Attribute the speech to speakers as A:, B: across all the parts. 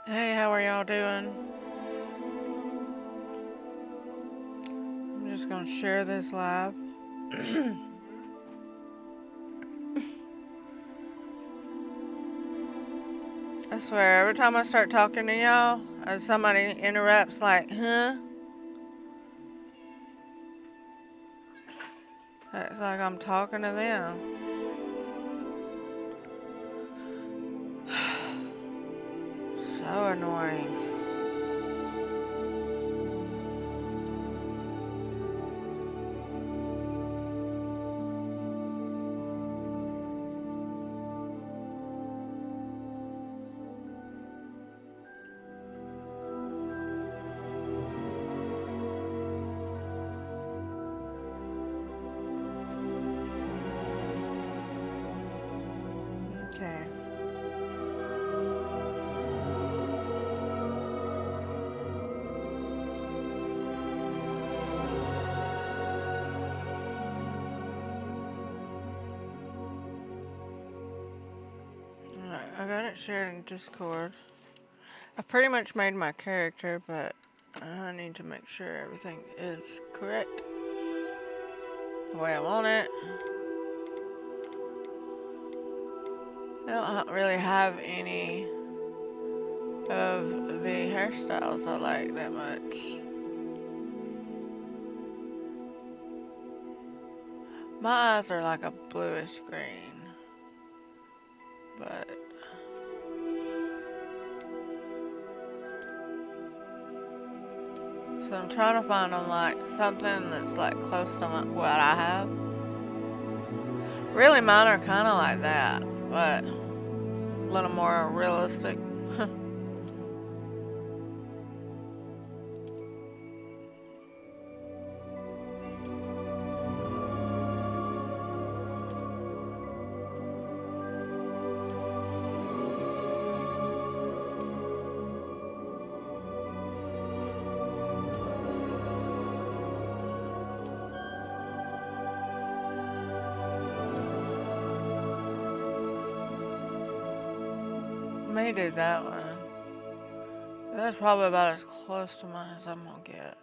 A: Hey, how are y'all doing? I'm just gonna share this live. I swear, every time I start talking to y'all, somebody interrupts like, huh? It's like I'm talking to them. So annoying. Okay. Alright, I got it shared in Discord. I pretty much made my character, but I need to make sure everything is correct the way I want it. I don't really have any of the hairstyles I like that much. My eyes are like a bluish green, but so I'm trying to find them like something that's like close to what I have. Really, mine are kind of like that, but a little more realistic. May do that one. That's probably about as close to mine as I'm gonna get.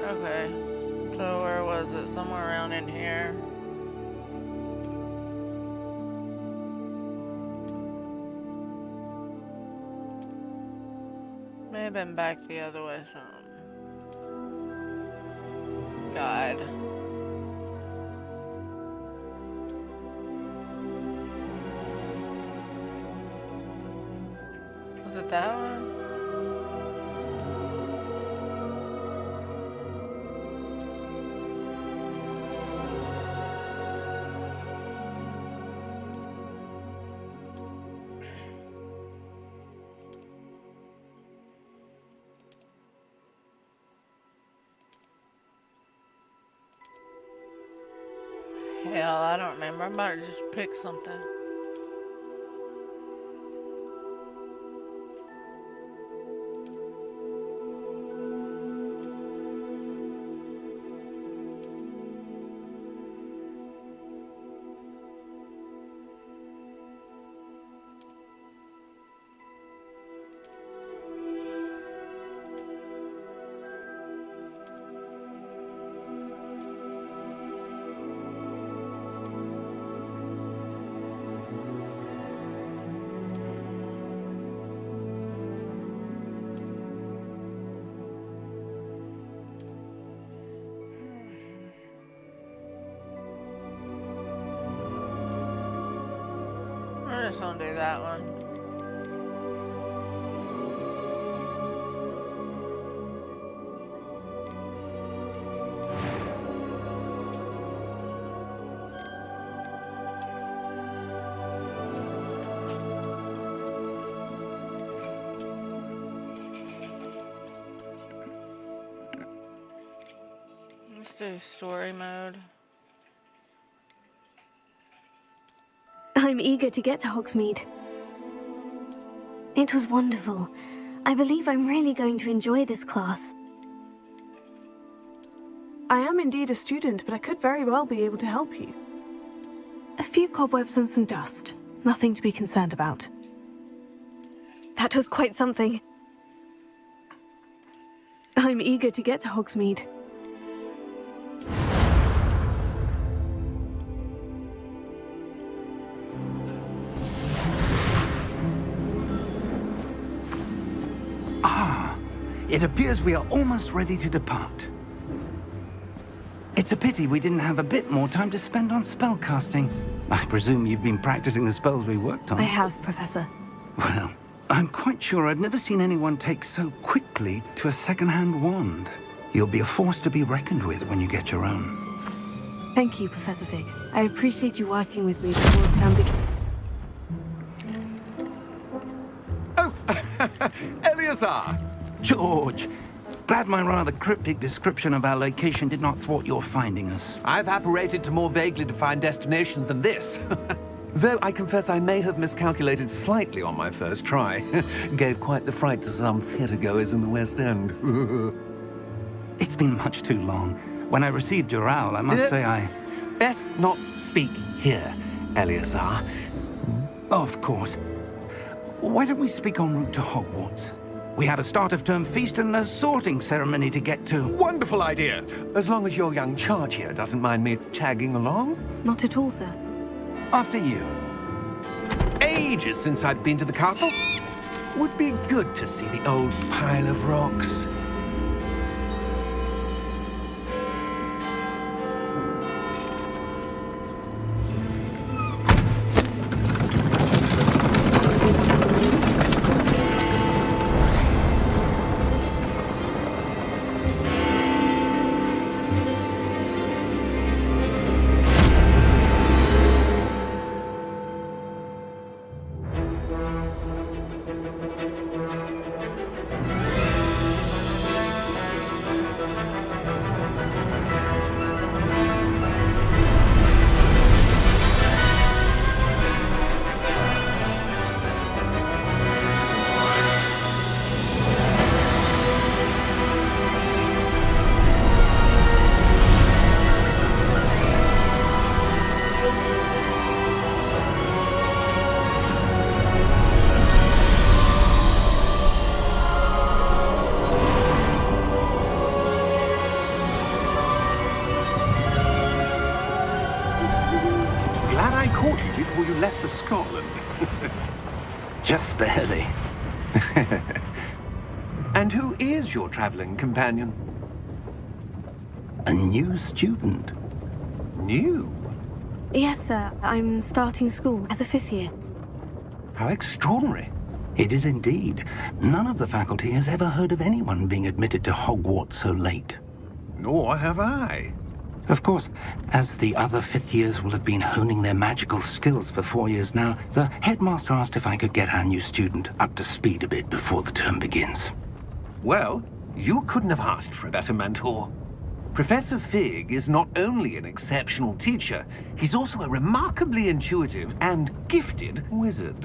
A: Okay, so where was it? Somewhere around in here. May have been back the other way some. God. Was it that one? Hell, I don't remember. I'm about to just pick something. I'm just gonna do that one. Let's do story mode.
B: I'm eager to get to Hogsmeade. It was wonderful. I believe I'm really going to enjoy this class.
C: I am indeed a student, but I could very well be able to help you. A few cobwebs and some dust. Nothing to be concerned about.
B: That was quite something. I'm eager to get to Hogsmeade.
D: It appears we are almost ready to depart. It's a pity we didn't have a bit more time to spend on spellcasting. I presume you've been practicing the spells we worked on.
B: I have, Professor.
D: Well, I'm quite sure I've never seen anyone take so quickly to a second-hand wand. You'll be a force to be reckoned with when you get your own.
B: Thank you, Professor Fig. I appreciate you working with me before term begins.
E: Oh, Eleazar!
D: George, glad my rather cryptic description of our location did not thwart your finding us.
E: I've apparated to more vaguely defined destinations than this. Though I confess I may have miscalculated slightly on my first try. Gave quite the fright to some theatre-goers in the West End.
D: It's been much too long. When I received your owl, I must say I...
E: Best not speak here, Eleazar.
D: Of course. Why don't we speak en route to Hogwarts? We have a start-of-term feast and a sorting ceremony to get to.
E: Wonderful idea! As long as your young charge here doesn't mind me tagging along.
B: Not at all, sir.
D: After you.
E: Ages since I'd been to the castle. Would be good to see the old pile of rocks. Glad I caught you before you left for Scotland.
D: Just barely.
E: And who is your traveling companion?
D: A new student.
E: New?
B: Yes, sir. I'm starting school as a 5th year.
E: How extraordinary.
D: It is indeed. None of the faculty has ever heard of anyone being admitted to Hogwarts so late.
E: Nor have I.
D: Of course, as the other 5th years will have been honing their magical skills for 4 years now, the headmaster asked if I could get our new student up to speed a bit before the term begins.
E: Well, you couldn't have asked for a better mentor. Professor Fig is not only an exceptional teacher, he's also a remarkably intuitive and gifted wizard.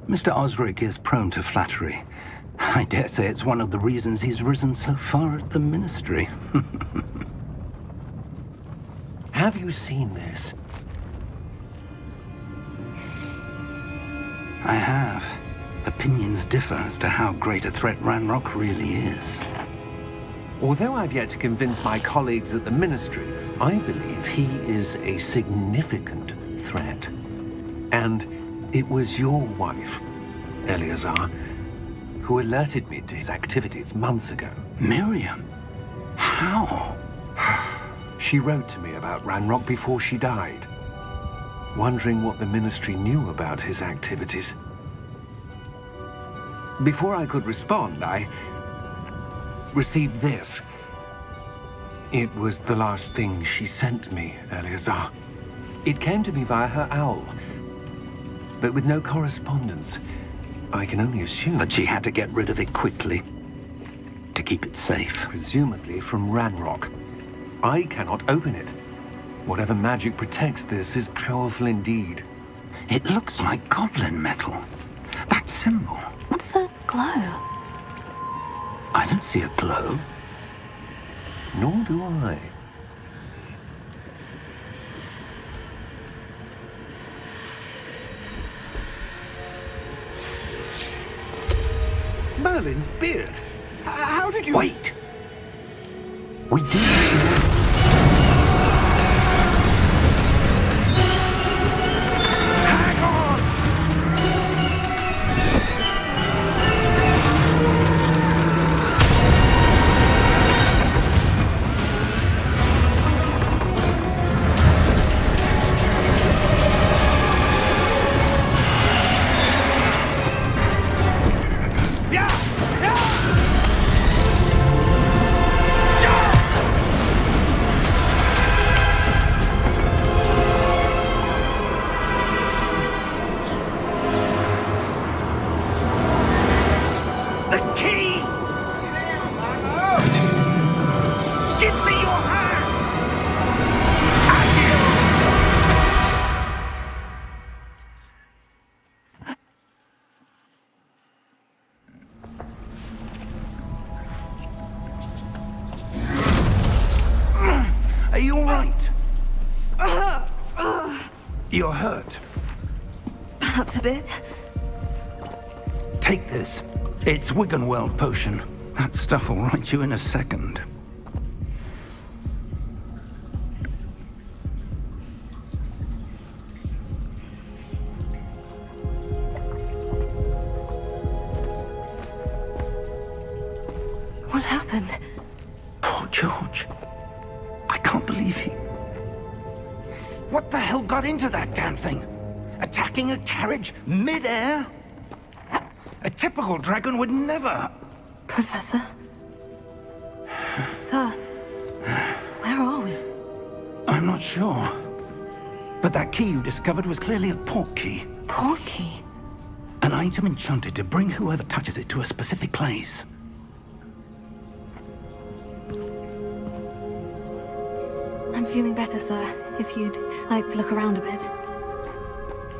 D: Mr. Osric is prone to flattery. I dare say it's one of the reasons he's risen so far at the ministry.
E: Have you seen this?
D: I have. Opinions differ as to how great a threat Ranrock really is.
E: Although I've yet to convince my colleagues at the Ministry, I believe he is a significant threat. And it was your wife, Eleazar, who alerted me to his activities months ago.
D: Miriam? How?
E: She wrote to me about Ranrock before she died, wondering what the Ministry knew about his activities. Before I could respond, I received this. It was the last thing she sent me, Eleazar. It came to me via her owl, but with no correspondence. I can only assume
D: That she had to get rid of it quickly to keep it safe.
E: presumably from Ranrock. I cannot open it. Whatever magic protects this is powerful indeed.
D: It looks like goblin metal. That symbol.
B: What's that glow?
D: I don't see a glow.
E: Nor do I. Merlin's beard. How did you...
D: Wait! We do...
E: Hang on!
D: Are you all right? You're hurt.
C: Perhaps a bit.
D: Take this. It's Wiggenweld potion. That stuff will right you in a second.
C: What happened?
D: Poor George. I can't believe he... What the hell got into that damn thing? Attacking a carriage mid-air? A typical dragon would never...
C: Professor? Sir? Where are we?
D: I'm not sure. But that key you discovered was clearly a port key.
C: Port key?
D: An item enchanted to bring whoever touches it to a specific place.
C: I'm feeling better, sir. If you'd like to look around a bit.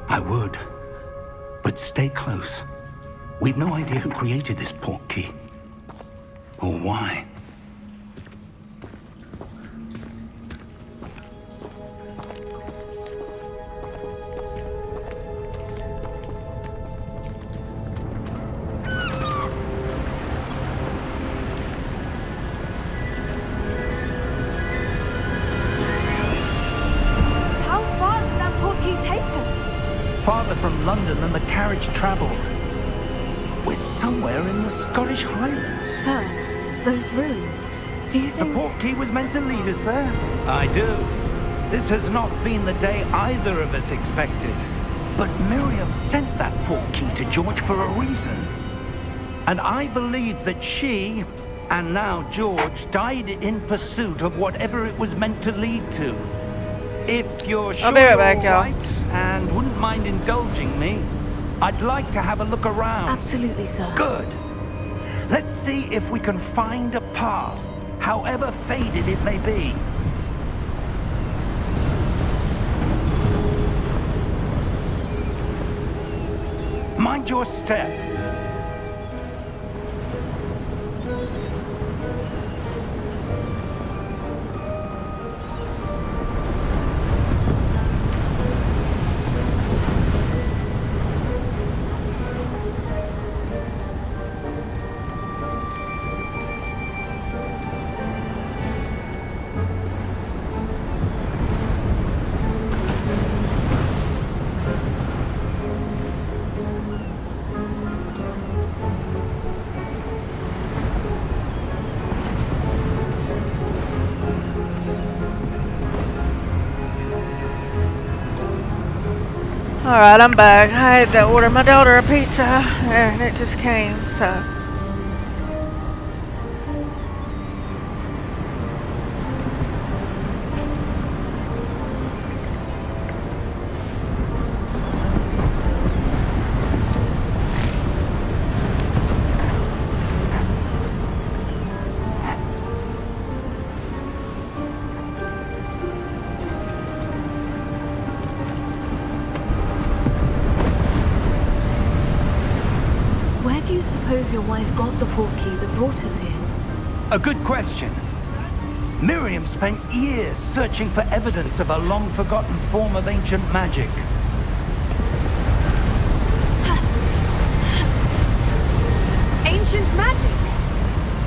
D: I would. But stay close. We've no idea who created this port key. Or why.
C: How far did that port key take us?
D: Farther from London than the carriage traveled. We're somewhere in the Scottish Highlands.
C: Sir, those ruins. Do you
D: The
C: think...
D: port key was meant to lead us there? I do. This has not been the day either of us expected. But Miriam sent that port key to George for a reason. And I believe that she, and now George, died in pursuit of whatever it was meant to lead to. If you're sure
A: I'll be right
D: you're
A: back,
D: all
A: y'all.
D: right and wouldn't mind indulging me, I'd like to have a look around.
C: Absolutely, sir.
D: Good. Let's see if we can find a path, however faded it may be. Mind your step.
A: Alright, I'm back. I had to order my daughter a pizza, and it just came, so...
C: suppose your wife got the portkey that brought us here?
D: A good question. Miriam spent years searching for evidence of a long-forgotten form of ancient magic.
C: Ancient magic?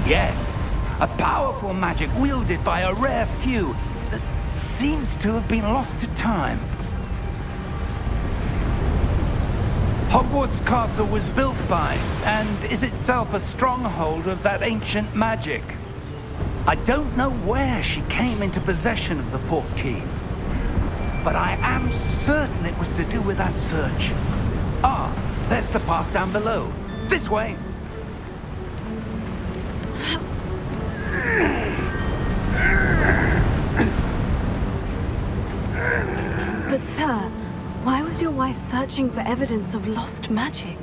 D: Yes, a powerful magic wielded by a rare few that seems to have been lost to time. Hogwarts Castle was built by, and is itself a stronghold of that ancient magic. I don't know where she came into possession of the portkey, but I am certain it was to do with that search. Ah, there's the path down below. This way.
C: But sir, why was your wife searching for evidence of lost magic?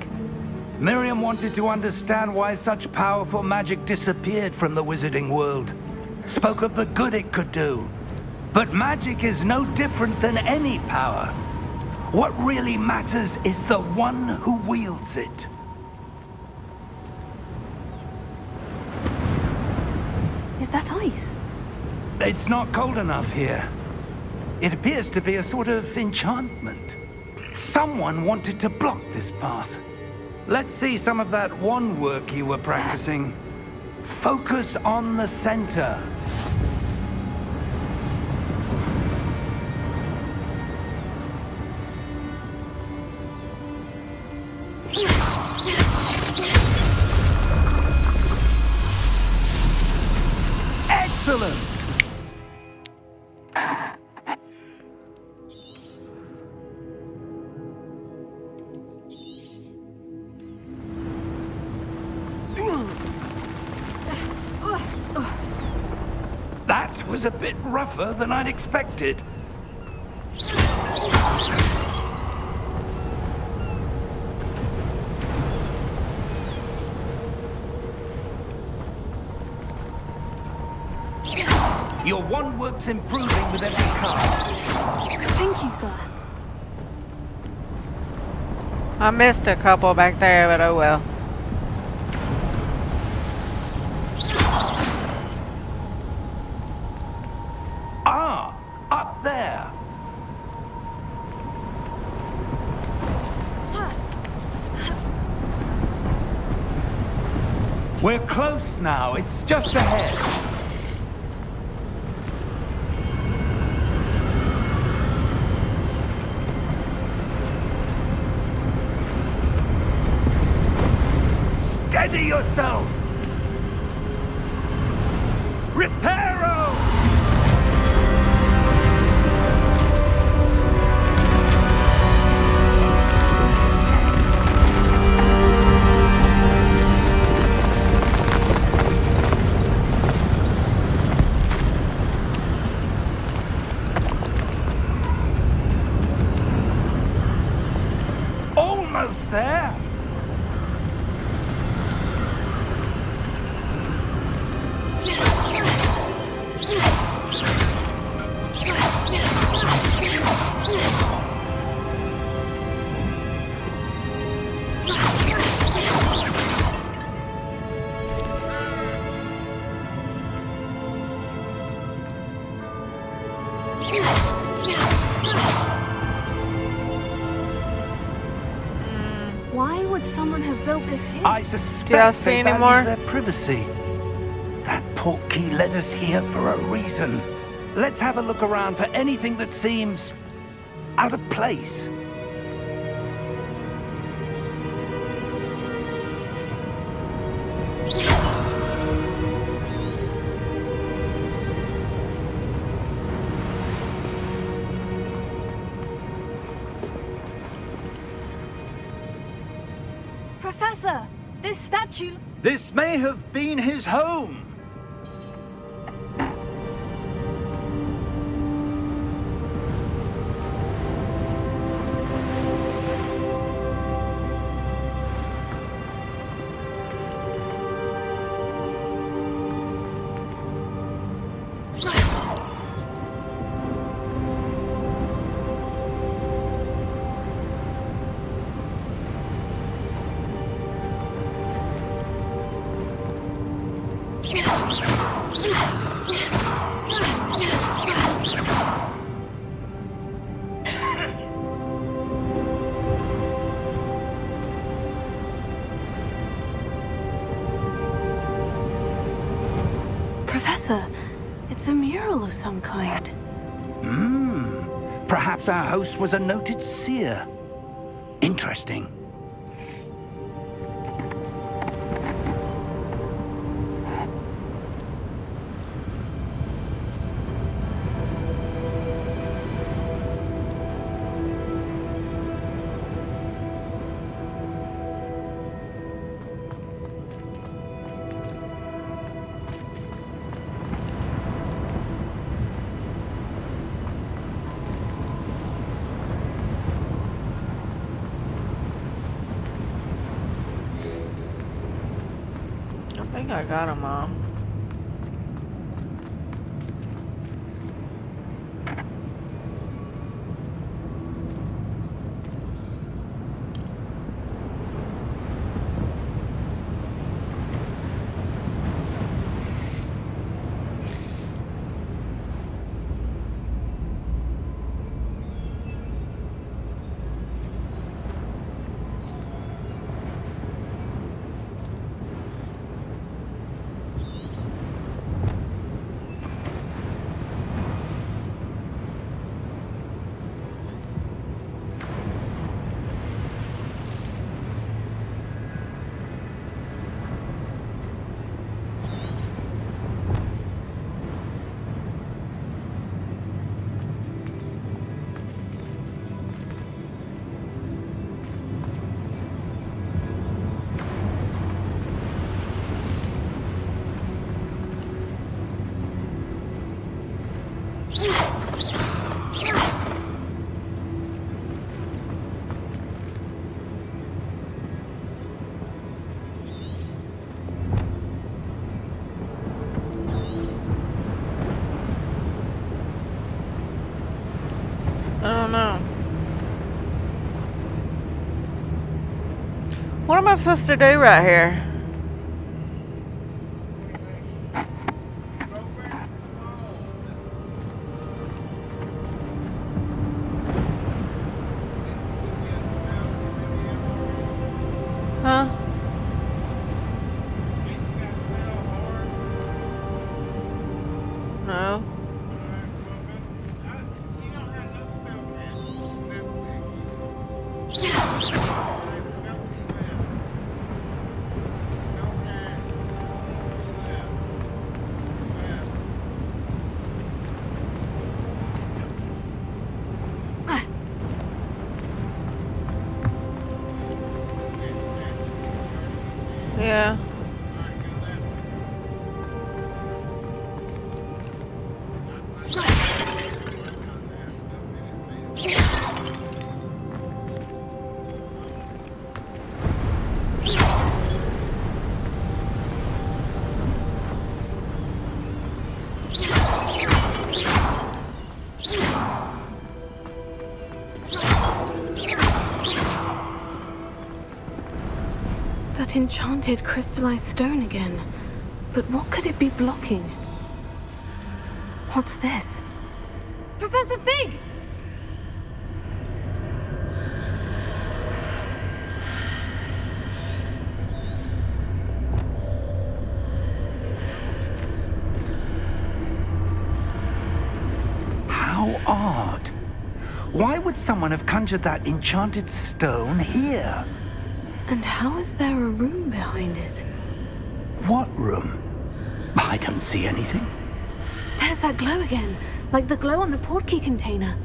D: Miriam wanted to understand why such powerful magic disappeared from the wizarding world. Spoke of the good it could do. But magic is no different than any power. What really matters is the one who wields it.
C: Is that ice?
D: It's not cold enough here. It appears to be a sort of enchantment. Someone wanted to block this path. Let's see some of that wand work you were practicing. Focus on the center. Excellent! That was a bit rougher than I'd expected. Your wand work's improving with every cast.
C: Thank you, sir.
A: I missed a couple back there, but oh well.
D: Ah, up there. We're close now. It's just ahead. Steady yourself! Reparo! Almost there!
C: Why would someone have built this here?
D: I
A: Do y'all
D: suspect
A: see
D: they
A: any
D: value
A: more?
D: their privacy. That portkey led us here for a reason. Let's have a look around for anything that seems out of place.
C: Professor, this statue...
D: This may have been his home.
C: closer, it's a mural of some kind.
D: Perhaps our host was a noted seer. Interesting.
A: I think I got them all. I don't know. What am I supposed to do right here? Huh? No. Yeah.
C: That enchanted crystallized stone again. But what could it be blocking? What's this?
B: Professor Fig!
D: How odd. Why would someone have conjured that enchanted stone here?
C: And how is there a room behind it?
D: What room? I don't see anything.
C: There's that glow again, like the glow on the portkey container.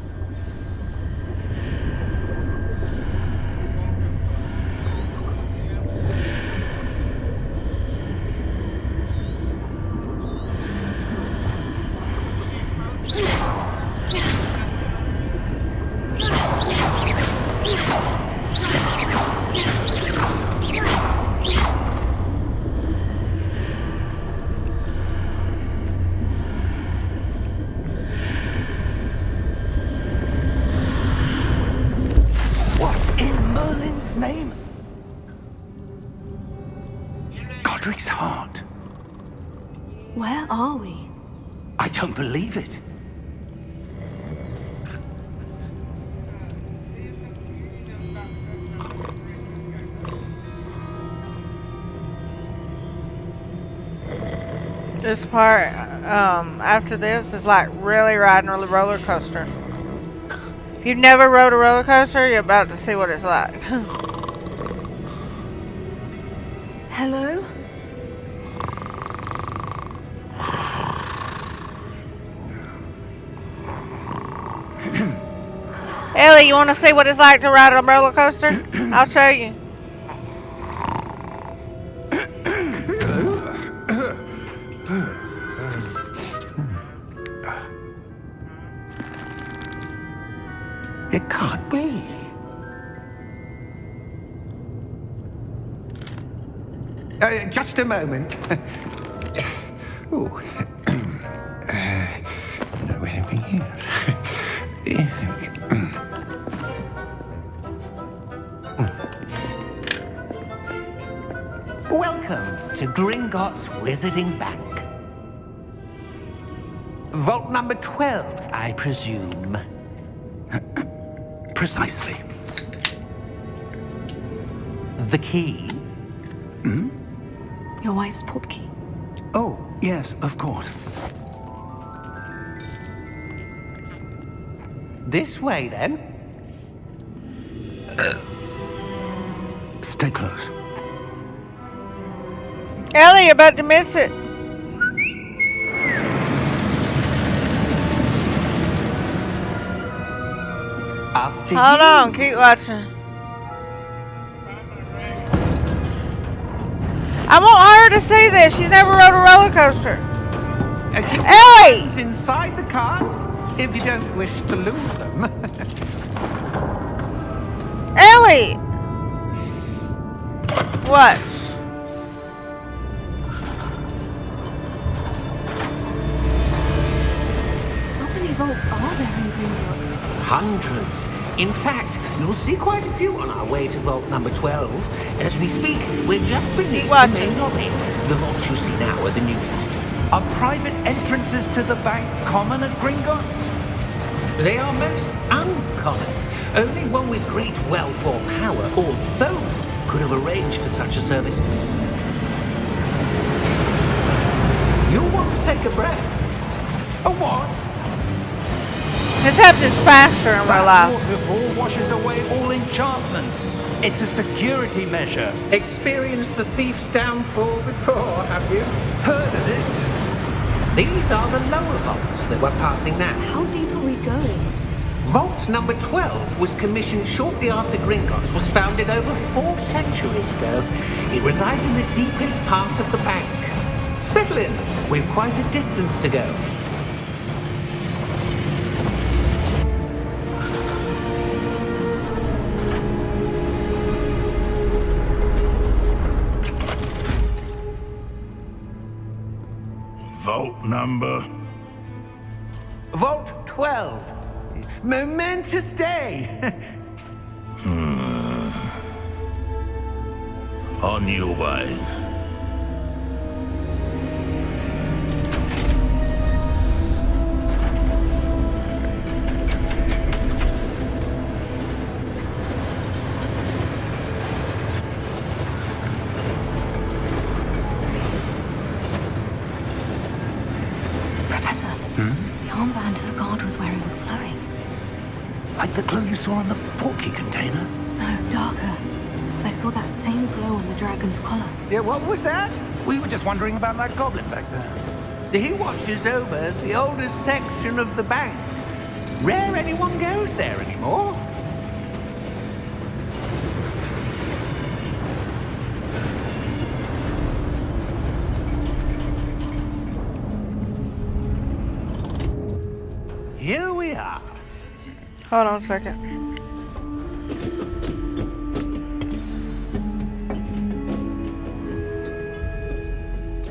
D: Name? Godric's heart.
C: Where are we?
D: I don't believe it.
A: This part, after this, is like really riding a roller coaster. If you've never rode a roller coaster, you're about to see what it's like.
C: Hello?
A: Ellie, you want to see what it's like to ride a roller coaster? I'll show you.
D: It can't be. Just a moment. Ooh. Anything here? Welcome to Gringotts Wizarding Bank. Vault number 12, I presume. Precisely. The key?
C: Your wife's portkey.
D: Oh, yes, of course.
E: This way, then.
D: Stay close.
A: Ellie, you're about to miss it.
E: After
A: Hold
E: you.
A: on, keep watching. I want her to see this. She's never rode a roller coaster.
E: Keep your
A: Ellie!
E: hands inside the cart, if you don't wish to lose them.
A: Ellie! Watch.
C: How many vaults are there in Gringotts?
E: Hundreds. In fact, you'll see quite a few on our way to vault number 12. As we speak, we're just beneath the
A: Watch
E: main
A: it.
E: lobby. The vaults you see now are the newest.
D: Are private entrances to the bank common at Gringotts?
E: They are most uncommon. Only one with great wealth or power, or both, could have arranged for such a service. You'll want to take a breath. A what?
A: This happens faster in real
D: That
A: life.
D: waterfall washes away all enchantments. It's a security measure.
E: Experienced the thief's downfall before, have you?
D: Heard of it?
E: These are the lower vaults that we're passing now.
C: How deep are we going?
E: Vault number 12 was commissioned shortly after Gringotts was founded over 4 centuries ago. It resides in the deepest part of the bank. Settle in. We've quite a distance to go.
F: Vault number.
E: Vault 12. Momentous day.
F: On your way.
C: Professor, the armband that guard was wearing was glowing.
D: Like the glow you saw on the portkey container?
C: No, darker. I saw that same glow on the dragon's collar.
E: Yeah, what was that?
D: We were just wondering about that goblin back there.
E: He watches over the oldest section of the bank. Rare anyone goes there anymore. Here we are.
A: Hold on a second.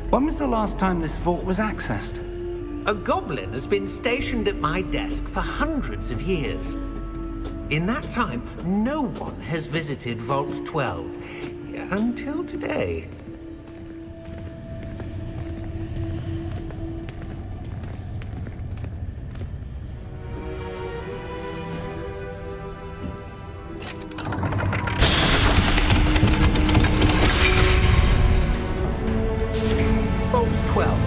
D: When was the last time this vault was accessed?
E: A goblin has been stationed at my desk for hundreds of years. In that time, no one has visited Vault 12 until today. Vault 12.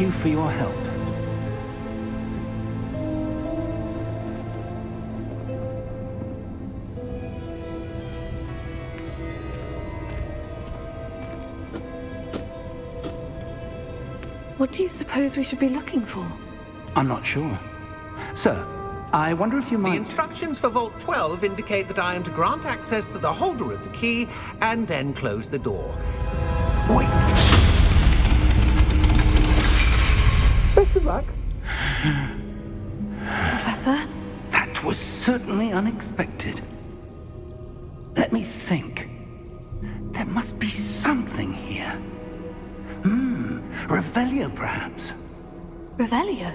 D: you for your help.
C: What do you suppose we should be looking for?
D: I'm not sure. Sir, I wonder if you
E: The
D: might...
E: instructions for Vault 12 indicate that I am to grant access to the holder of the key and then close the door.
D: Wait!
E: Best of luck.
C: Professor?
D: That was certainly unexpected. Let me think. There must be something here. Revelio, perhaps?
C: Revelio?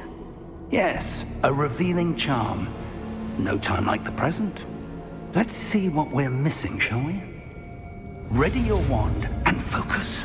D: Yes, a revealing charm. No time like the present. Let's see what we're missing, shall we? Ready your wand and focus.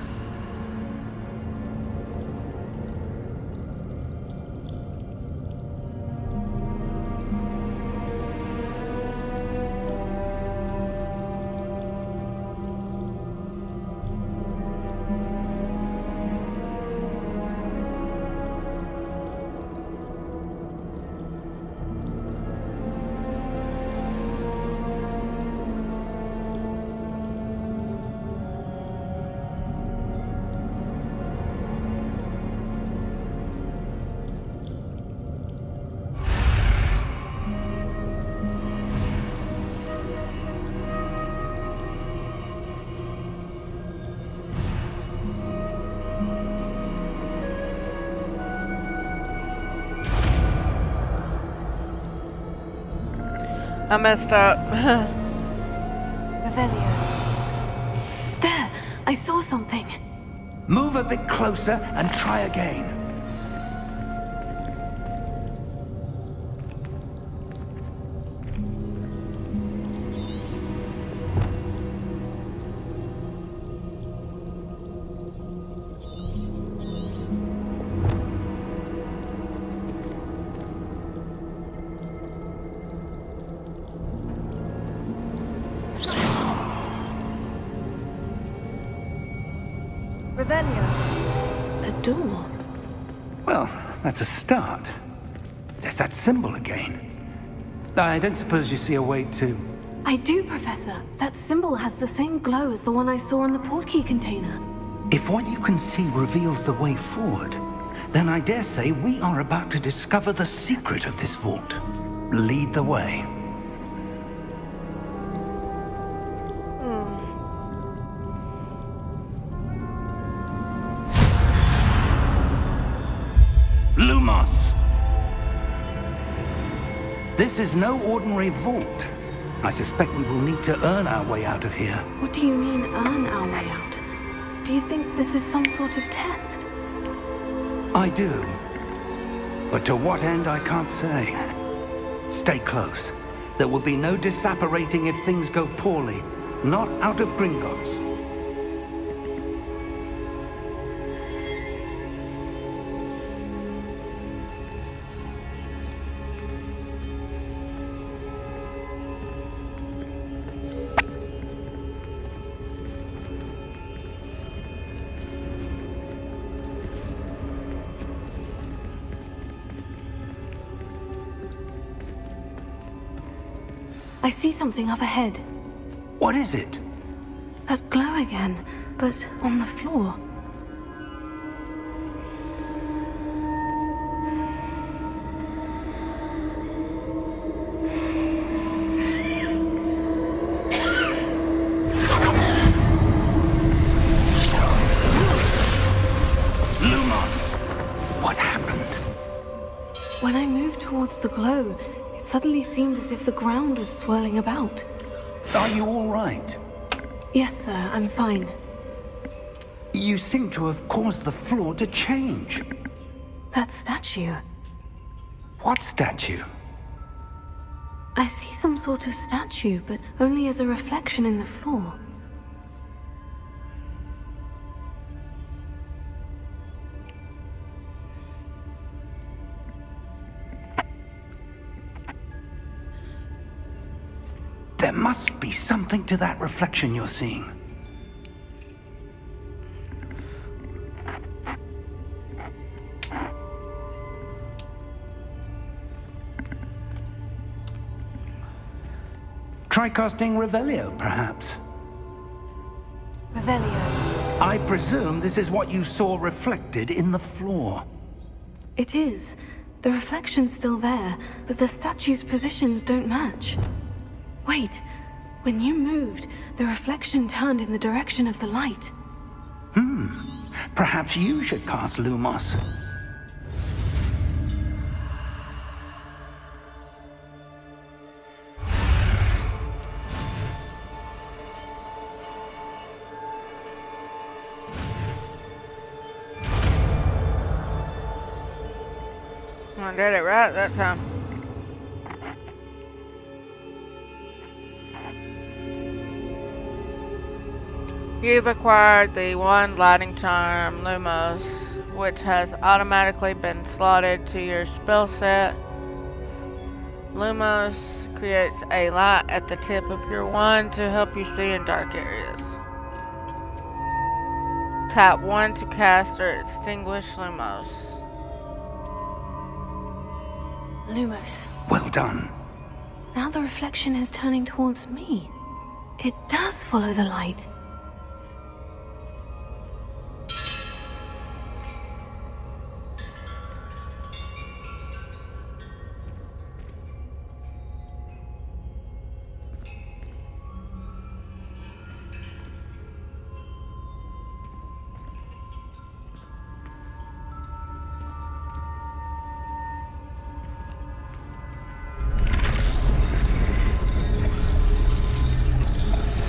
A: I messed up.
C: Revelio. There! I saw something.
D: Move a bit closer and try again.
C: Revelio. A door.
D: Well, that's a start. There's that symbol again. I don't suppose you see a way to...
C: I do, Professor. That symbol has the same glow as the one I saw in the portkey container.
D: If what you can see reveals the way forward, then I dare say we are about to discover the secret of this vault. Lead the way. Lumos! This is no ordinary vault. I suspect we will need to earn our way out of here.
C: What do you mean, earn our way out? Do you think this is some sort of test?
D: I do. But to what end, I can't say. Stay close. There will be no disapparating if things go poorly. Not out of Gringotts.
C: I see something up ahead.
D: What is it?
C: That glow again, but on the floor.
D: Lumos! What happened?
C: When I moved towards the glow, it suddenly seemed as if the ground was swirling about.
D: Are you all right?
C: Yes, sir, I'm fine.
D: You seem to have caused the floor to change.
C: That statue.
D: What statue?
C: I see some sort of statue, but only as a reflection in the floor.
D: There must be something to that reflection you're seeing. Try casting Revelio, perhaps.
C: Revelio.
D: I presume this is what you saw reflected in the floor.
C: It is. The reflection's still there, but the statue's positions don't match. Wait. When you moved, the reflection turned in the direction of the light.
D: Perhaps you should cast Lumos.
A: I did it right that time. You've acquired the one lighting charm, Lumos, which has automatically been slotted to your spell set. Lumos creates a light at the tip of your wand to help you see in dark areas. Tap 1 to cast or extinguish Lumos.
C: Lumos.
D: Well done.
C: Now the reflection is turning towards me. It does follow the light.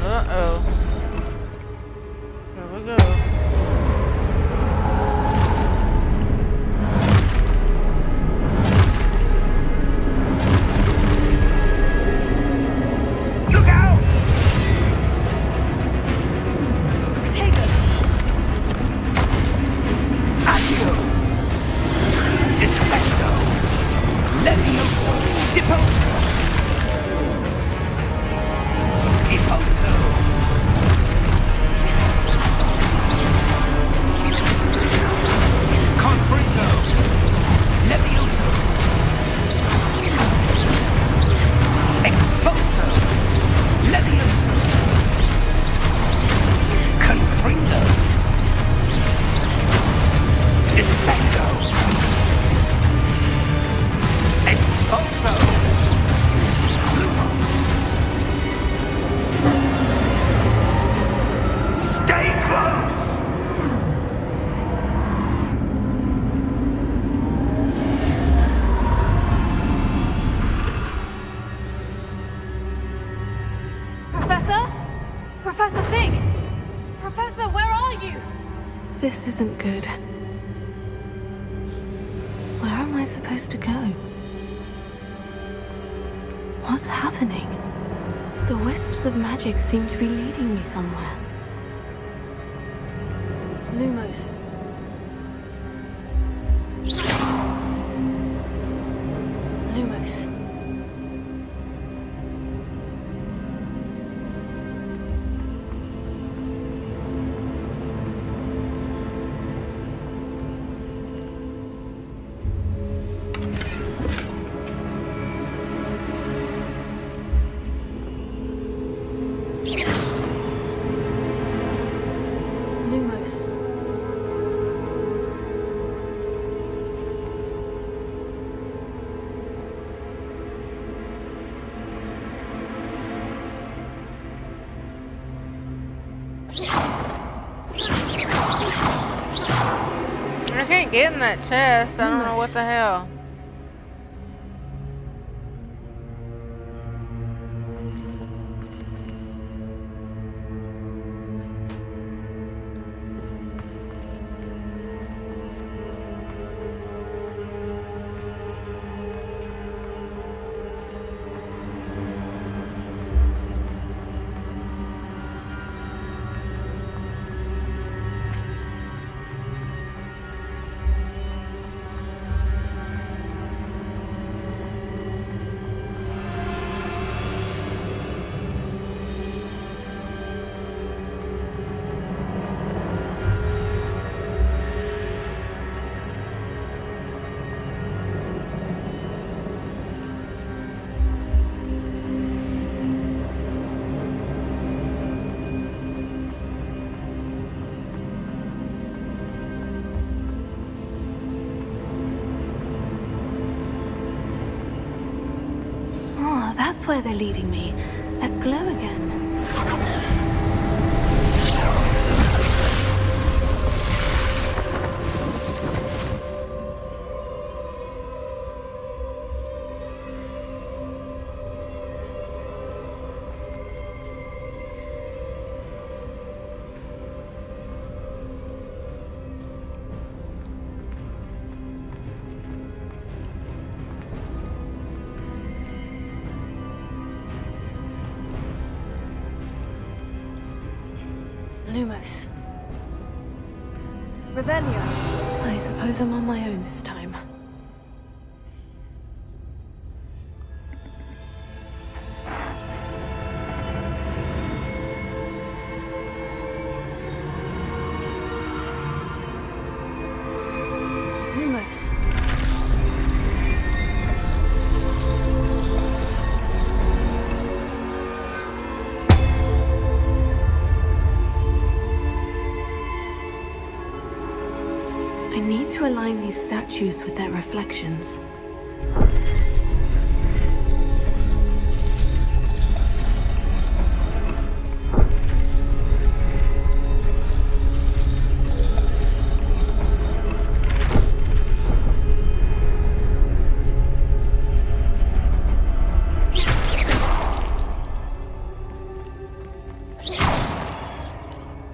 A: Uh-oh. Here we go.
D: Look out!
C: Potato!
D: Accio! Dissecto! Levioso! Deposo! Deposo! Confringo! Levioso! Exposo! Levioso! Confringo! Dissecto! Exposo! Stay close!
C: Professor? Professor Fig! Professor, where are you? This isn't good. Where am I supposed to go? What's happening? The wisps of magic seem to be leading me somewhere. Lumos. Lumos. Lumos.
A: I can't get in that chest. I don't know what the hell.
C: that's where they're leading me. That glow again. Lumos. Revelio. I suppose I'm on my own this time. Lumos. I need to align these statues with their reflections.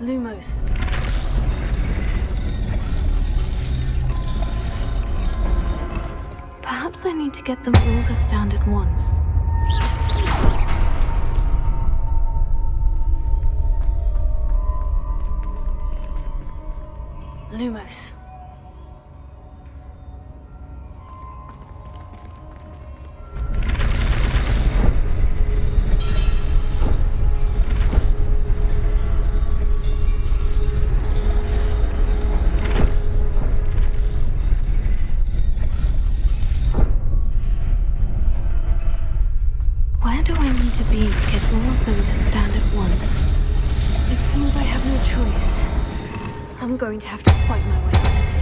C: Lumos. Perhaps I need to get them all to stand at once. Lumos. Where do I need to be to get all of them to stand at once? It seems I have no choice. I'm going to have to fight my way out of here.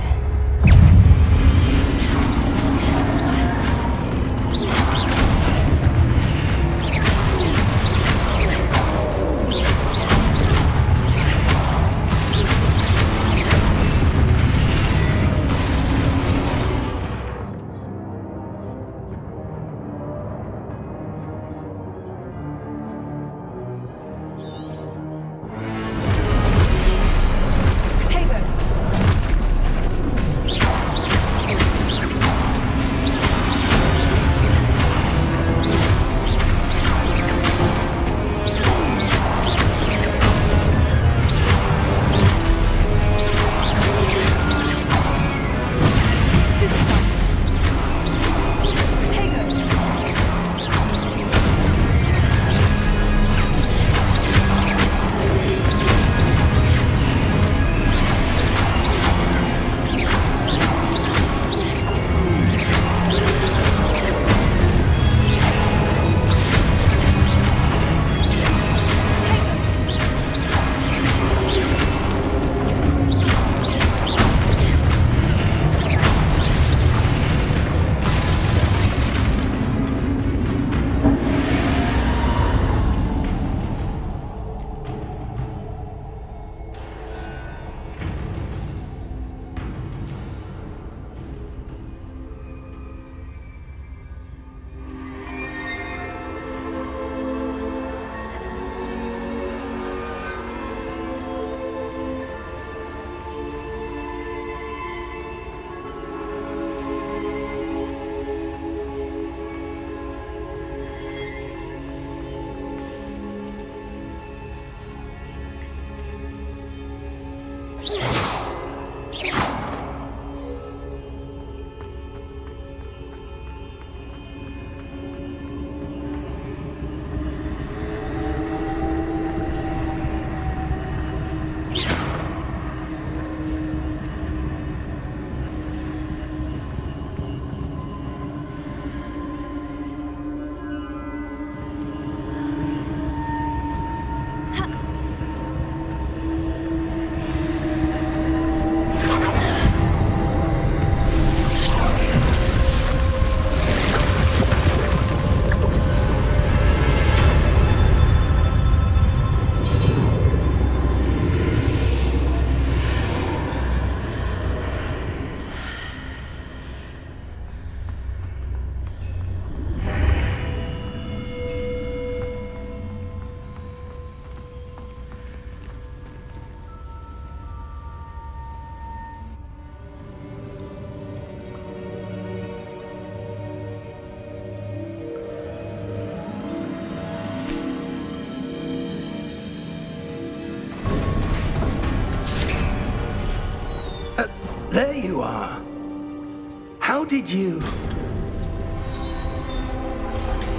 D: did you...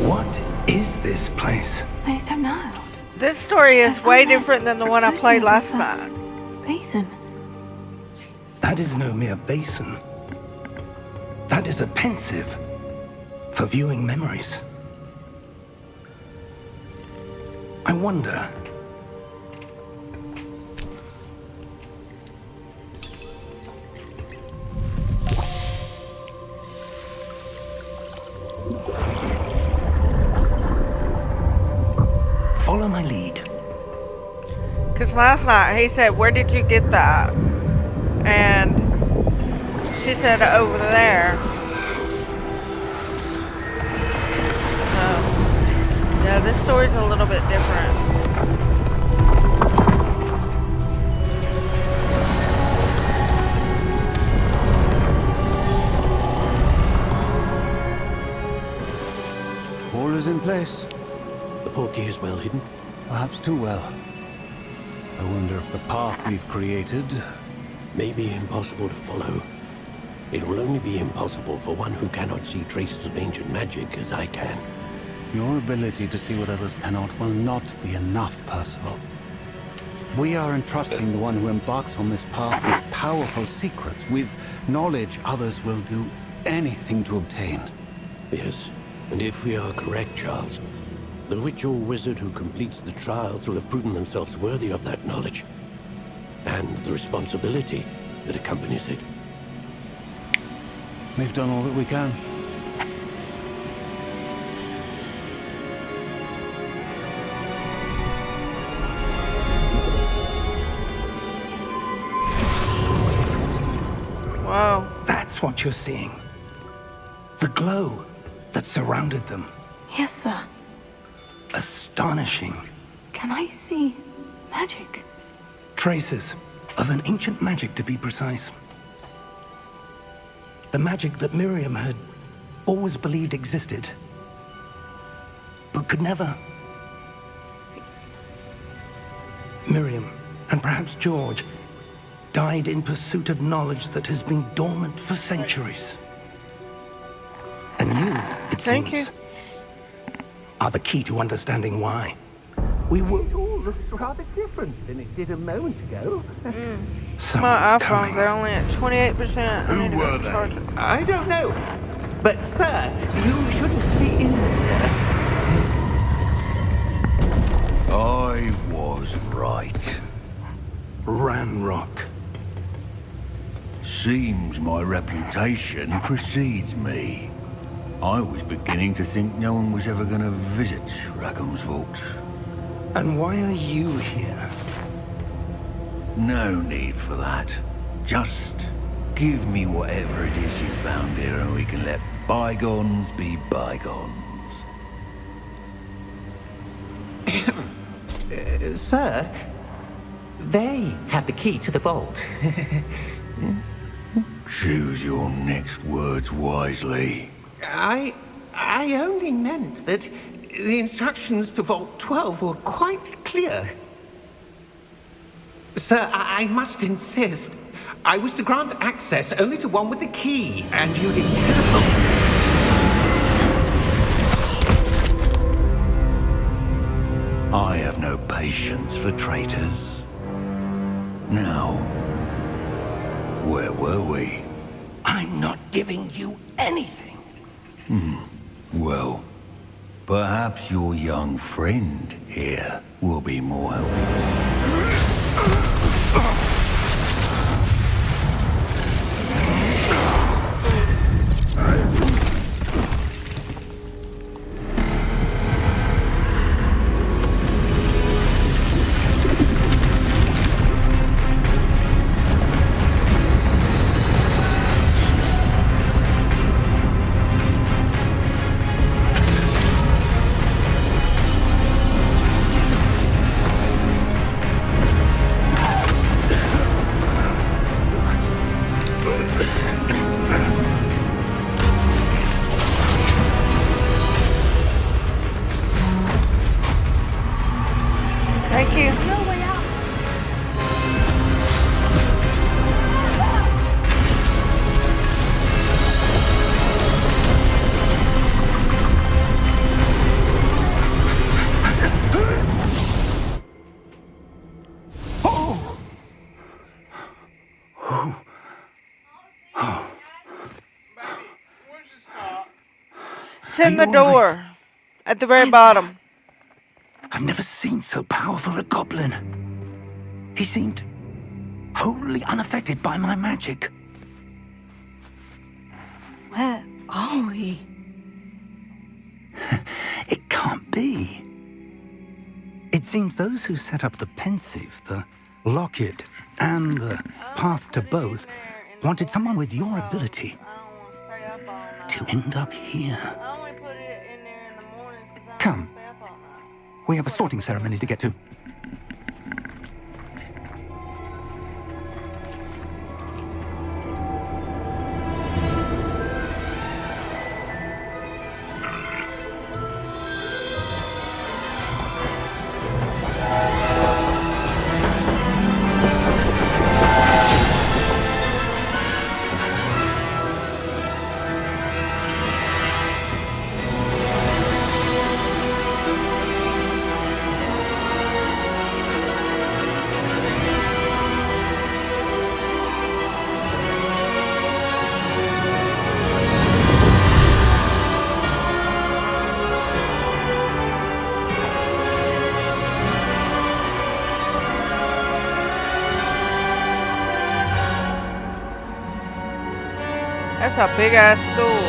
D: What is this place?
C: I don't know.
A: This story is way
C: found this
A: different than the one I played last night.
C: Basin.
D: That is no mere basin. That is a pensive for viewing memories. I wonder... Follow my lead.
A: Because last night he said, "Where did you get that?" And she said, "Over there." So, yeah, this story's a little bit different.
G: All is in place.
H: The portkey is well hidden.
G: Perhaps too well. I wonder if the path we've created...
H: May be impossible to follow. It will only be impossible for one who cannot see traces of ancient magic as I can.
G: Your ability to see what others cannot will not be enough, Percival. We are entrusting the one who embarks on this path with powerful secrets, with knowledge others will do anything to obtain.
H: Yes, and if we are correct, Charles, the witch or wizard who completes the trials will have proven themselves worthy of that knowledge, and the responsibility that accompanies it.
G: We've done all that we can.
A: Wow.
D: That's what you're seeing. The glow that surrounded them.
C: Yes, sir.
D: Astonishing.
C: Can I see magic?
D: Traces of an ancient magic, to be precise. The magic that Miriam had always believed existed, but could never. Miriam, and perhaps George, died in pursuit of knowledge that has been dormant for centuries. And you, it
A: Thank
D: seems,
A: you.
D: are the key to understanding why. We were...
E: It all looks rather different than it did a moment ago.
A: My
D: Someone's
A: iPhones
D: coming.
A: are only at 28%. I need to go charge it.
E: I don't know. But, sir, you shouldn't be in here.
F: I was right.
D: Ranrock.
F: Seems my reputation precedes me. I was beginning to think no one was ever going to visit Rackham's vault.
D: And why are you here?
F: No need for that. Just give me whatever it is you found here and we can let bygones be bygones.
E: Sir, they had the key to the vault.
F: Choose your next words wisely.
E: I only meant that the instructions to Vault 12 were quite clear. Sir, I must insist. I was to grant access only to one with the key, and you didn't have.
F: I have no patience for traitors. Now, where were we?
D: I'm not giving you anything.
F: Well, perhaps your young friend here will be more helpful.
A: It's in
D: Are
A: the
D: you all right?
A: door. At the very bottom.
D: I've never seen so powerful a goblin. He seemed wholly unaffected by my magic.
C: Where are we?
D: It can't be. It seems those who set up the pensive, the locket, and the path to both wanted someone with your ability to end up here. Come. We have a sorting ceremony to get to.
A: That's a big ass school.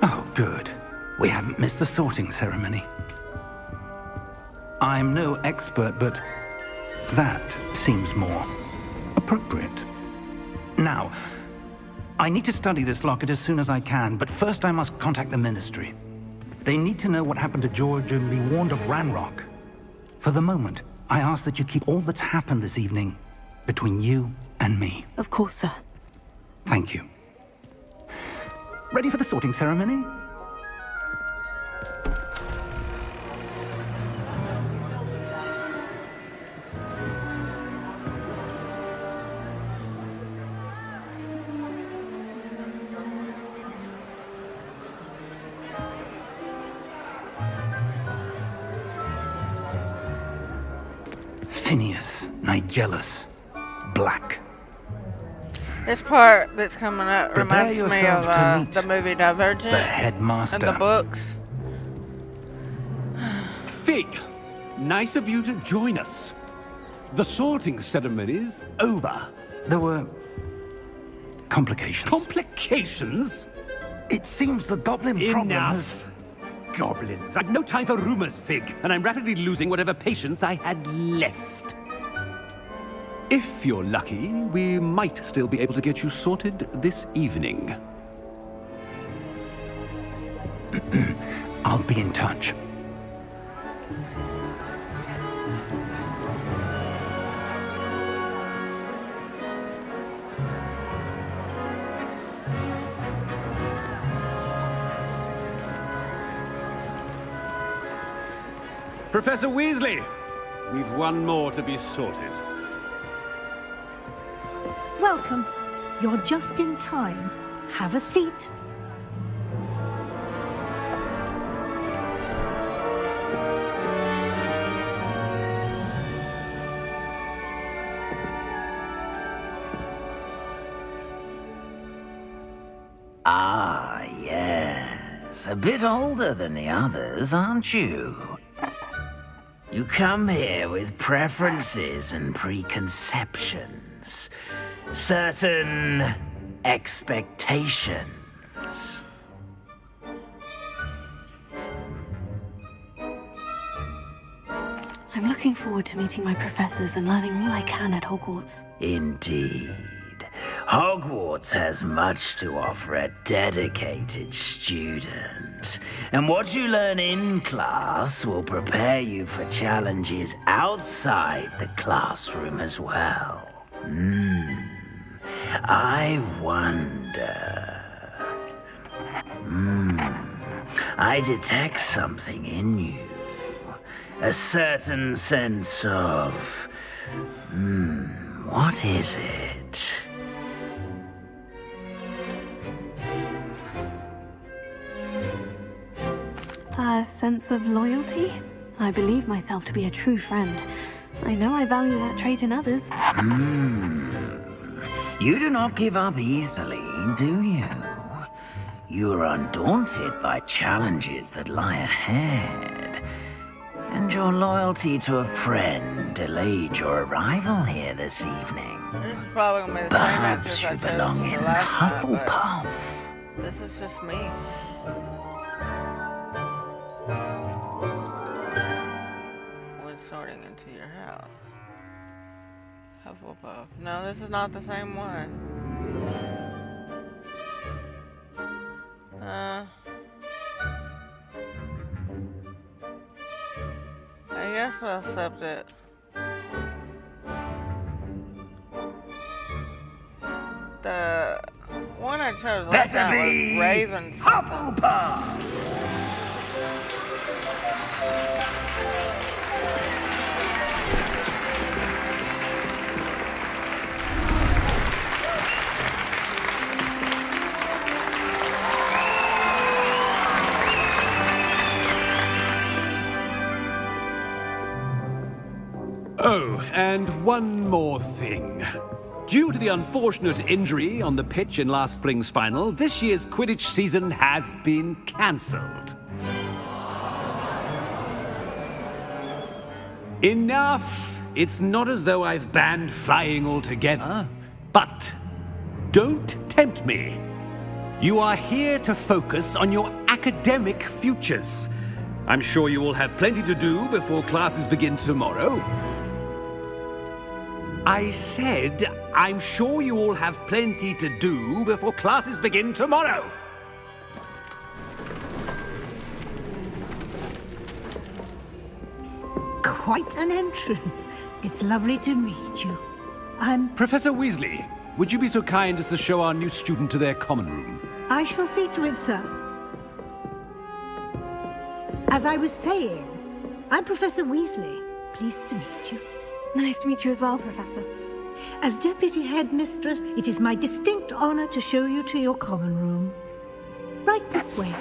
D: Oh, good. We haven't missed the sorting ceremony. I'm no expert, but that seems more appropriate. Now, I need to study this locket as soon as I can, but first I must contact the Ministry. They need to know what happened to George and be warned of Ranrock. For the moment, I ask that you keep all that's happened this evening between you and me.
C: Of course, sir.
D: Thank you. Ready for the sorting ceremony? Phineas, Nigellus, Black.
A: This part that's coming up
D: Prepare
A: reminds me
D: yourself to
A: of
D: meet
A: the movie Divergent
D: the headmaster.
A: and the books.
I: Fig, nice of you to join us. The sorting ceremony's over.
D: There were complications.
I: Complications?
D: It seems the goblin problem has...
I: Enough. Goblins. I've no time for rumors, Fig, and I'm rapidly losing whatever patience I had left. If you're lucky, we might still be able to get you sorted this evening.
D: I'll be in touch.
I: Professor Weasley, we've one more to be sorted.
J: Welcome. You're just in time. Have a seat.
K: Ah, yes. A bit older than the others, aren't you? You come here with preferences and preconceptions. Certain expectations.
C: I'm looking forward to meeting my professors and learning all I can at Hogwarts.
K: Indeed. Hogwarts has much to offer a dedicated student. And what you learn in class will prepare you for challenges outside the classroom as well. I wonder... I detect something in you. A certain sense of... what is it?
C: A sense of loyalty? I believe myself to be a true friend. I know I value that trait in others.
K: You do not give up easily, do you? You are undaunted by challenges that lie ahead. And your loyalty to a friend delayed your arrival here this evening.
A: This is probably gonna be the same answer
K: Perhaps
A: as
K: you
A: I chose
K: belong
A: in
K: in
A: the last one, but
K: Hufflepuff.
A: this is just me. When sorting into your house. Hufflepuff. No, this is not the same one. I guess I'll accept it. The one I chose last
K: Better
A: time was
K: be
A: Raven.
K: Hufflepuff!
I: Oh, and one more thing. Due to the unfortunate injury on the pitch in last spring's final, this year's Quidditch season has been cancelled. Enough! It's not as though I've banned flying altogether, but don't tempt me. You are here to focus on your academic futures. I'm sure you will have plenty to do before classes begin tomorrow. I said, I'm sure you all have plenty to do before classes begin tomorrow.
J: Quite an entrance. It's lovely to meet you.
I: Professor Weasley, would you be so kind as to show our new student to their common room?
J: I shall see to it, sir. As I was saying, I'm Professor Weasley. Pleased to meet you.
C: Nice to meet you as well, Professor.
J: As Deputy Headmistress, it is my distinct honor to show you to your common room. Right this way.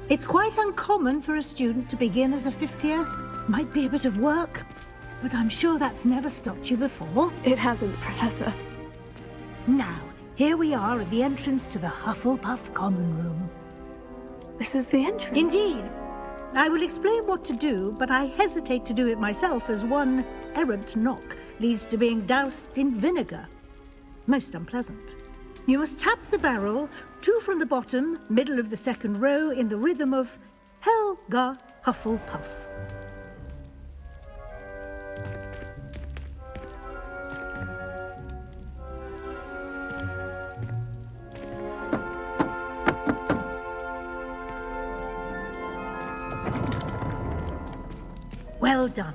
J: It's quite uncommon for a student to begin as a fifth year. Might be a bit of work, but I'm sure that's never stopped you before.
C: It hasn't, Professor.
J: Now, here we are at the entrance to the Hufflepuff common room.
C: This is the entrance?
J: Indeed. I will explain what to do, but I hesitate to do it myself as one errant knock leads to being doused in vinegar. Most unpleasant. You must tap the barrel, 2 from the bottom, middle of the second row, in the rhythm of Helga Hufflepuff. Well done.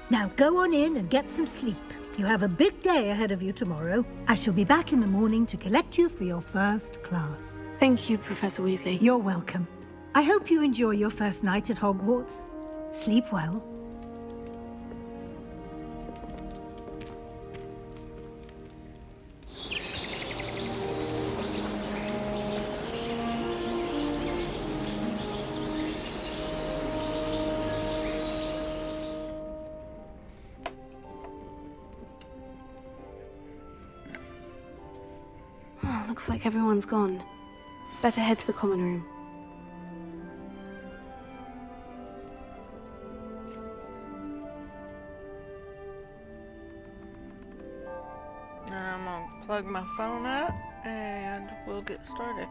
J: Now go on in and get some sleep. You have a big day ahead of you tomorrow. I shall be back in the morning to collect you for your first class.
C: Thank you, Professor Weasley.
J: You're welcome. I hope you enjoy your first night at Hogwarts. Sleep well.
C: Oh, looks like everyone's gone. Better head to the common room.
A: I'm gonna plug my phone up and we'll get started.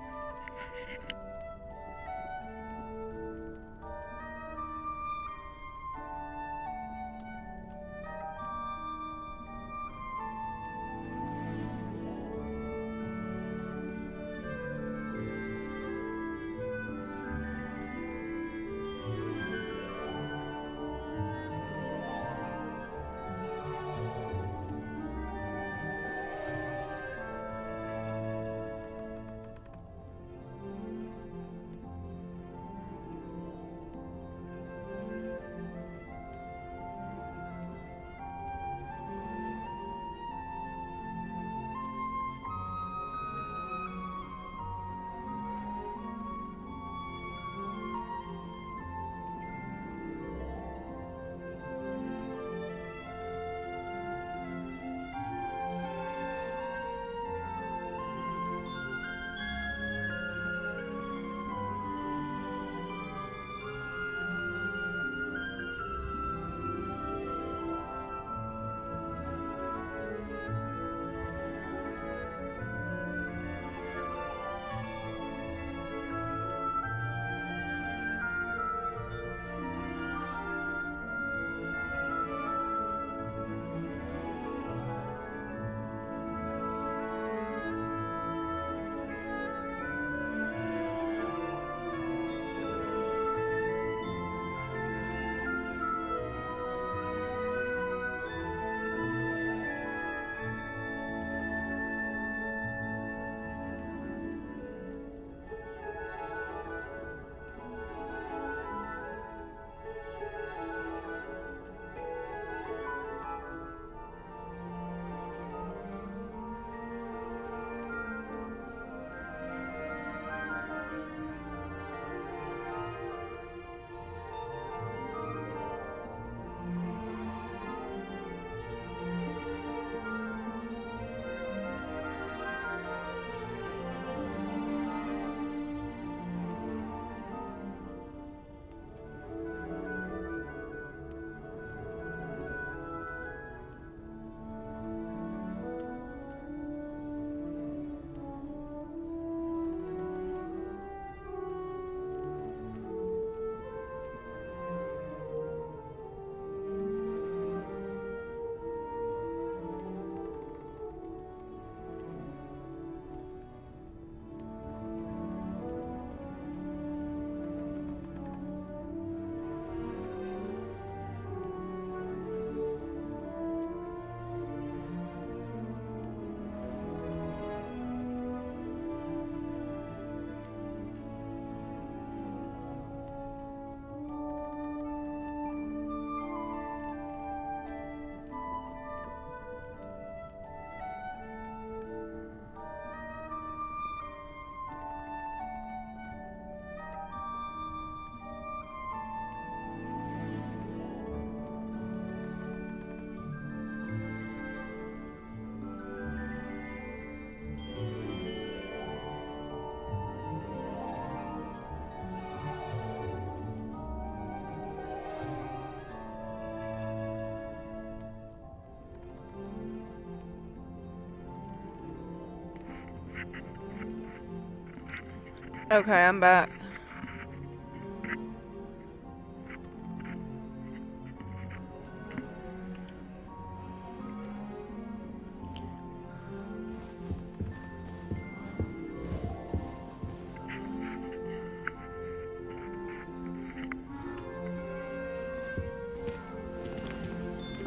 A: Okay, I'm back.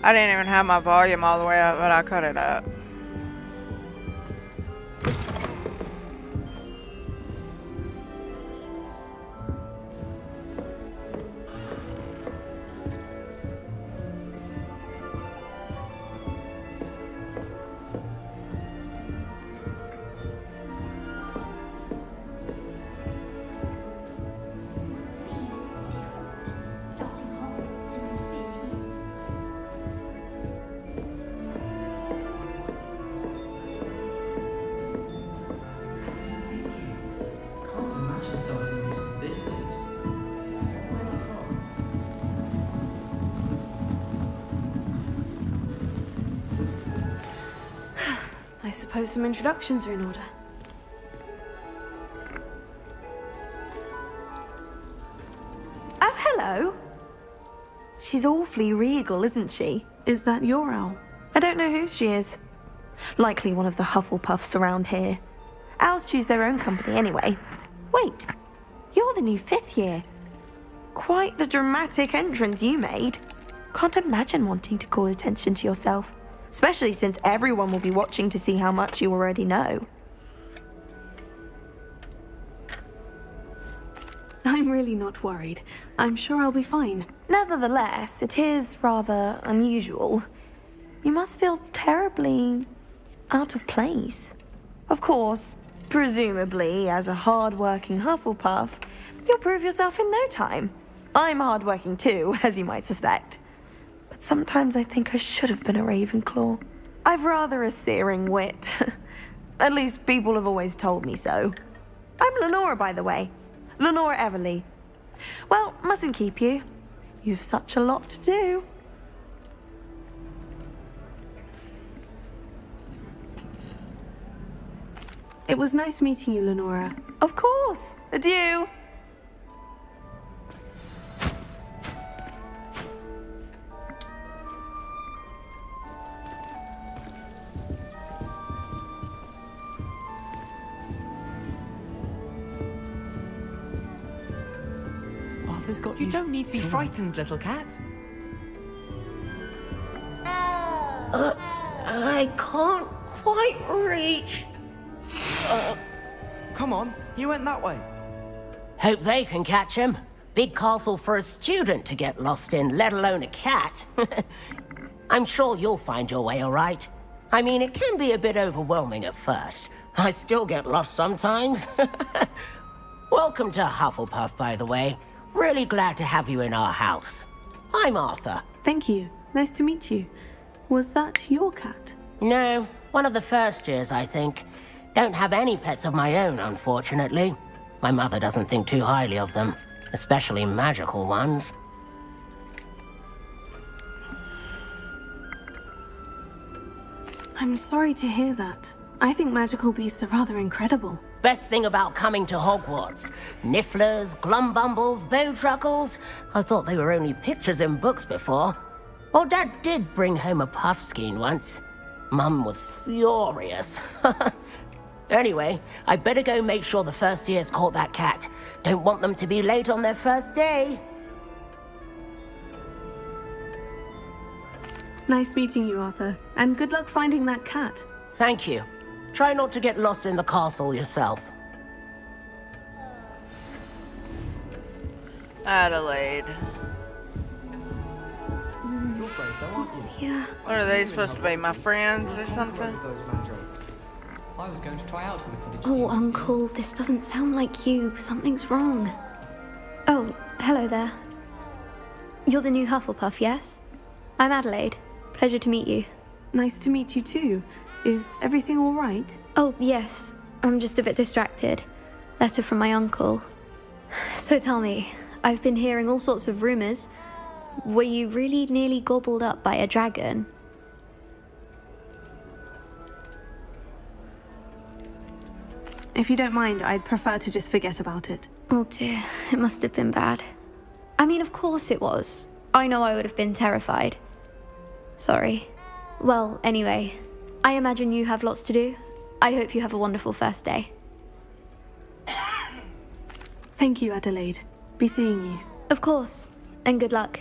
A: I didn't even have my volume all the way up, but I cut it up.
C: I suppose some introductions are in order.
L: Oh, hello. She's awfully regal, isn't she?
C: Is that your owl?
L: I don't know who she is. Likely one of the Hufflepuffs around here. Owls choose their own company anyway. Wait, you're the new 5th year. Quite the dramatic entrance you made. Can't imagine wanting to call attention to yourself. Especially since everyone will be watching to see how much you already know.
C: I'm really not worried. I'm sure I'll be fine.
L: Nevertheless, it is rather unusual. You must feel terribly out of place. Of course, presumably, as a hard-working Hufflepuff, you'll prove yourself in no time. I'm hard-working too, as you might suspect. But sometimes I think I should have been a Ravenclaw. I've rather a searing wit. At least people have always told me so. I'm Lenora, by the way. Lenora Everly. Well, mustn't keep you. You've such a lot to do.
C: It was nice meeting you, Lenora.
L: Of course. Adieu.
M: Arthur's got you. You don't need to be frightened, little cat.
K: I can't quite reach.
M: Come on, you went that way.
N: Hope they can catch him. Big castle for a student to get lost in, let alone a cat. I'm sure you'll find your way all right. I mean, it can be a bit overwhelming at first. I still get lost sometimes. Welcome to Hufflepuff, by the way. Really glad to have you in our house. I'm Arthur.
C: Thank you. Nice to meet you. Was that your cat?
N: No, one of the first years, I think. Don't have any pets of my own, unfortunately. My mother doesn't think too highly of them, especially magical ones.
C: I'm sorry to hear that. I think magical beasts are rather incredible.
N: Best thing about coming to Hogwarts. Nifflers, Glumbumbles, Bowtruckles. I thought they were only pictures in books before. Well, Dad did bring home a Puffskein once. Mum was furious. Anyway, I better go make sure the first years caught that cat. Don't want them to be late on their first day.
C: Nice meeting you, Arthur. And good luck finding that cat.
N: Thank you. Try not to get lost in the castle yourself.
A: Adelaide.
B: Yeah.
A: What are they supposed to be? My friends or something?
M: I was going to try out for the Quidditch
B: Oh,
M: team.
B: Uncle, this doesn't sound like you. Something's wrong. Oh, hello there. You're the new Hufflepuff, yes? I'm Adelaide. Pleasure to meet you.
C: Nice to meet you too. Is everything all right?
B: Oh, yes. I'm just a bit distracted. Letter from my uncle. So tell me, I've been hearing all sorts of rumors. Were you really nearly gobbled up by a dragon?
L: If you don't mind, I'd prefer to just forget about it.
B: Oh dear, it must have been bad. I mean, of course it was. I know I would have been terrified. Sorry. Well, anyway, I imagine you have lots to do. I hope you have a wonderful first day.
L: Thank you, Adelaide. Be seeing you.
B: Of course, and good luck.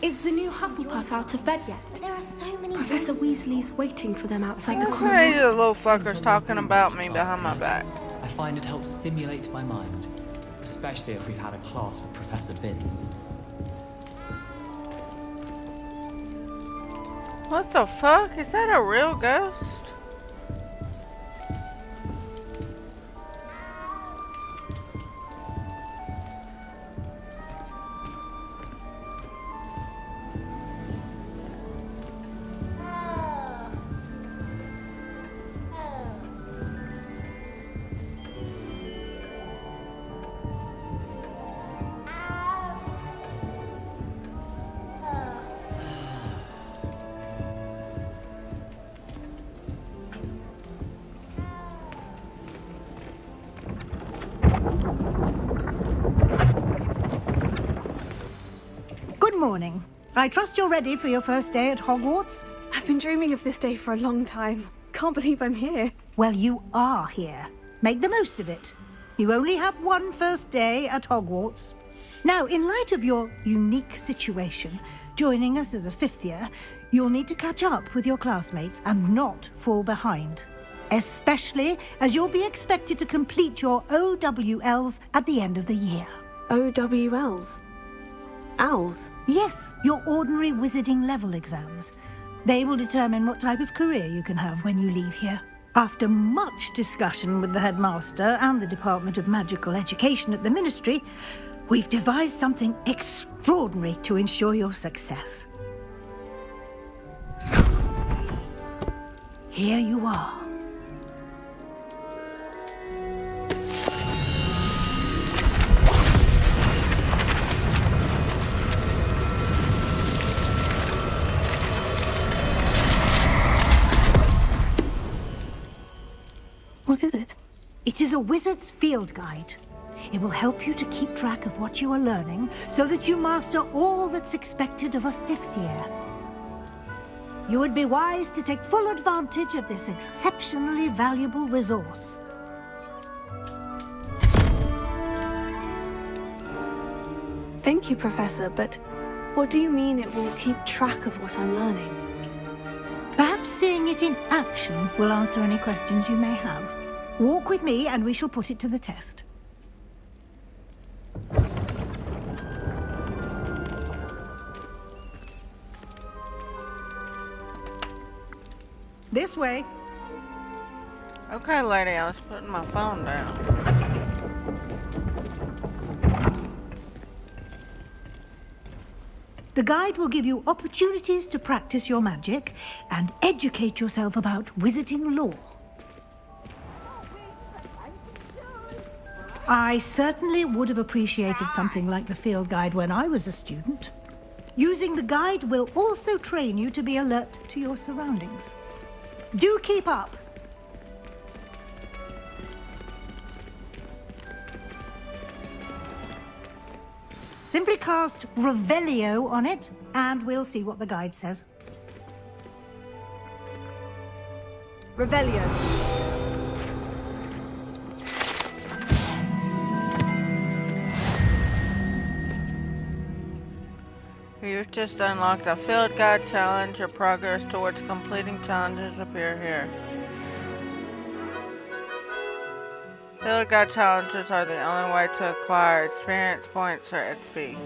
O: Is the new Hufflepuff out of bed yet?
P: There are so many.
O: Professor Weasley's waiting for them outside the
A: What's
O: common
A: these
O: room.
A: little fuckers talking about me behind my back?
M: I find it helps stimulate my mind, especially if we've had a class with Professor Binns.
A: What the fuck? Is that a real ghost?
J: Good morning. I trust you're ready for your first day at Hogwarts?
L: I've been dreaming of this day for a long time. Can't believe I'm here.
J: Well, you are here. Make the most of it. You only have one first day at Hogwarts. Now, in light of your unique situation, joining us as a fifth year, you'll need to catch up with your classmates and not fall behind. Especially as you'll be expected to complete your OWLs at the end of the year.
L: OWLs? Owls?
J: Yes, your ordinary wizarding level exams. They will determine what type of career you can have when you leave here. After much discussion with the headmaster and the Department of Magical Education at the Ministry, we've devised something extraordinary to ensure your success. Here you are.
L: What is it?
J: It is a wizard's field guide. It will help you to keep track of what you are learning so that you master all that's expected of a fifth year. You would be wise to take full advantage of this exceptionally valuable resource.
L: Thank you, Professor, but what do you mean it will keep track of what I'm learning?
J: Perhaps seeing it in action will answer any questions you may have. Walk with me and we shall put it to the test. This way.
A: Okay, lady, I was putting my phone down.
J: The guide will give you opportunities to practice your magic and educate yourself about wizarding lore. I certainly would have appreciated something like the field guide when I was a student. Using the guide will also train you to be alert to your surroundings. Do keep up. Simply cast Revelio on it, and we'll see what the guide says.
L: Revelio.
A: You've just unlocked a field guide challenge. Your progress towards completing challenges appear here. Field guide challenges are the only way to acquire experience points or XP.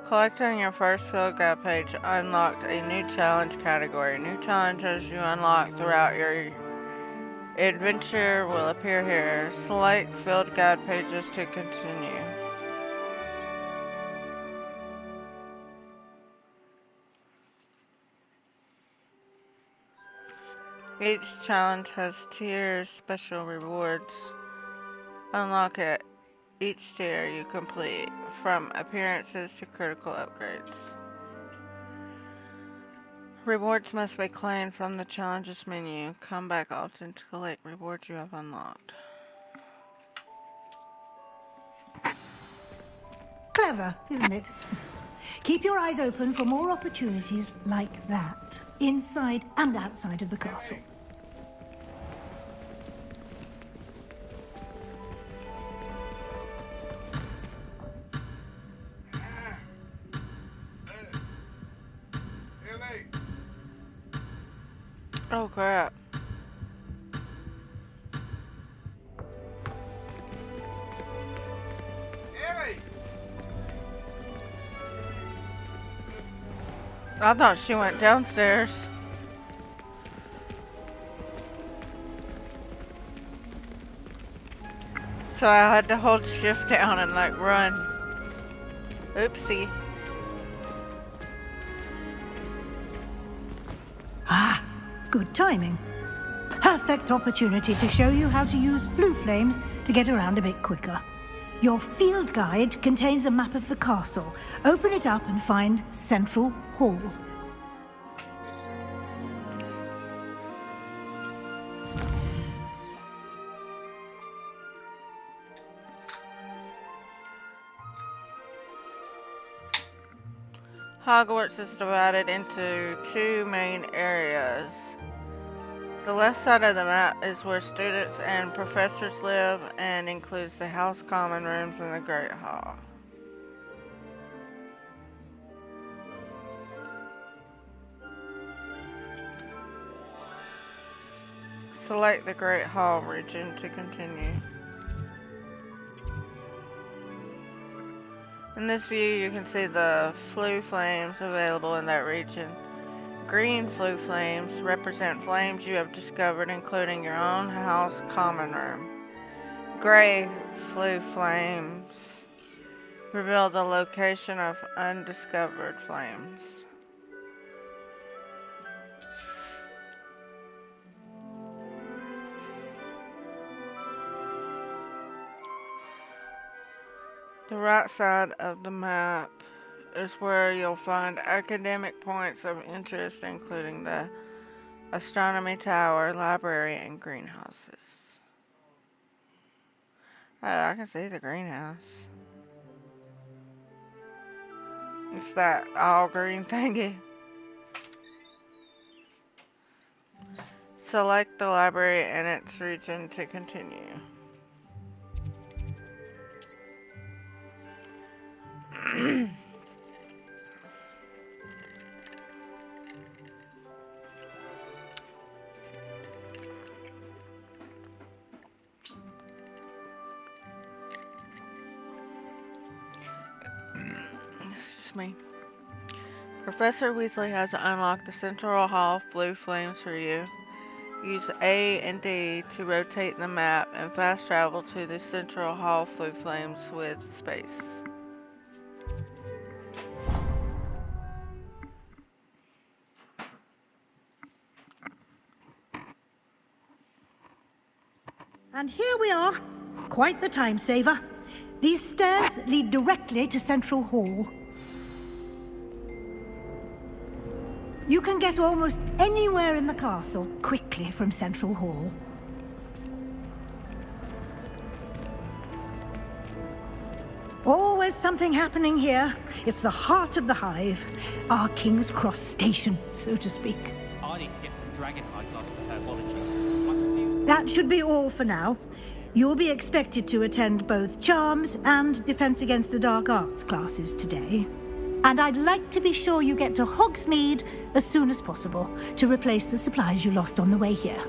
A: Collecting your first field guide page unlocked a new challenge category. New challenges you unlock throughout your adventure will appear here. Select field guide pages to continue. Each challenge has tiers, special rewards. Unlock it each tier you complete, from appearances to critical upgrades. Rewards must be claimed from the challenges menu. Come back often to collect rewards you have unlocked.
J: Clever, isn't it? Keep your eyes open for more opportunities like that, inside and outside of the castle.
A: Oh crap. I thought she went downstairs. So I had to hold shift down and like run. Oopsie.
J: Ah, good timing. Perfect opportunity to show you how to use flue flames to get around a bit quicker. Your field guide contains a map of the castle. Open it up and find Central Hall.
A: Hogwarts is divided into two main areas. The left side of the map is where students and professors live and includes the house common rooms and the Great Hall. Select the Great Hall region to continue. In this view, you can see the flue flames available in that region. Green flue flames represent flames you have discovered, including your own house common room. Gray flue flames reveal the location of undiscovered flames. The right side of the map is where you'll find academic points of interest, including the astronomy tower, library, and greenhouses. Oh, I can see the greenhouse. It's that all green thingy. Select the library and its region to continue. Excuse me. Professor Weasley has unlocked the Central Hall flue flames for you. Use A and D to rotate the map and fast travel to the Central Hall flue flames with space.
J: And here we are. Quite the time saver. These stairs lead directly to Central Hall. You can get almost anywhere in the castle quickly from Central Hall. Always something happening here. It's the heart of the Hive. Our King's Cross station, so to speak.
P: I need to get some Dragonhide classes for herbology.
J: That should be all for now. You'll be expected to attend both Charms and Defense Against the Dark Arts classes today. And I'd like to be sure you get to Hogsmeade as soon as possible to replace the supplies you lost on the way here.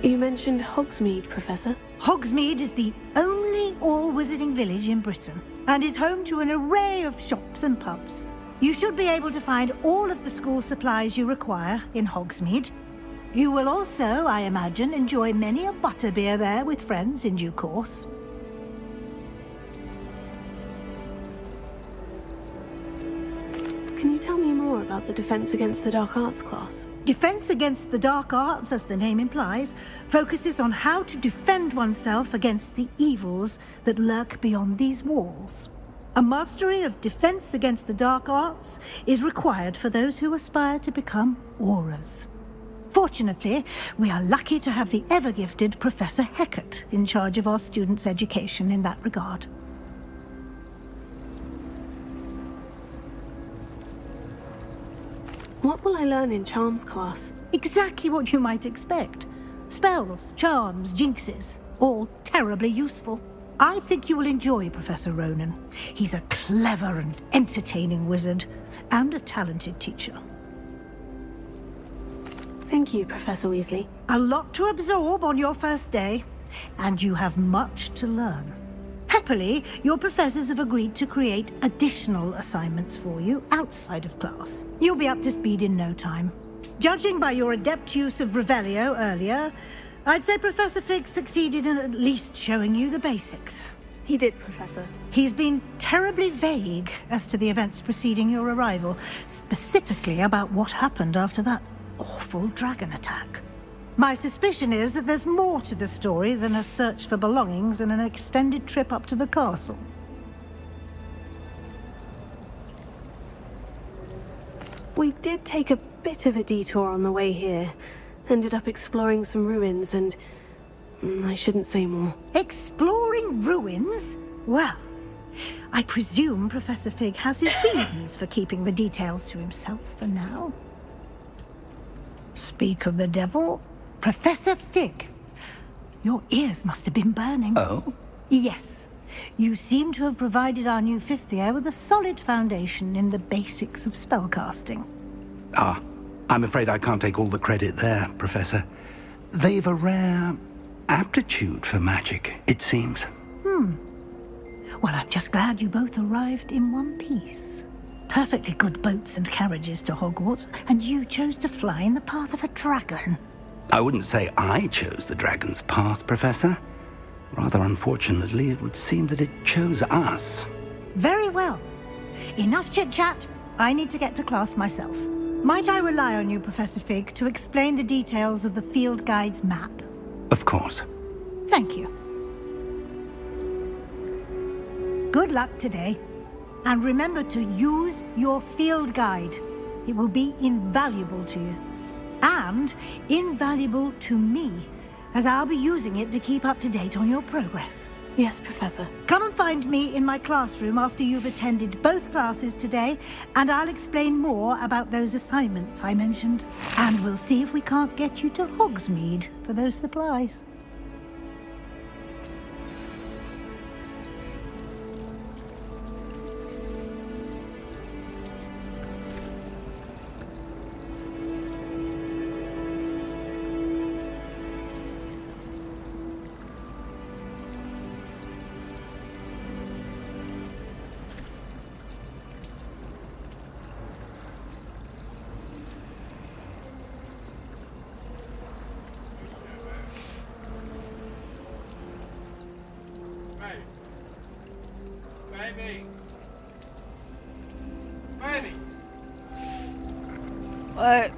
C: You mentioned Hogsmeade, Professor.
J: Hogsmeade is the only all-wizarding village in Britain and is home to an array of shops and pubs. You should be able to find all of the school supplies you require in Hogsmeade. You will also, I imagine, enjoy many a butterbeer there with friends in due course.
C: Can you tell me more about the Defense Against the Dark Arts class?
J: Defense Against the Dark Arts, as the name implies, focuses on how to defend oneself against the evils that lurk beyond these walls. A mastery of Defense Against the Dark Arts is required for those who aspire to become Aurors. Fortunately, we are lucky to have the ever-gifted Professor Heckert in charge of our students' education in that regard.
C: What will I learn in Charms class?
J: Exactly what you might expect. Spells, charms, jinxes, all terribly useful. I think you will enjoy Professor Ronan. He's a clever and entertaining wizard, and a talented teacher.
C: Thank you, Professor Weasley.
J: A lot to absorb on your first day, and you have much to learn. Happily, your professors have agreed to create additional assignments for you outside of class. You'll be up to speed in no time. Judging by your adept use of Revelio earlier, I'd say Professor Fig succeeded in at least showing you the basics.
C: He did, Professor.
J: He's been terribly vague as to the events preceding your arrival, specifically about what happened after that awful dragon attack. My suspicion is that there's more to the story than a search for belongings and an extended trip up to the castle.
C: We did take a bit of a detour on the way here. Ended up exploring some ruins and... I shouldn't say more.
J: Exploring ruins? Well, I presume Professor Fig has his reasons for keeping the details to himself for now. Speak of the devil, Professor Fig. Your ears must have been burning.
D: Oh?
J: Yes. You seem to have provided our new fifth year with a solid foundation in the basics of spellcasting.
D: Ah, I'm afraid I can't take all the credit there, Professor. They've a rare aptitude for magic, it seems.
J: Well, I'm just glad you both arrived in one piece. Perfectly good boats and carriages to Hogwarts, and you chose to fly in the path of a dragon.
D: I wouldn't say I chose the dragon's path, Professor. Rather unfortunately, it would seem that it chose us.
J: Very well. Enough chit-chat. I need to get to class myself. Might I rely on you, Professor Fig, to explain the details of the field guide's map?
D: Of course.
J: Thank you. Good luck today. And remember to use your field guide. It will be invaluable to you. And invaluable to me, as I'll be using it to keep up to date on your progress.
C: Yes, Professor.
J: Come and find me in my classroom after you've attended both classes today, and I'll explain more about those assignments I mentioned. And we'll see if we can't get you to Hogsmeade for those supplies.
A: Baby. What?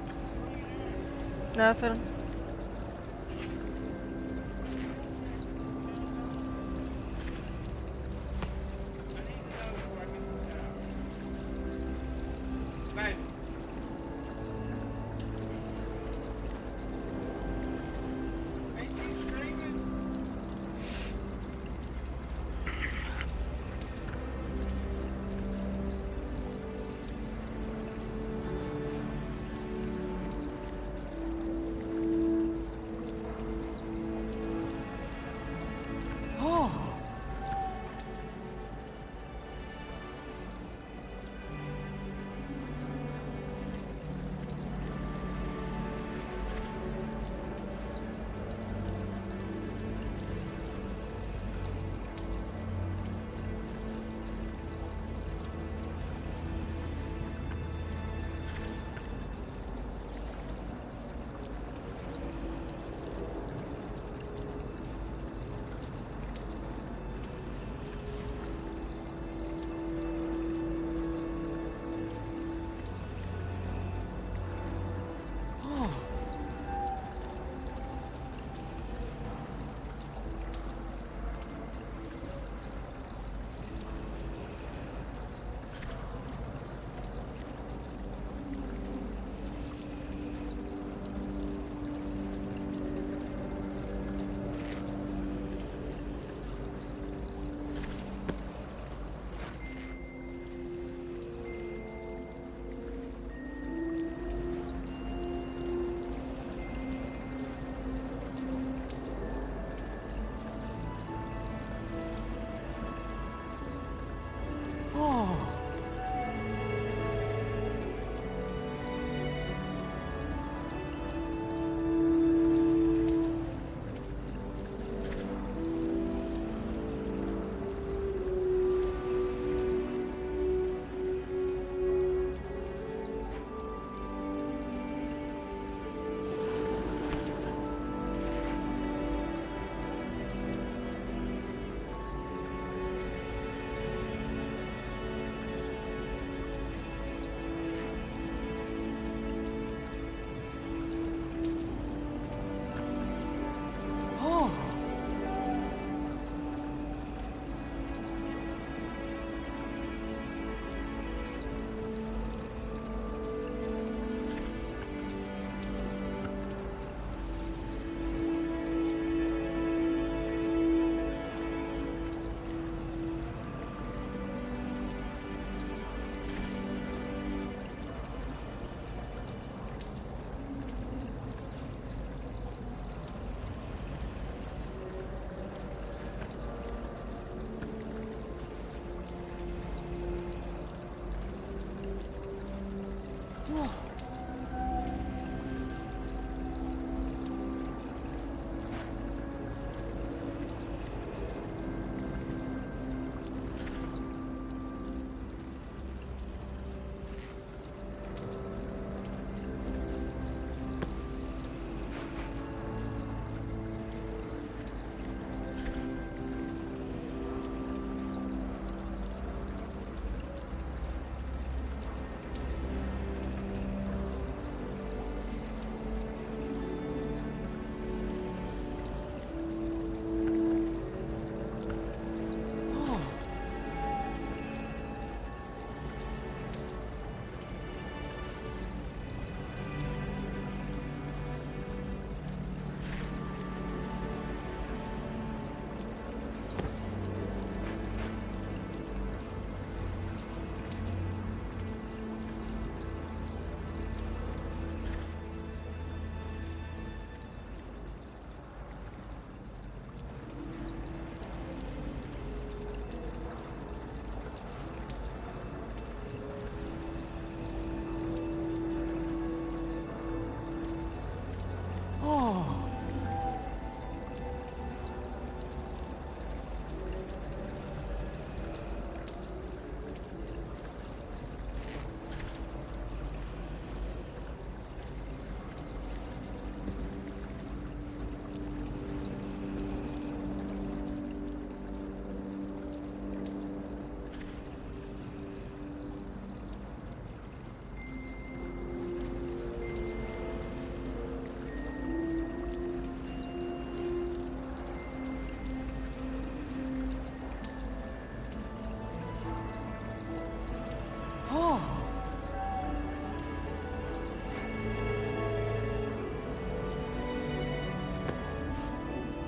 A: Nothing.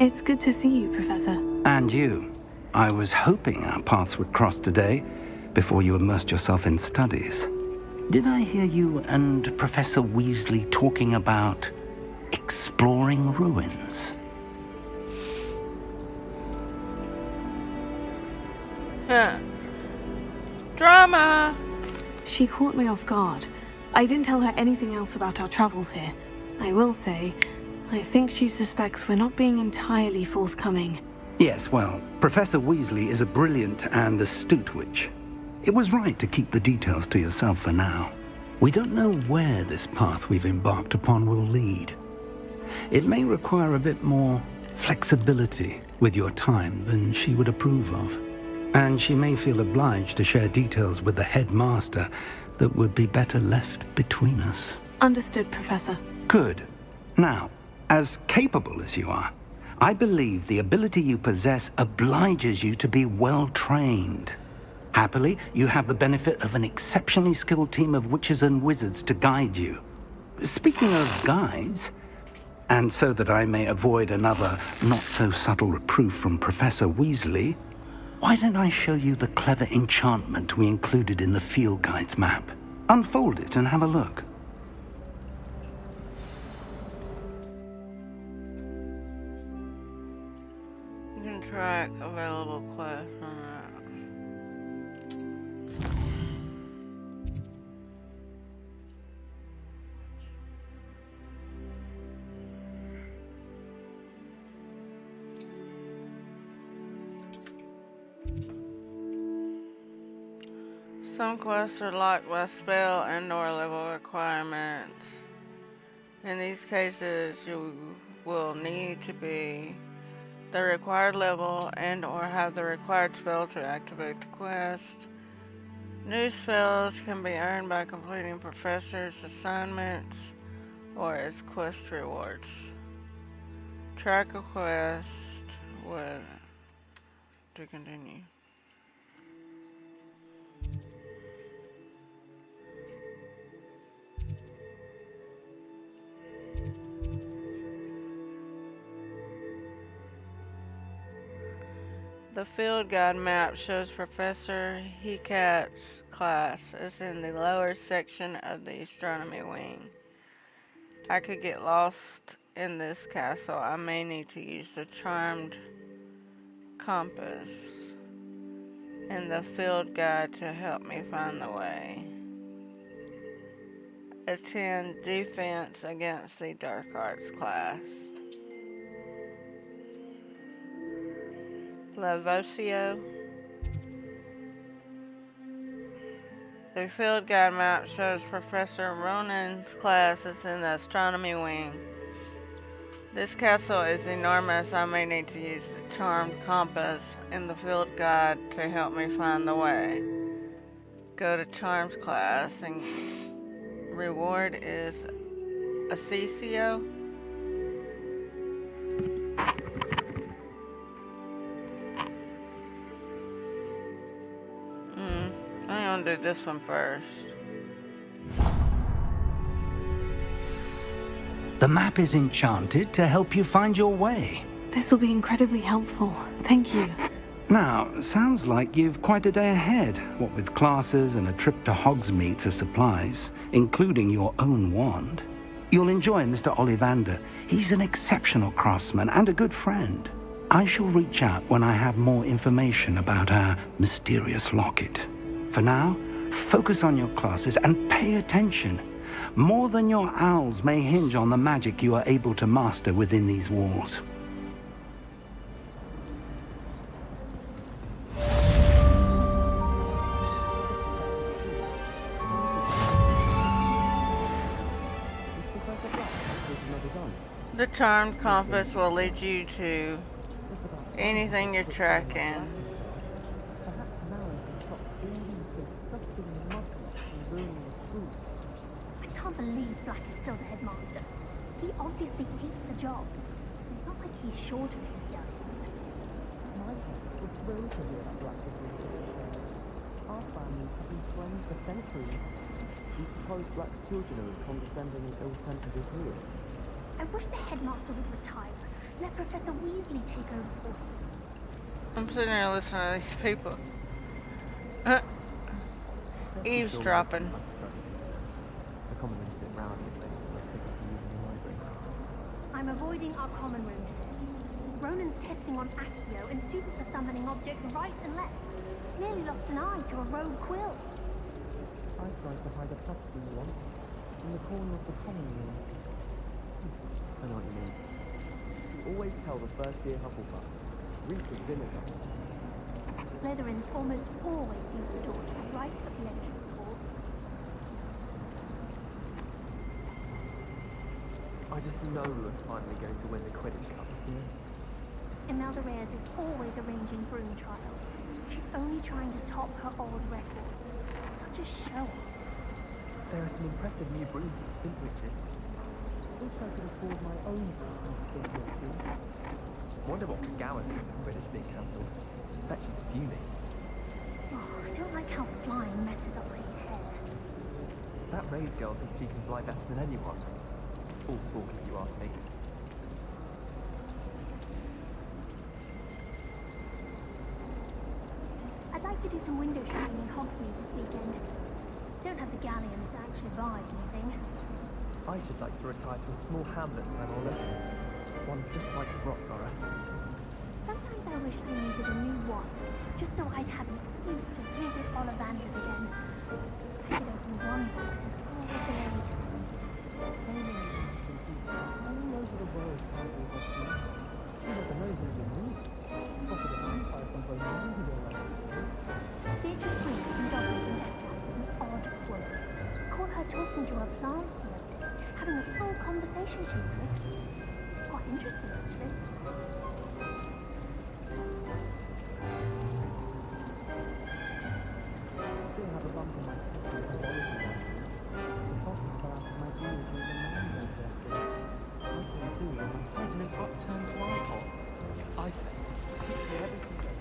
C: It's good to see you, Professor.
D: And you. I was hoping our paths would cross today, before you immersed yourself in studies. Did I hear you and Professor Weasley talking about exploring ruins?
A: Huh. Drama!
C: She caught me off guard. I didn't tell her anything else about our travels here. I will say, I think she suspects we're not being entirely forthcoming.
D: Yes, well, Professor Weasley is a brilliant and astute witch. It was right to keep the details to yourself for now. We don't know where this path we've embarked upon will lead. It may require a bit more flexibility with your time than she would approve of. And she may feel obliged to share details with the headmaster that would be better left between us.
C: Understood, Professor.
D: Good. Now, as capable as you are, I believe the ability you possess obliges you to be well trained. Happily, you have the benefit of an exceptionally skilled team of witches and wizards to guide you. Speaking of guides, and so that I may avoid another not-so-subtle reproof from Professor Weasley, why don't I show you the clever enchantment we included in the field guide's map? Unfold it and have a look.
A: You can track available quests on that. Some quests are locked by spell and/or level requirements. In these cases, you will need to be the required level and/or have the required spell to activate the quest. New spells can be earned by completing professors' assignments or as quest rewards. Track a quest to continue. The field guide map shows Professor Hecat's class is in the lower section of the astronomy wing. I could get lost in this castle. I may need to use the charmed compass and the field guide to help me find the way. Attend defense against the dark arts class. Lavocio. The field guide map shows Professor Ronan's class is in the astronomy wing. This castle is enormous. I may need to use the charmed compass and the field guide to help me find the way. Go to Charms class and reward is Assisio. I'm gonna do this one first.
D: The map is enchanted to help you find your way.
C: This will be incredibly helpful. Thank you.
D: Now, sounds like you've quite a day ahead, what with classes and a trip to Hogsmeade for supplies, including your own wand. You'll enjoy Mr. Ollivander. He's an exceptional craftsman and a good friend. I shall reach out when I have more information about our mysterious locket. For now, focus on your classes and pay attention. More than your owls may hinge on the magic you are able to master within these walls.
A: The charmed compass will lead you to anything you're tracking.
Q: I can't believe Black is still the headmaster. He obviously hates the job. It's not like he's sure to his done.
R: It's relatively about Black our family have been friends for centuries. We suppose Black's children are as condescending and ill-tempered as he is.
Q: I wish the headmaster would retire. Let Professor Weasley take over for you.
A: I'm sitting here listening to these people. Eavesdropping.
Q: I'm avoiding our common room today. Ronan's testing on Accio, and students are summoning objects right and left. Nearly lost an eye to a rogue quill.
R: I tried to hide a puzzle once in the corner of the common room. I know what you mean. You always tell the first year Hufflepuff, reek of vinegar.
Q: Slytherins almost always use the door to the right of the entrance hall.
R: I just know we're finally going to win the Quidditch Cup this year.
Q: Imelda Reyes is always arranging broom trials. She's only trying to top her old record. Such a show-off.
R: There are some impressive new brooms at Sintwiches. Wish I could afford my own broom instead of your. Wonder what Gower thinks of Quidditch being cancelled. Bet she's fuming.
Q: Oh, I don't like how flying messes up her hair.
R: That Reyes girl thinks she can fly better than anyone. All talk if you ask me.
Q: I'd like to do some window shopping in Hogsmeade this weekend. Don't have the galleons to actually buy anything.
R: I should like to retire to a small hamlet when I'm older. One just like Rockborough.
Q: Sometimes I wish I needed a new watch, just so I'd have an excuse to visit Ollivanders again. I could open one box and all day.
R: All over the world can't be Hogsmeade. She never knows who's in me. Spotted a vampire someplace years ago like
Q: Beatrice Green from Douglas and Deathtrap is an odd woman. Caught her talking to her plants the other day, having a full conversation she was. Quite interesting, actually.
R: Still have a bump in my head with the quality one. The foxes fell out of my ears with the man was yesterday. I came to and my head in an upturned fly pot. I said, quickly everything goes.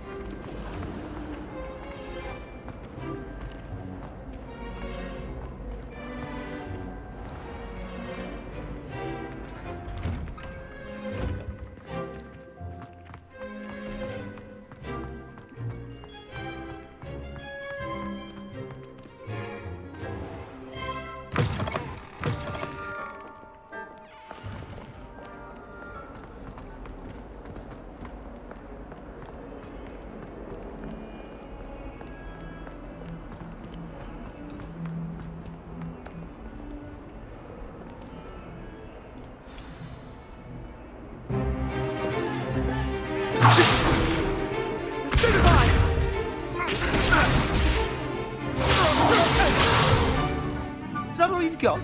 I: Is that all you've got?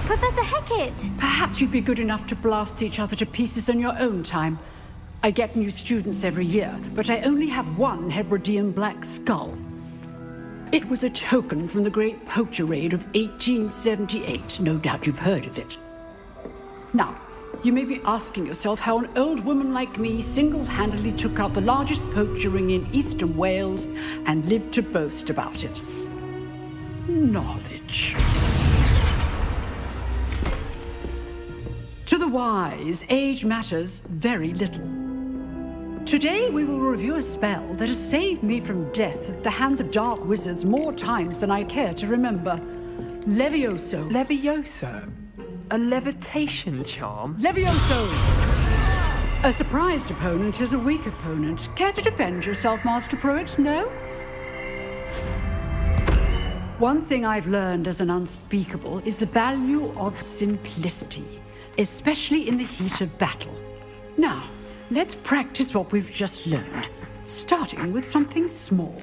B: Professor Hecat!
S: Perhaps you'd be good enough to blast each other to pieces on your own time. I get new students every year, but I only have one Hebridean black skull. It was a token from the Great Poacher Raid of 1878. No doubt you've heard of it. Now, you may be asking yourself how an old woman like me single-handedly took out the largest poacher ring in eastern Wales and lived to boast about it. Knowledge. To the wise, age matters very little. Today we will review a spell that has saved me from death at the hands of dark wizards more times than I care to remember. Levioso.
T: Levioso? A levitation charm?
S: Levioso! A surprised opponent is a weak opponent. Care to defend yourself, Master Pruitt? No? One thing I've learned as an unspeakable is the value of simplicity, especially in the heat of battle. Now, let's practice what we've just learned, starting with something small.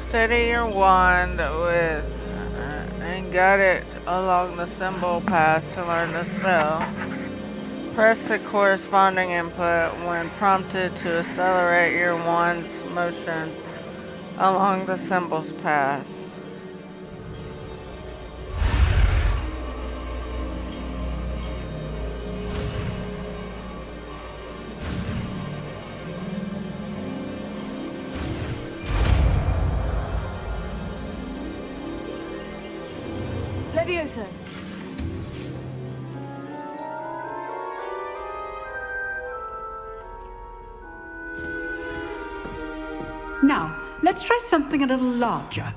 A: Steady your wand with and guide it along the symbol path to learn the spell. Press the corresponding input when prompted to accelerate your wand's motion along the symbol's path.
C: Levioso!
S: Now, let's try something a little larger.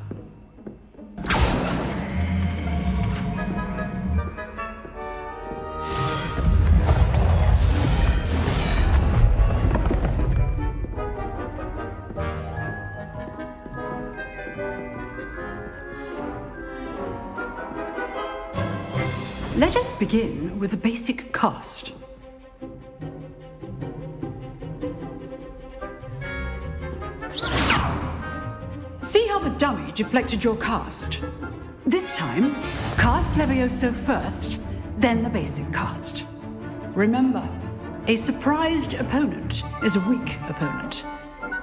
S: Let us begin with the basic cast. See how the dummy deflected your cast? This time, cast Levioso first, then the basic cast. Remember, a surprised opponent is a weak opponent,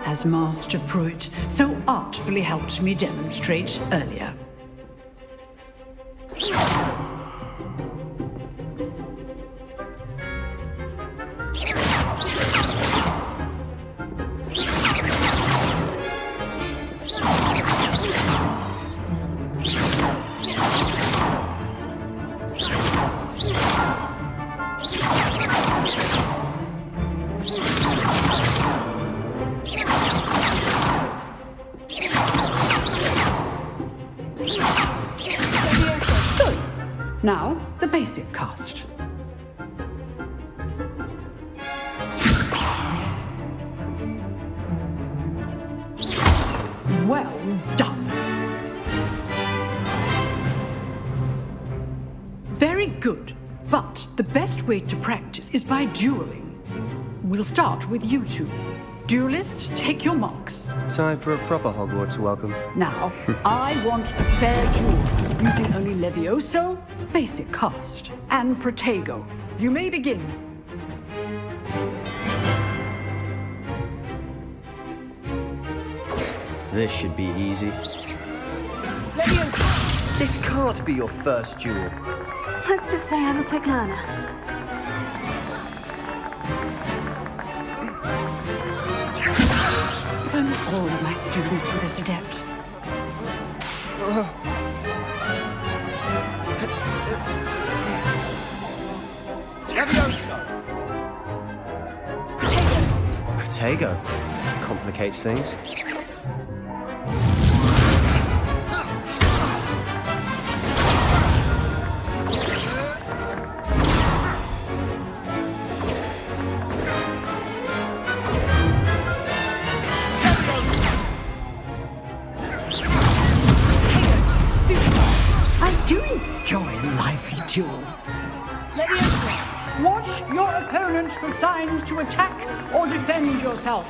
S: as Master Pruitt so artfully helped me demonstrate earlier. Now, the basic cast. Well done. Very good. But the best way to practice is by dueling. We'll start with you two. Duelists, take your marks.
U: Time for a proper Hogwarts welcome.
S: Now, I want a fair duel, using only Levioso, basic cast, and Protego. You may begin.
U: This should be easy.
C: Levioso!
U: This can't be your first duel.
C: Let's just say I'm a quick learner.
S: If only all of my students were this adept.
U: Protego. Complicates things.
S: I do enjoy a lively duel.
C: Levioso!
S: Watch your opponent for signs to attack or defend yourself.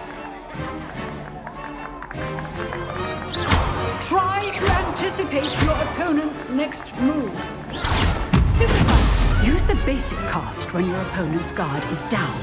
S: Try to anticipate your opponent's next move. Superfly! Use the basic cast when your opponent's guard is down.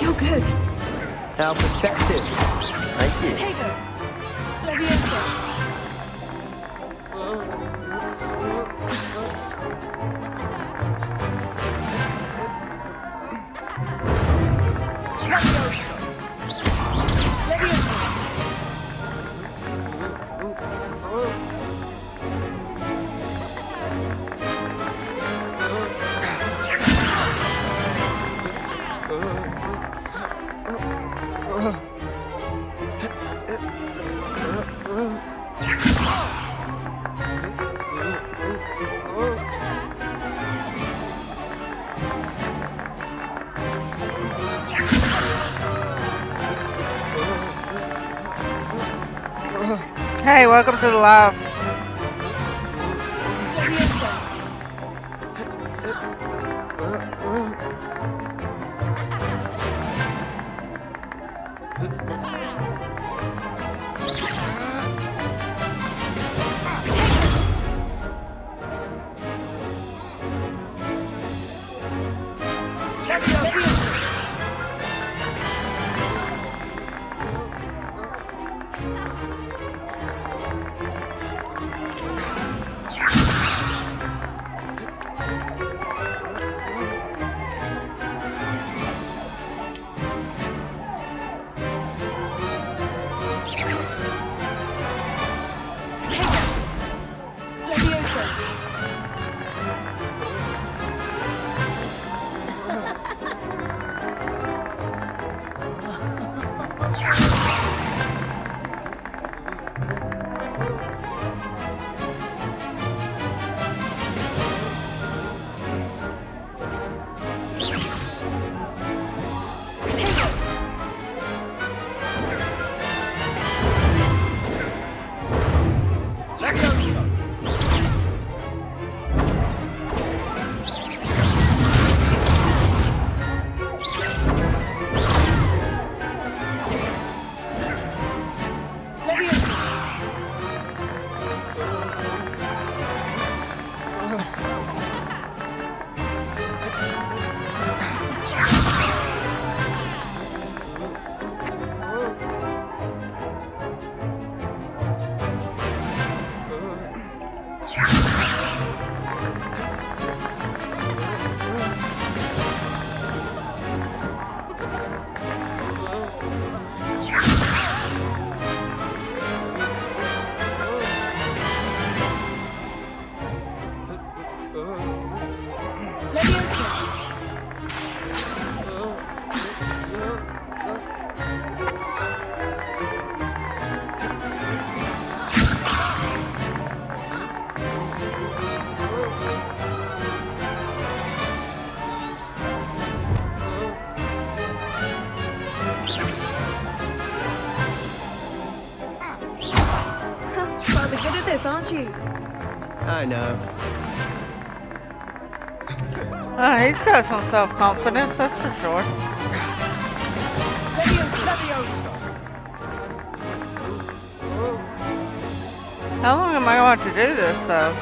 C: You're good.
U: How perceptive. Thank you.
C: Protego! Levioso!
A: Hey, welcome to the live.
L: nervous, aren't you?
U: I know.
A: He's got some self-confidence, that's for sure. How long am I going to do this, though?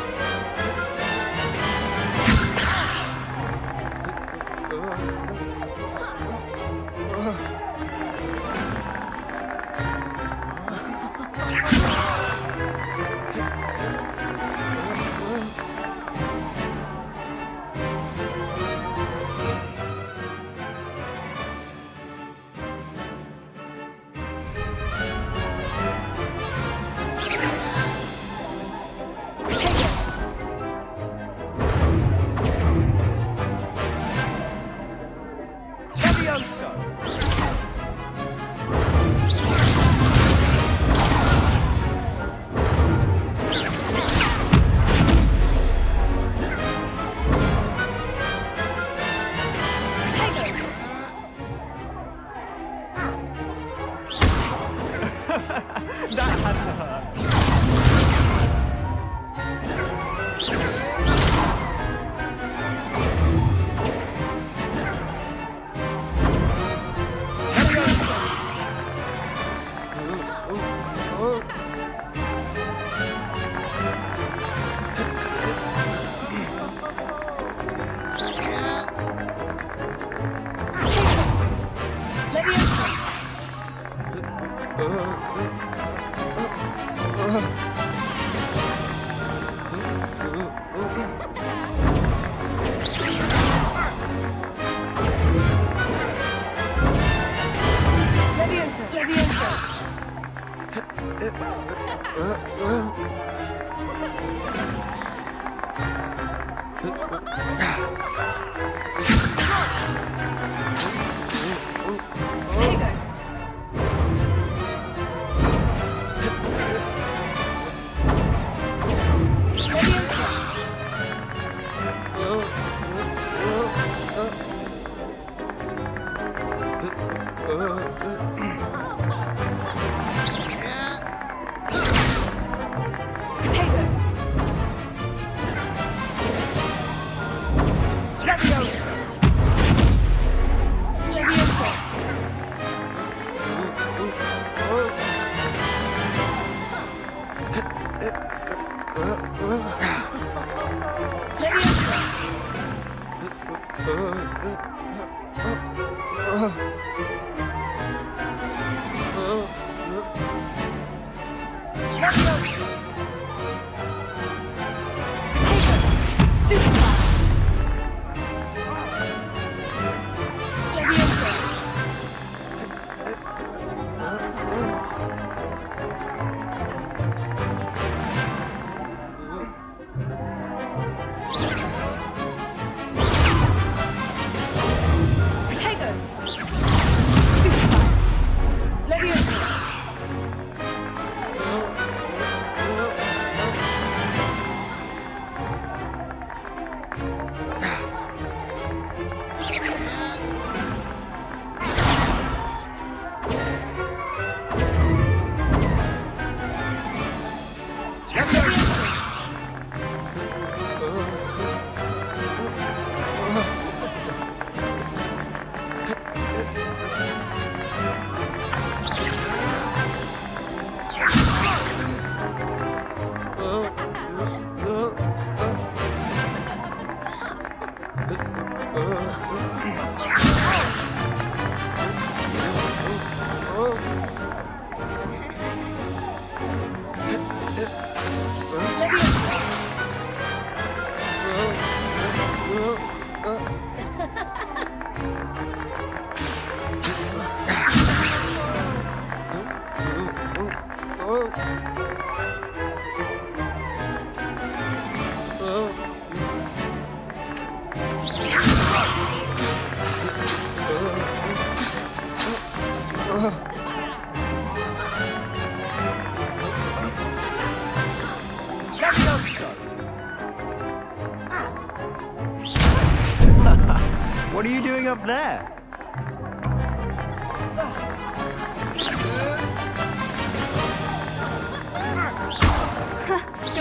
U: What are you doing up there?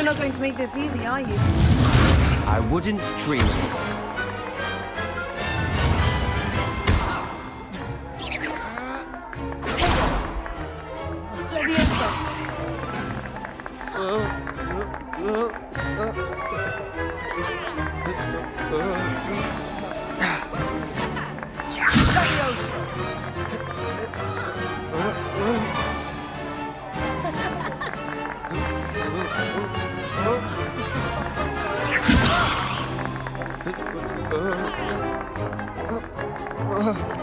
C: not going to make this easy, are you?
T: I wouldn't dream of it.
C: Leviosa.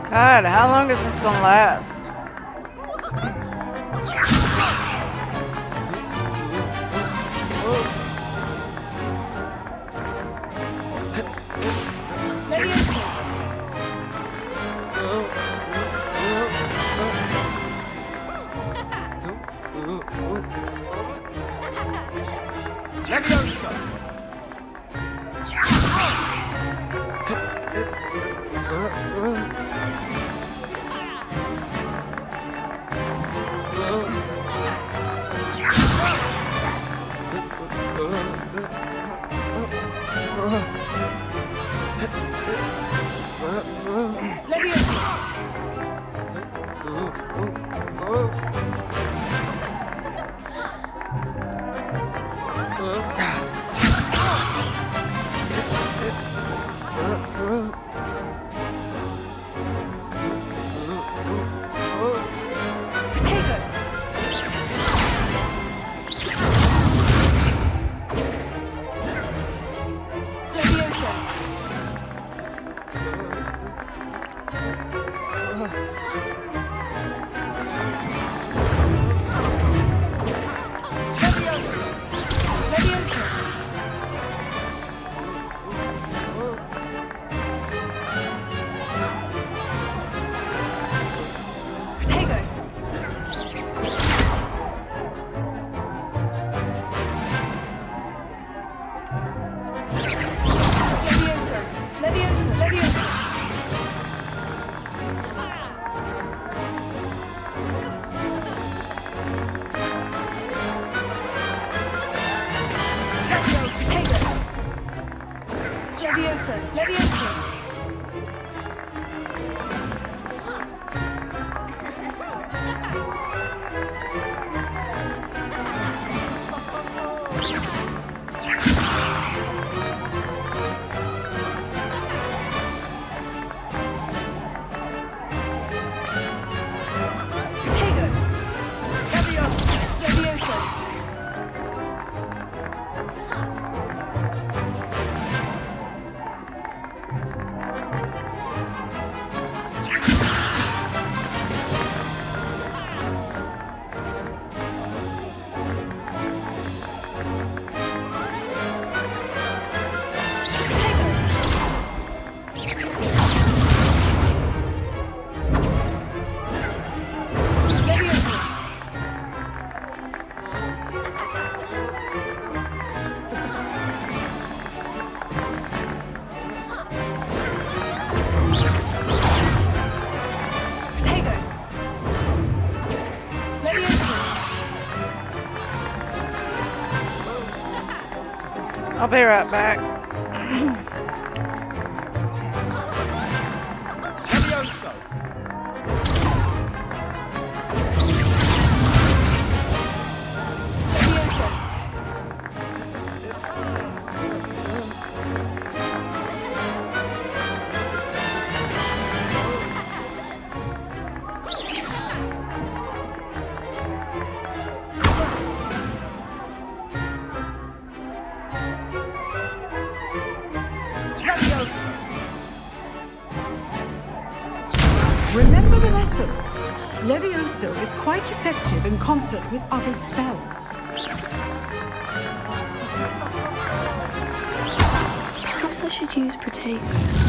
A: God, how long is this gonna last? I'll be right back.
S: Remember the lesson. Levioso is quite effective in concert with other spells.
L: Perhaps I should use Protego.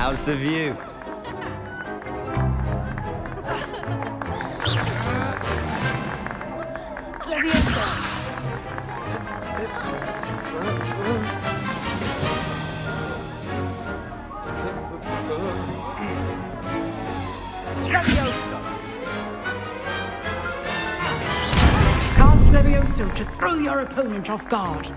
U: How's the view?
S: Cast Levioso to throw your opponent off guard.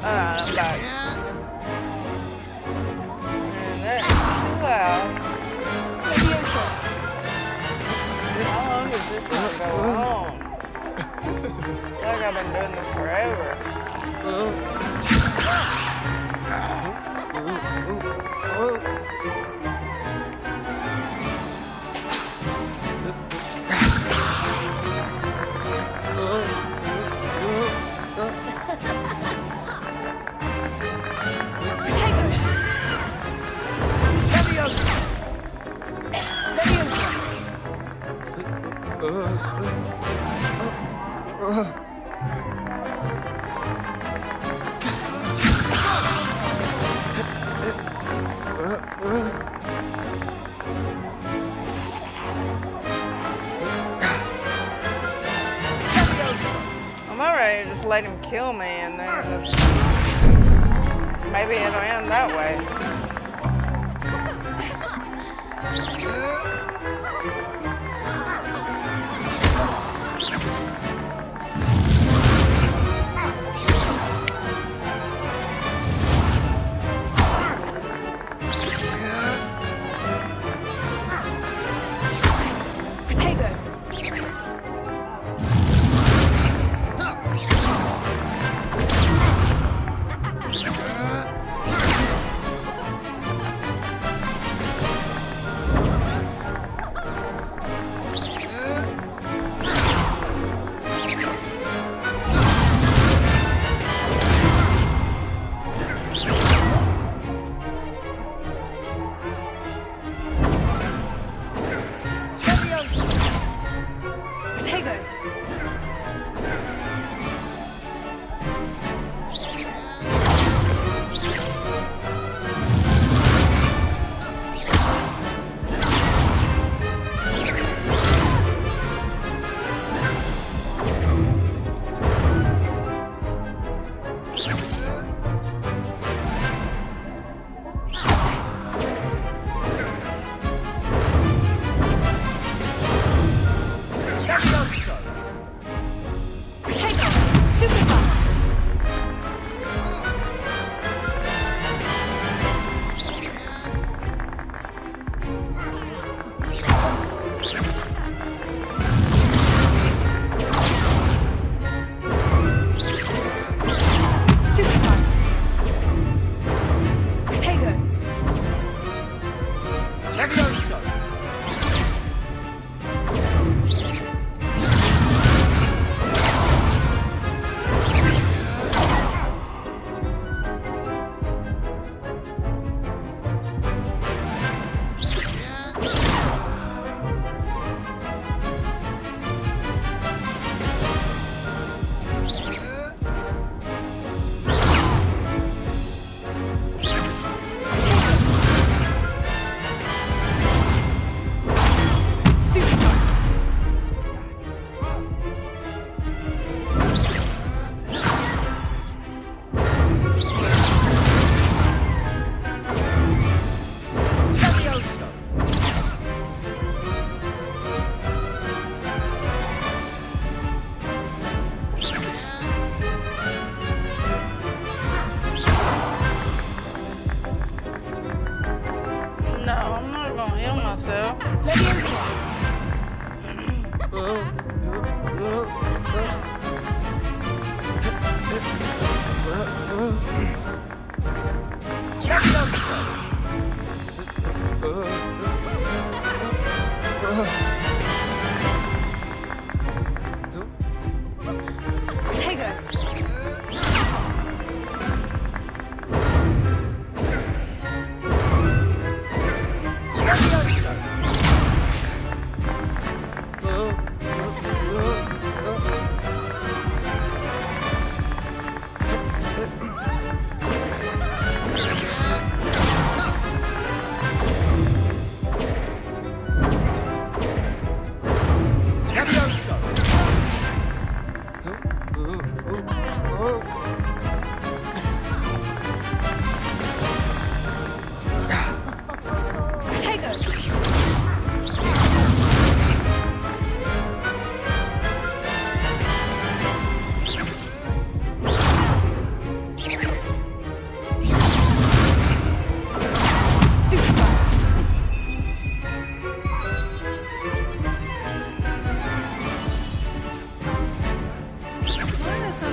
A: I'm back. And that's too loud. How long does this one go on? I feel like I've been doing this forever. I'm already just let him kill me and then just maybe it'll end that way.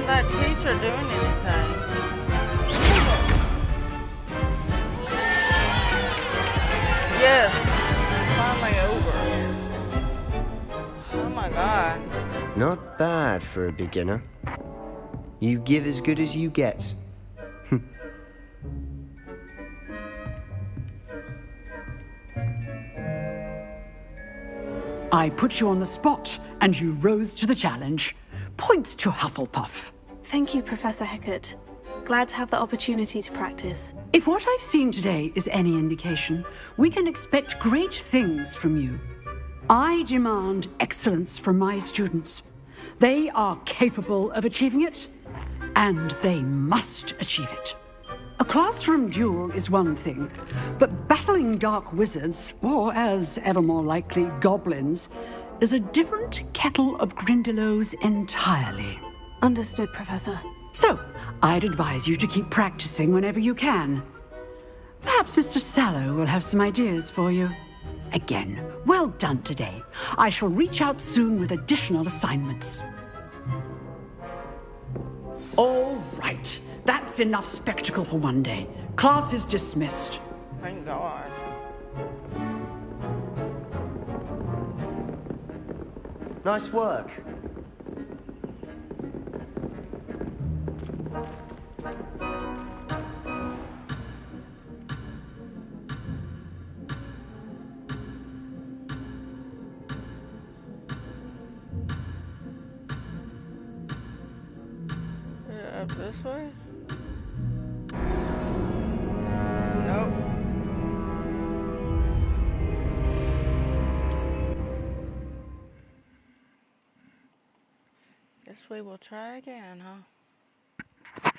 A: That teacher doing anything? Yes, finally over. Oh my god.
T: Not bad for a beginner. You give as good as you get.
S: I put you on the spot, and you rose to the challenge. Points to Hufflepuff.
C: Thank you, Professor Hecat. Glad to have the opportunity to practice.
S: If what I've seen today is any indication, we can expect great things from you. I demand excellence from my students. They are capable of achieving it, and they must achieve it. A classroom duel is one thing, but battling dark wizards, or as ever more likely, goblins, is a different kettle of Grindylows entirely.
C: Understood, Professor.
S: So, I'd advise you to keep practicing whenever you can. Perhaps Mr. Sallow will have some ideas for you. Again, well done today. I shall reach out soon with additional assignments. All right. That's enough spectacle for one day. Class is dismissed.
A: Thank God.
T: Nice work.
A: Up this way? Nope. Guess we will try again, huh?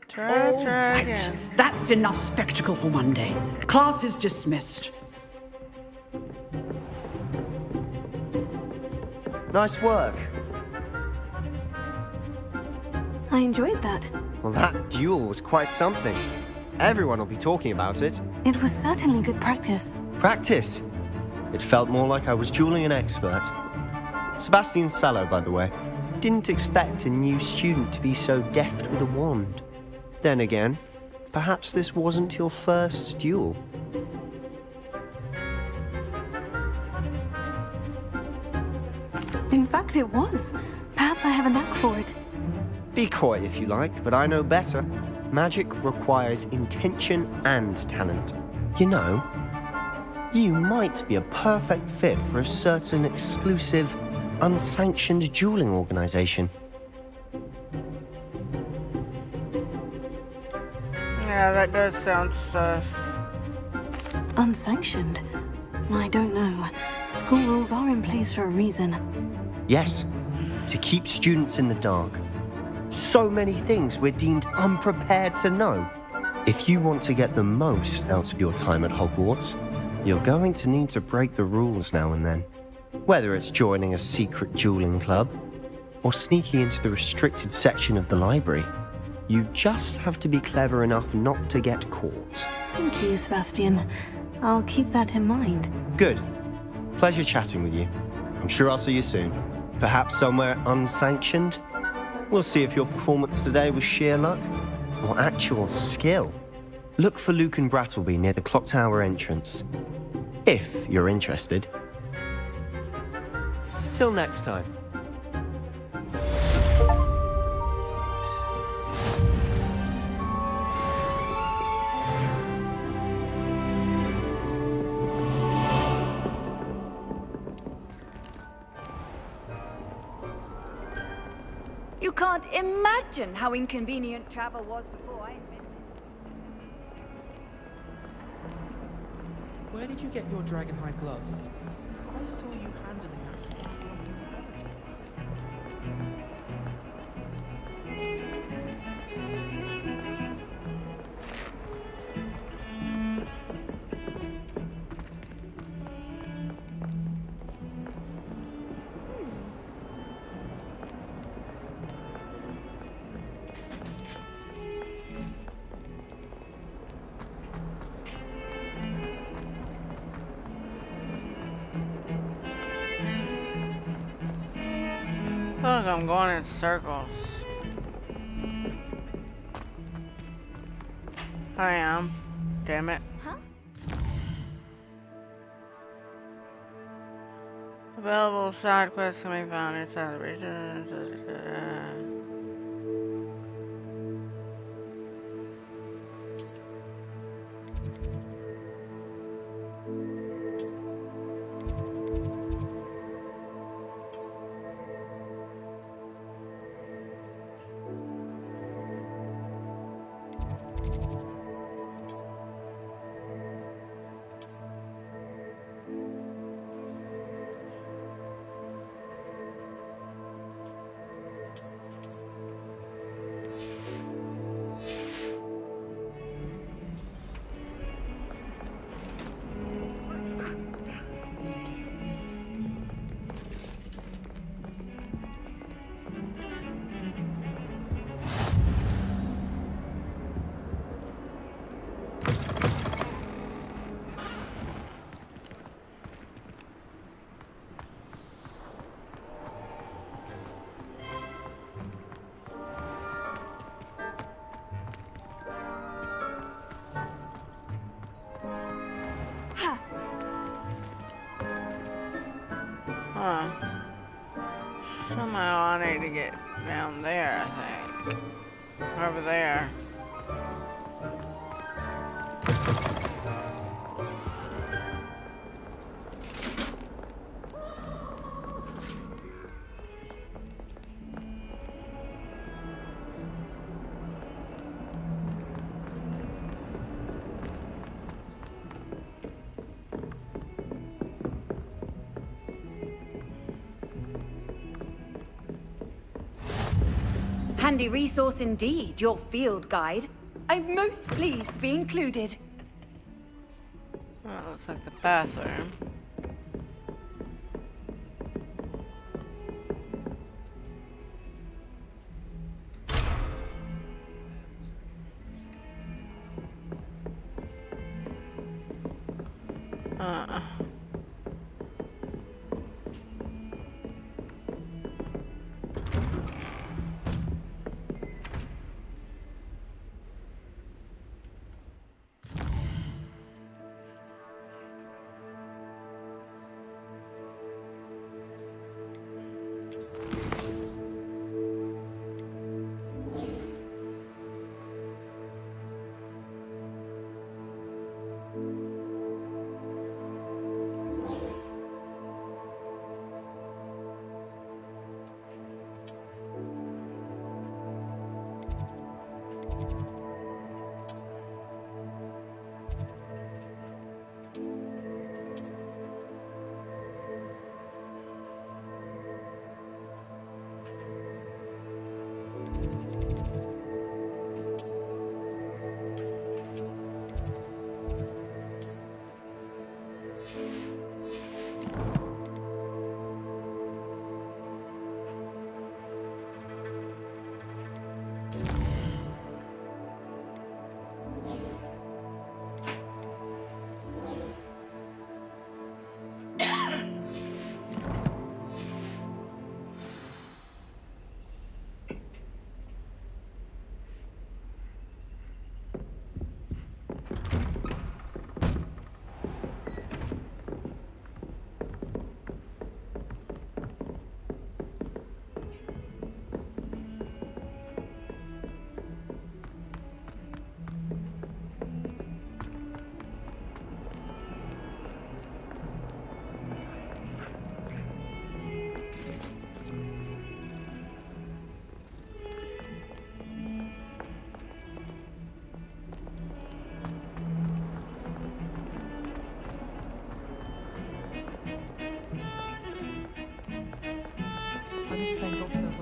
A: Try
S: Right.
A: again.
S: That's enough spectacle for one day. Class is dismissed.
T: Nice work.
C: I enjoyed that.
T: Well, that duel was quite something. Everyone will be talking about it.
C: It was certainly good practice.
T: Practice? It felt more like I was dueling an expert. Sebastian Sallow, by the way. Didn't expect a new student to be so deft with a wand. Then again, perhaps this wasn't your first duel.
C: In fact, it was. Perhaps I have a knack for it.
T: Be coy if you like, but I know better. Magic requires intention and talent. You know, you might be a perfect fit for a certain exclusive, unsanctioned dueling organization.
A: Yeah, that does sound sus.
C: Unsanctioned? I don't know. School rules are in place for a reason.
T: Yes, to keep students in the dark. So many things we're deemed unprepared to know. If you want to get the most out of your time at Hogwarts, you're going to need to break the rules now and then. Whether it's joining a secret dueling club or sneaking into the restricted section of the library, you just have to be clever enough not to get caught.
C: Thank you, Sebastian. I'll keep that in mind.
T: Good. Pleasure chatting with you. I'm sure I'll see you soon. Perhaps somewhere unsanctioned? We'll see if your performance today was sheer luck or actual skill. Look for Luke and Brattleby near the clock tower entrance, if you're interested. Till next time.
H: You can't imagine how inconvenient travel was before I invented
R: Where did you get your dragonhide gloves? I saw you handling that.
A: I feel like I'm going in circles. I am. Damn it.
Q: Huh?
A: Available side quests can be found inside the region. Huh. Somehow I need to get down there, I think. Over there.
H: Handy resource indeed, your field guide. I'm most pleased to be included.
A: Well, it looks like the bathroom.
R: I miss playing Doctor when we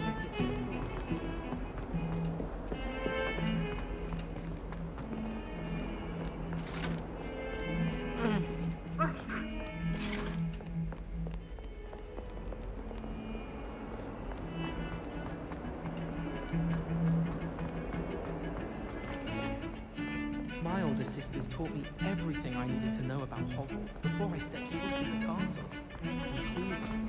R: were My older sisters taught me everything I needed to know about Hogwarts before I stepped foot in the castle, including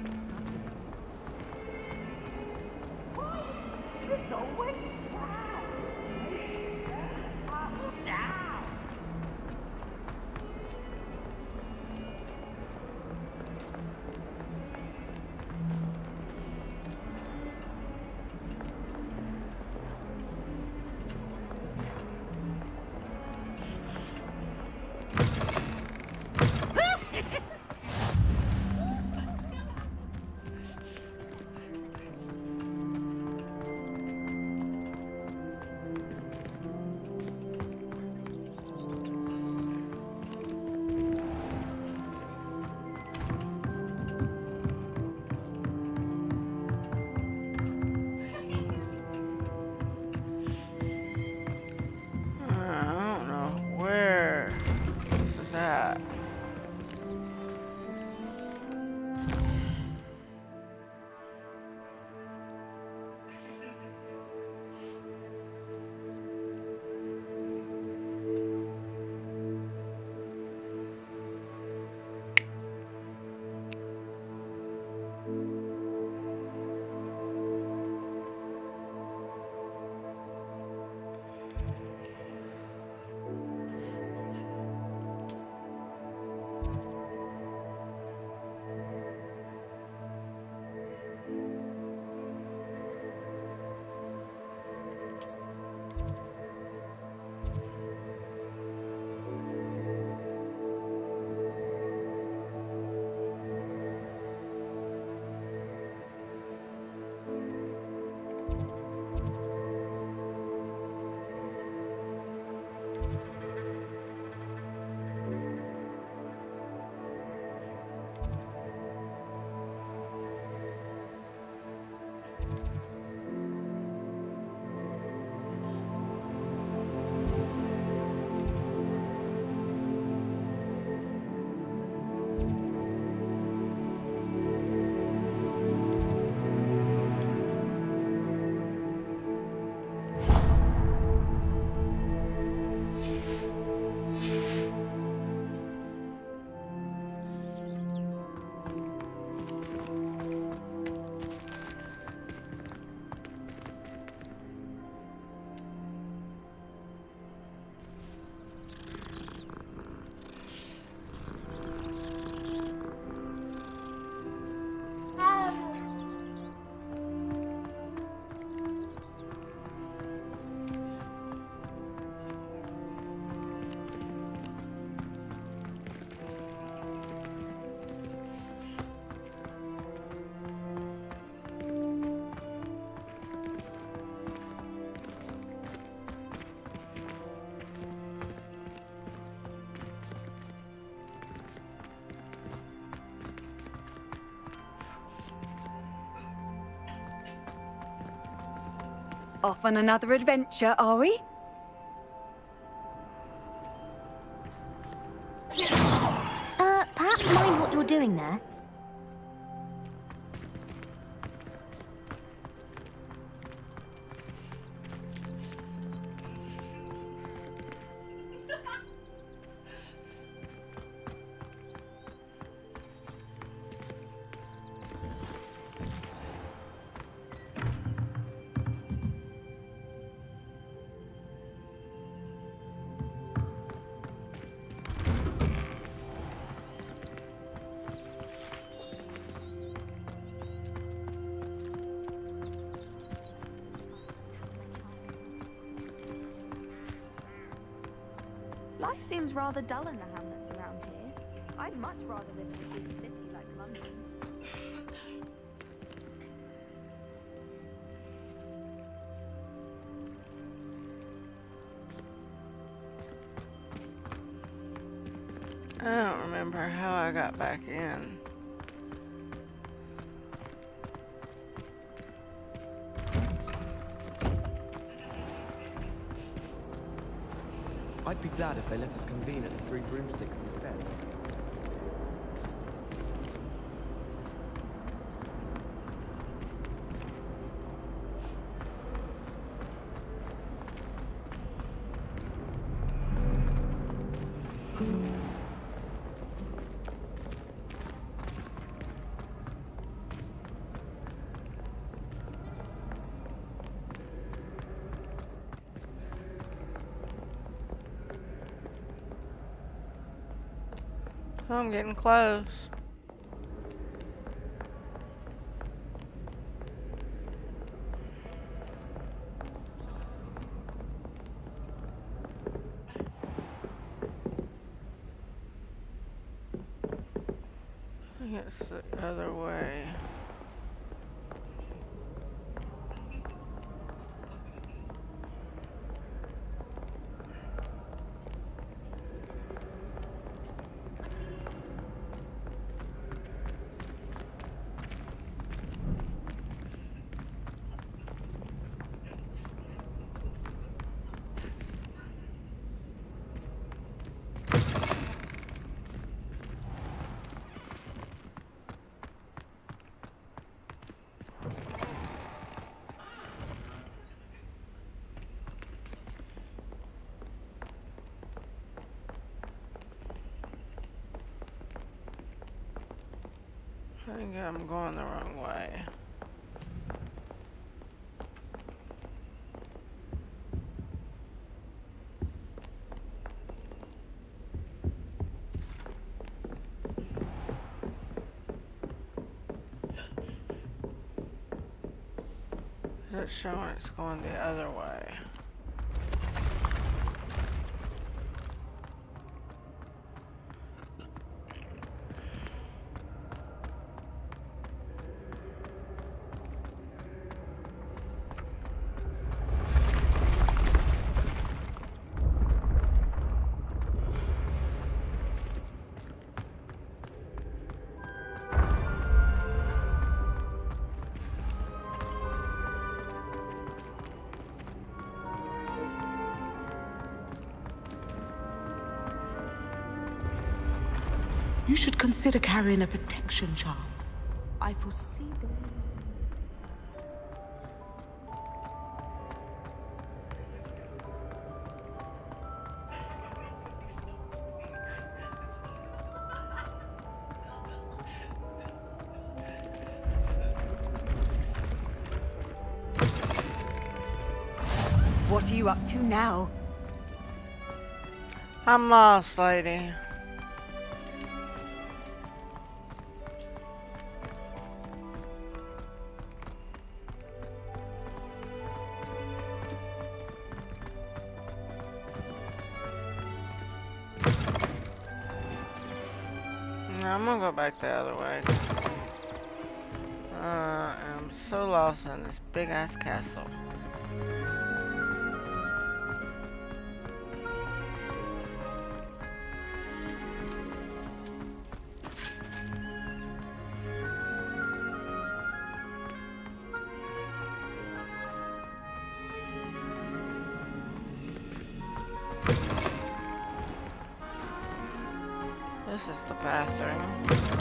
H: Off on another adventure, are we?
G: Perhaps mind what you're doing there?
L: Life seems rather dull in the hamlets around here. I'd much rather live in a big city like London.
A: I don't remember how I got back in.
R: I'd be glad if they let us convene at the Three Broomsticks instead.
A: I'm getting close. I think it's the other way. I think I'm going the wrong way. It's showing it's going the other way.
G: You should consider carrying a protection charm. I foresee them.
H: What are you up to now?
A: I'm lost, lady. No, I'm gonna go back the other way. I'm so lost in this big ass castle. This is the bathroom.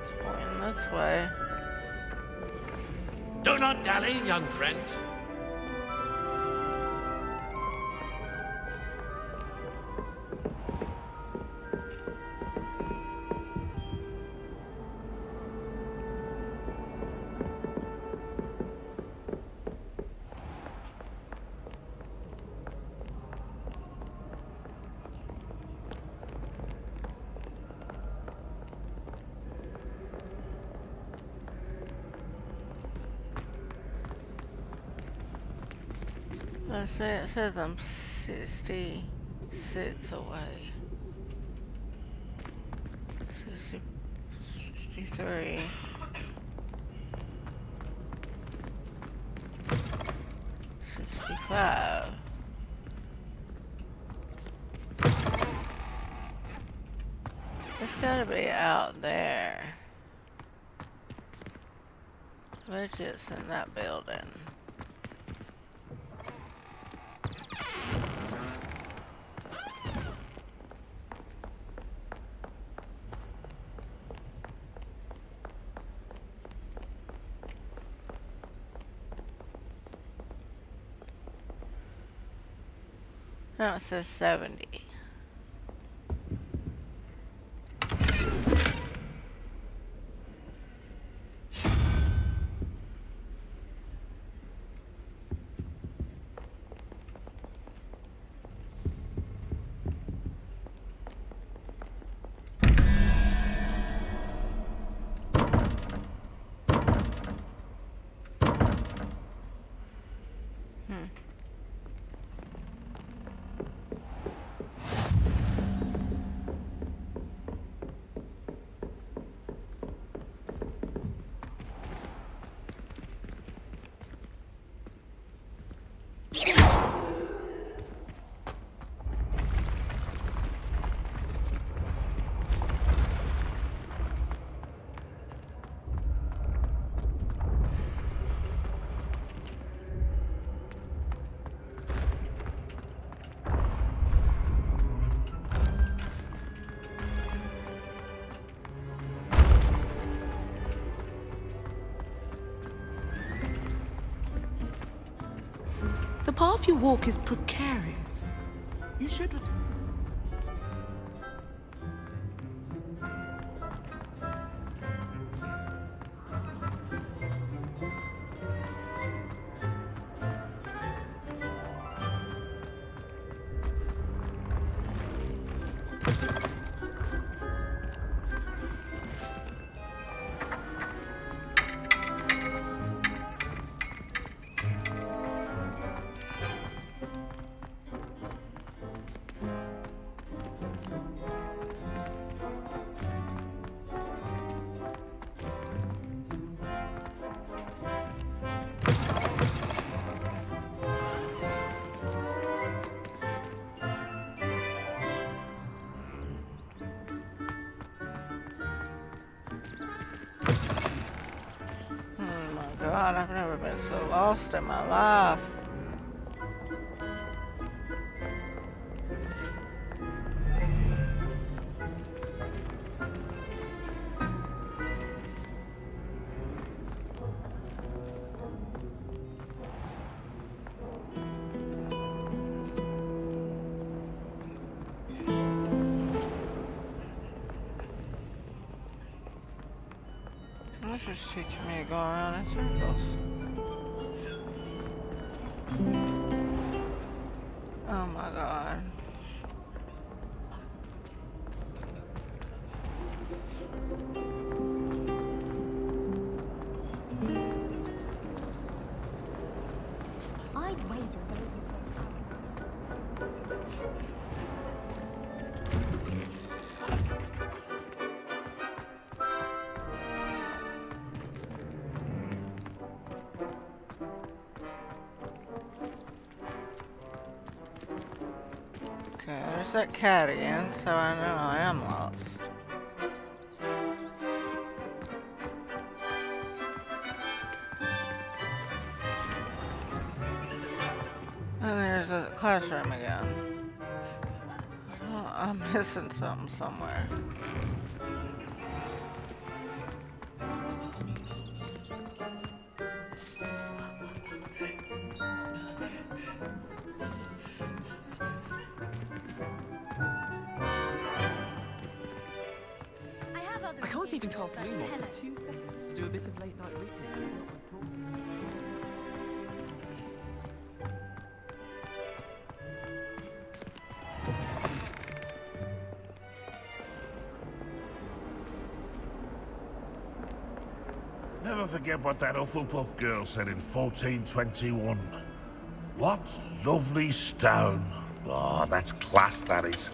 A: It's pointing this way.
V: Do not dally, young friend.
A: Let's see, it says I'm 66 away. 63. 65. It's gotta be out there. I bet you it's in that building. No, it says 70.
G: The path you walk is precarious. You should...
A: God, I've never been so lost in my life. This is teaching me to go around in circles. Oh my God.
Q: I'd wager that it
A: Okay, there's that cat again, so I know I am lost. And there's a classroom again. Oh, I'm missing something somewhere.
R: I can't even cast Lumos for 2 seconds to do a bit of late night reading.
E: Never forget what that Hufflepuff girl said in 1421. What lovely stone. Oh, that's class, that is.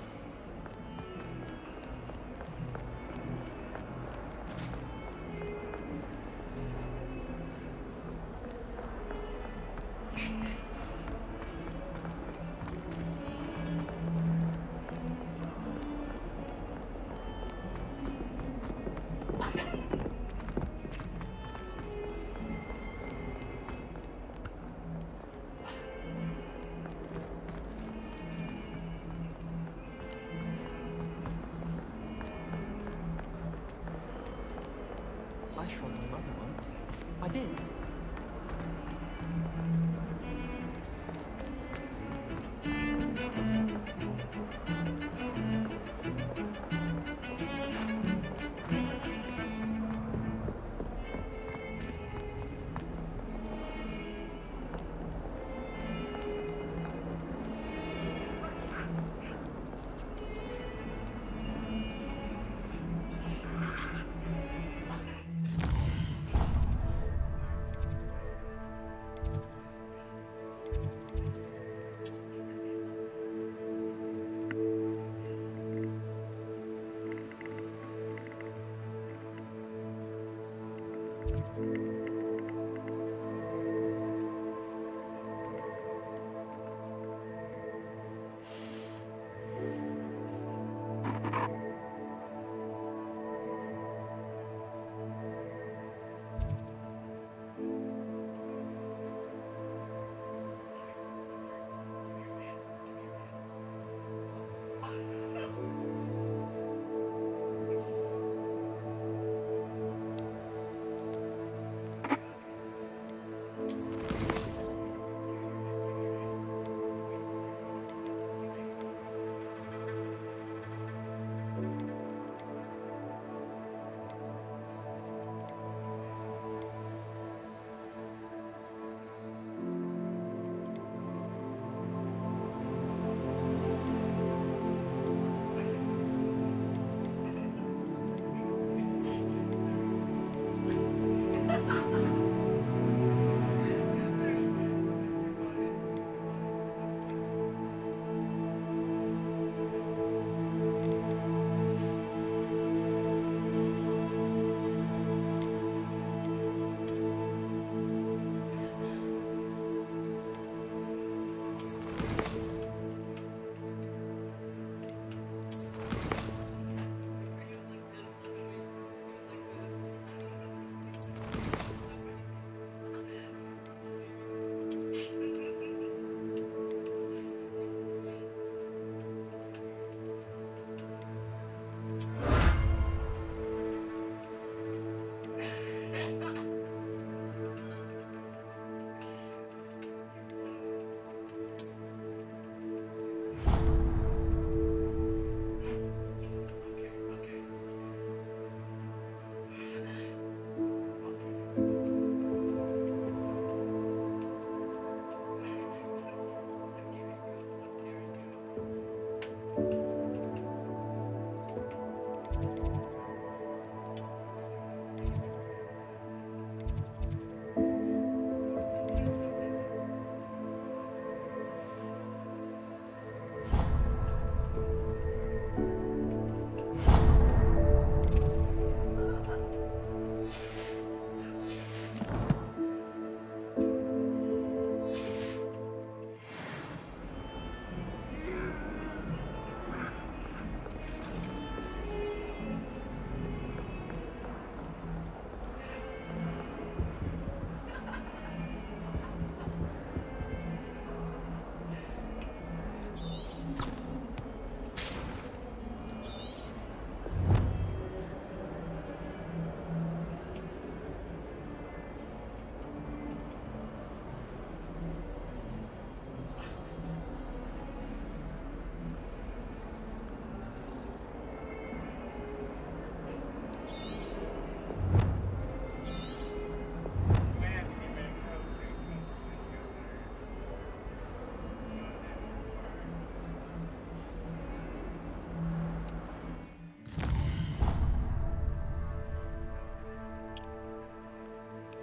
R: I shrunk my mother once. I did.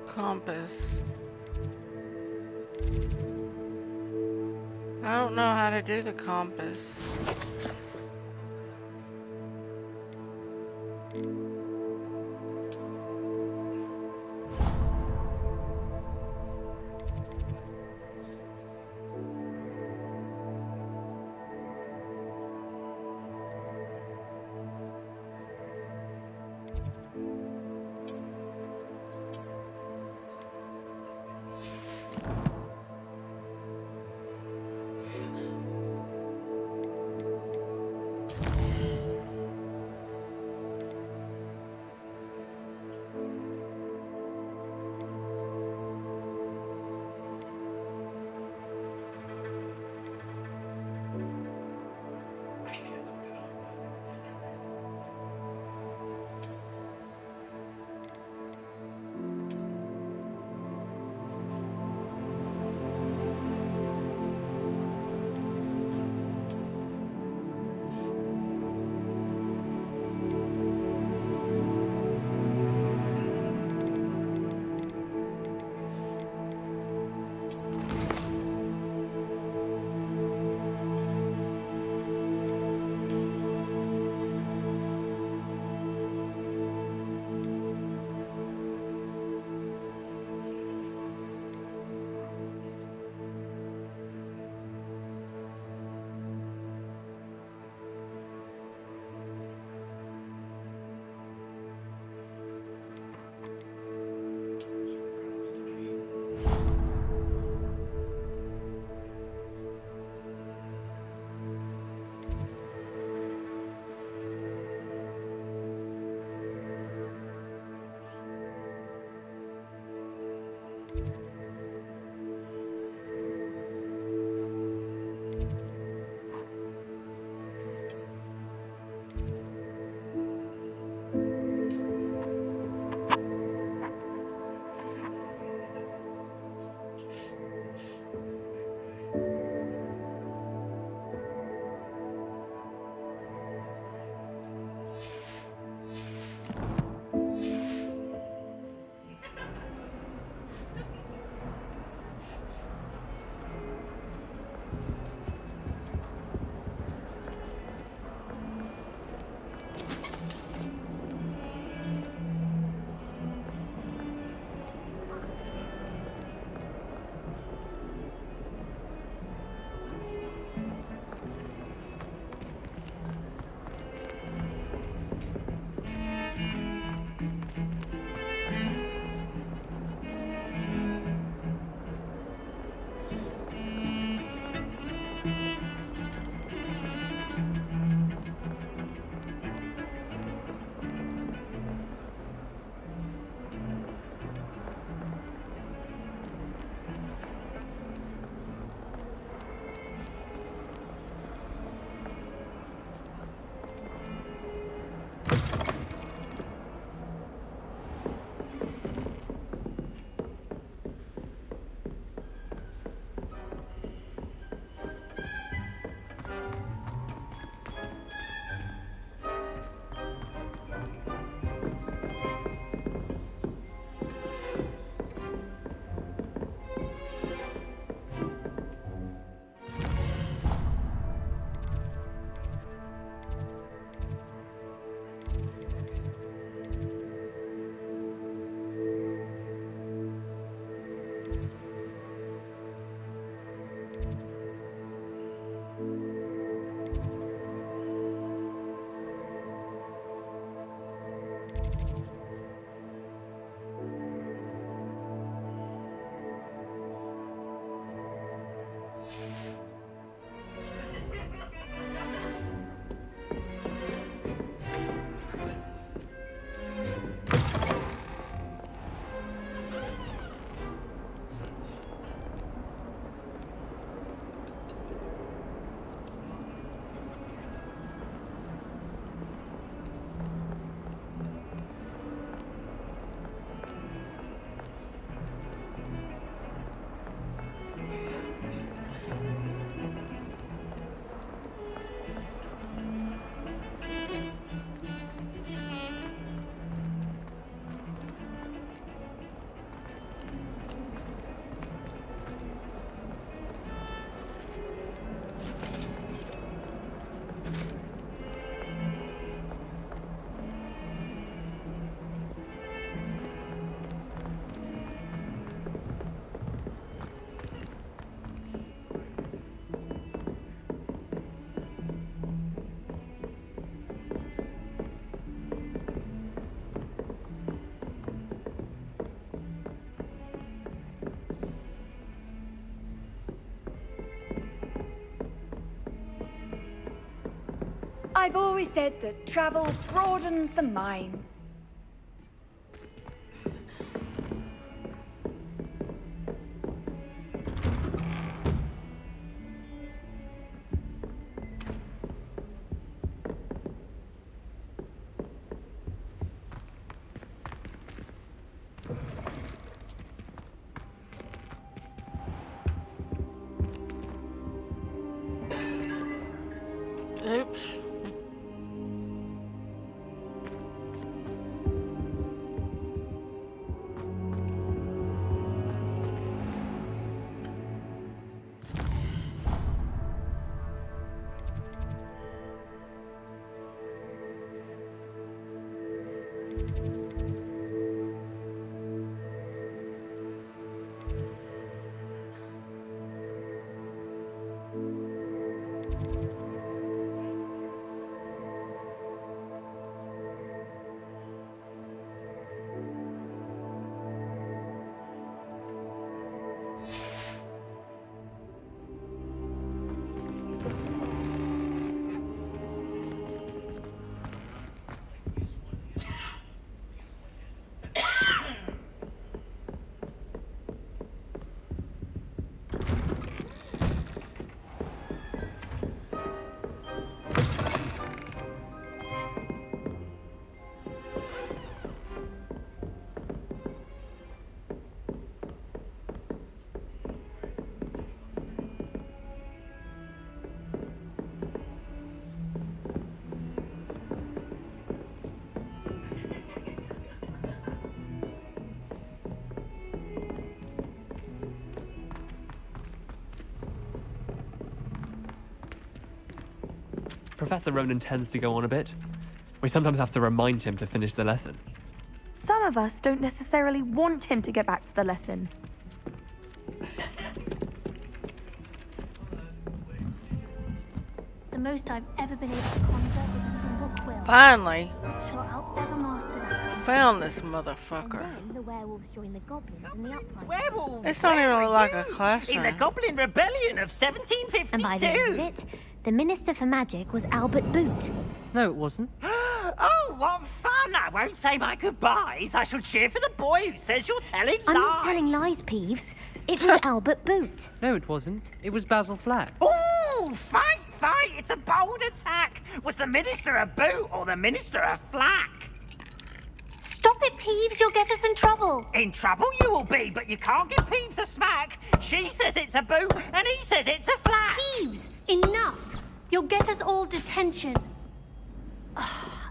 A: Compass. I don't know how to do the compass.
H: I've always said that travel broadens the mind.
A: Oops.
F: Professor Ronan tends to go on a bit. We sometimes have to remind him to finish the lesson.
L: Some of us don't necessarily want him to get back to the lesson.
Q: The most I've ever been able to conjure is a single quill.
A: Finally.
Q: Sure, I'll ever master that.
A: Found this motherfucker.
Q: And then the werewolves join the goblins in the uprising.
N: Werewolves?
A: It's not even look like a
N: In
A: classroom.
N: the Goblin Rebellion of 1752.
Q: And by the end of it, the Minister for Magic was Albert Boot.
U: No, it wasn't.
N: Oh, what fun! I won't say my goodbyes. I shall cheer for the boy who says you're telling lies.
Q: I'm not telling lies, Peeves. It was Albert Boot.
U: No, it wasn't. It was Basil Flack.
N: Ooh, fight, fight! It's a bold attack. Was the Minister a boot or the Minister a flack?
Q: Stop it, Peeves. You'll get us in trouble.
N: In trouble you will be, but you can't give Peeves a smack. She says it's a boot, and he says it's a flack.
Q: Peeves, enough. You'll get us all detention.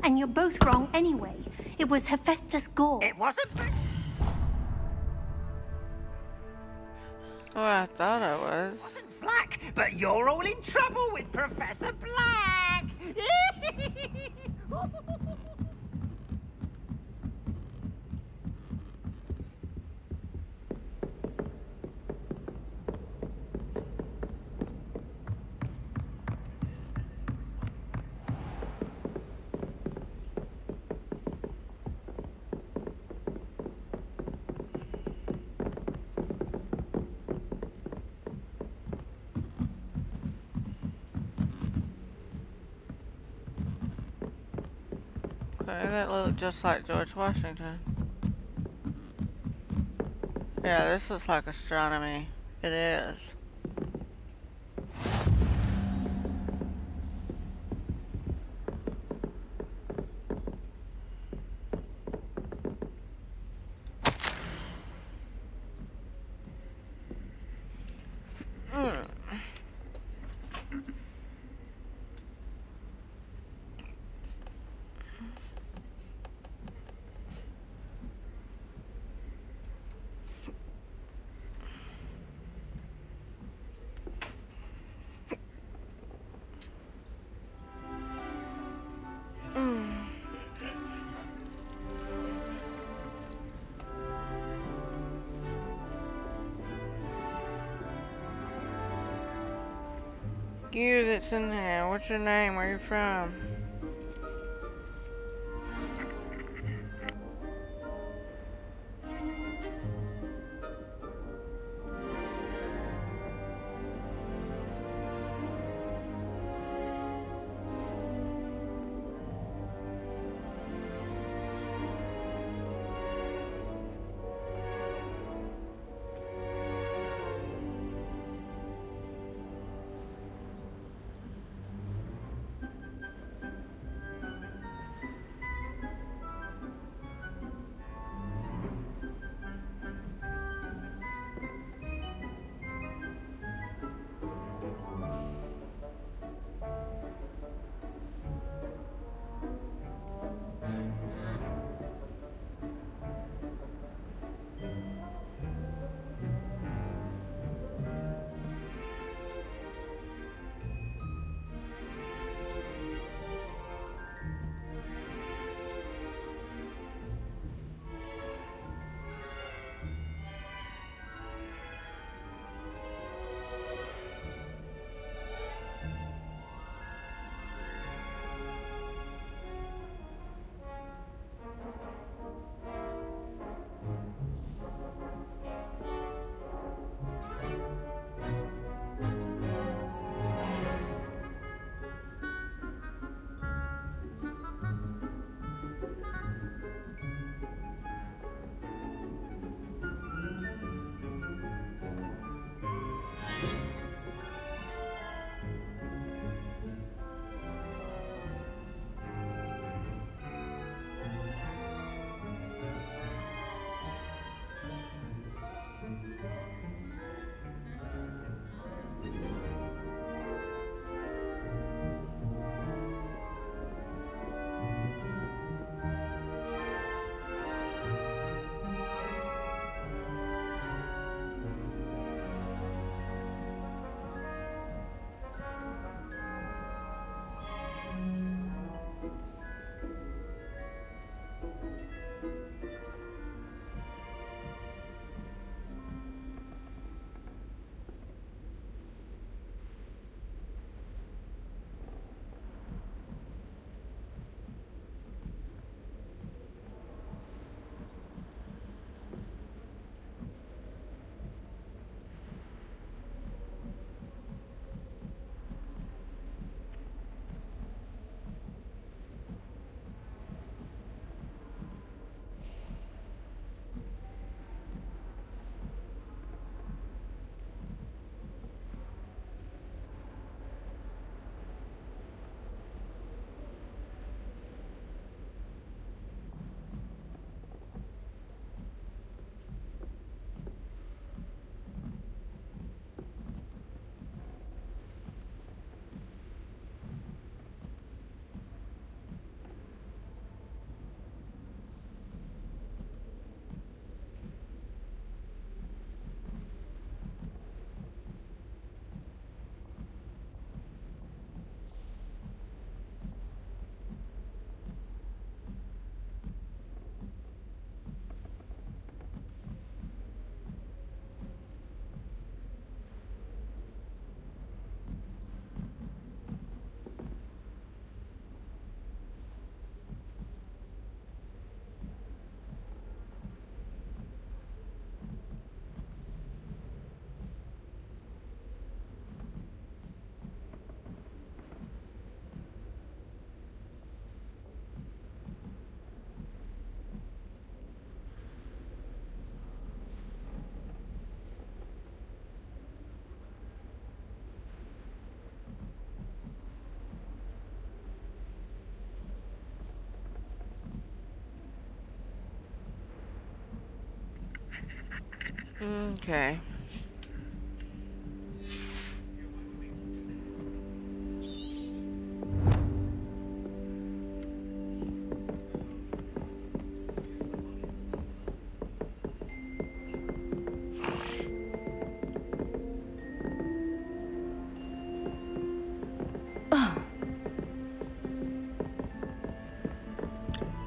Q: And you're both wrong anyway. It was Hephaestus Gore.
N: It wasn't.
A: Oh, I thought I was.
N: It wasn't Flack, but you're all in trouble with Professor Black.
A: Okay, that looked just like George Washington. Yeah, this looks like astronomy. It is. You that's in there, what's your name? Where you from? Okay.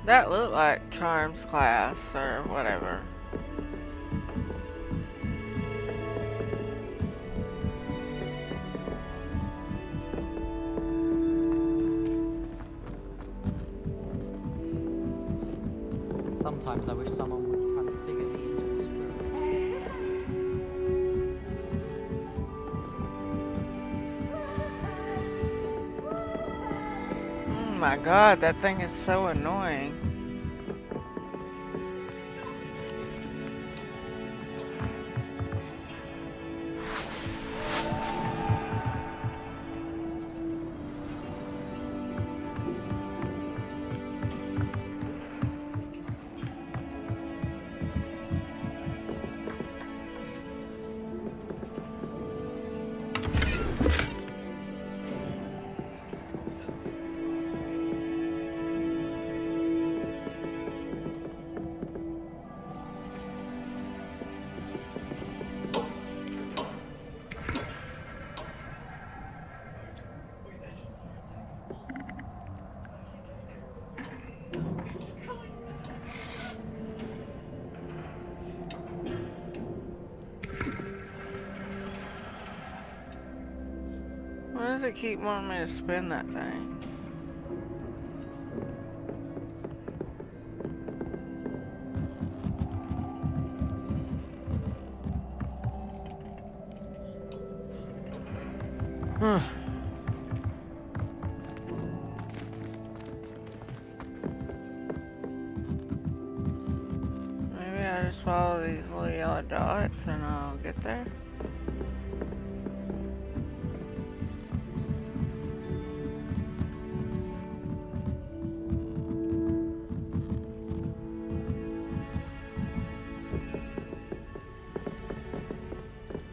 A: That looked like Charms class or whatever.
M: Sometimes I wish someone would transfigure me into a squirrel.
A: Oh my god, that thing is so annoying. Why does it keep wanting me to spin that thing? Maybe I just follow these little yellow dots and I'll get there.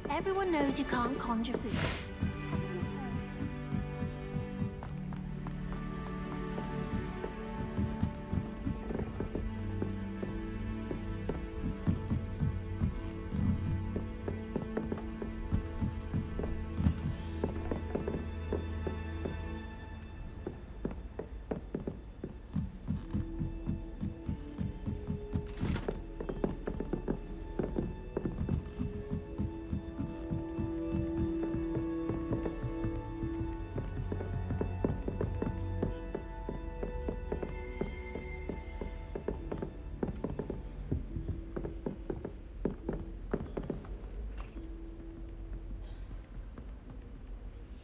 Q: Everyone knows you can't conjure food.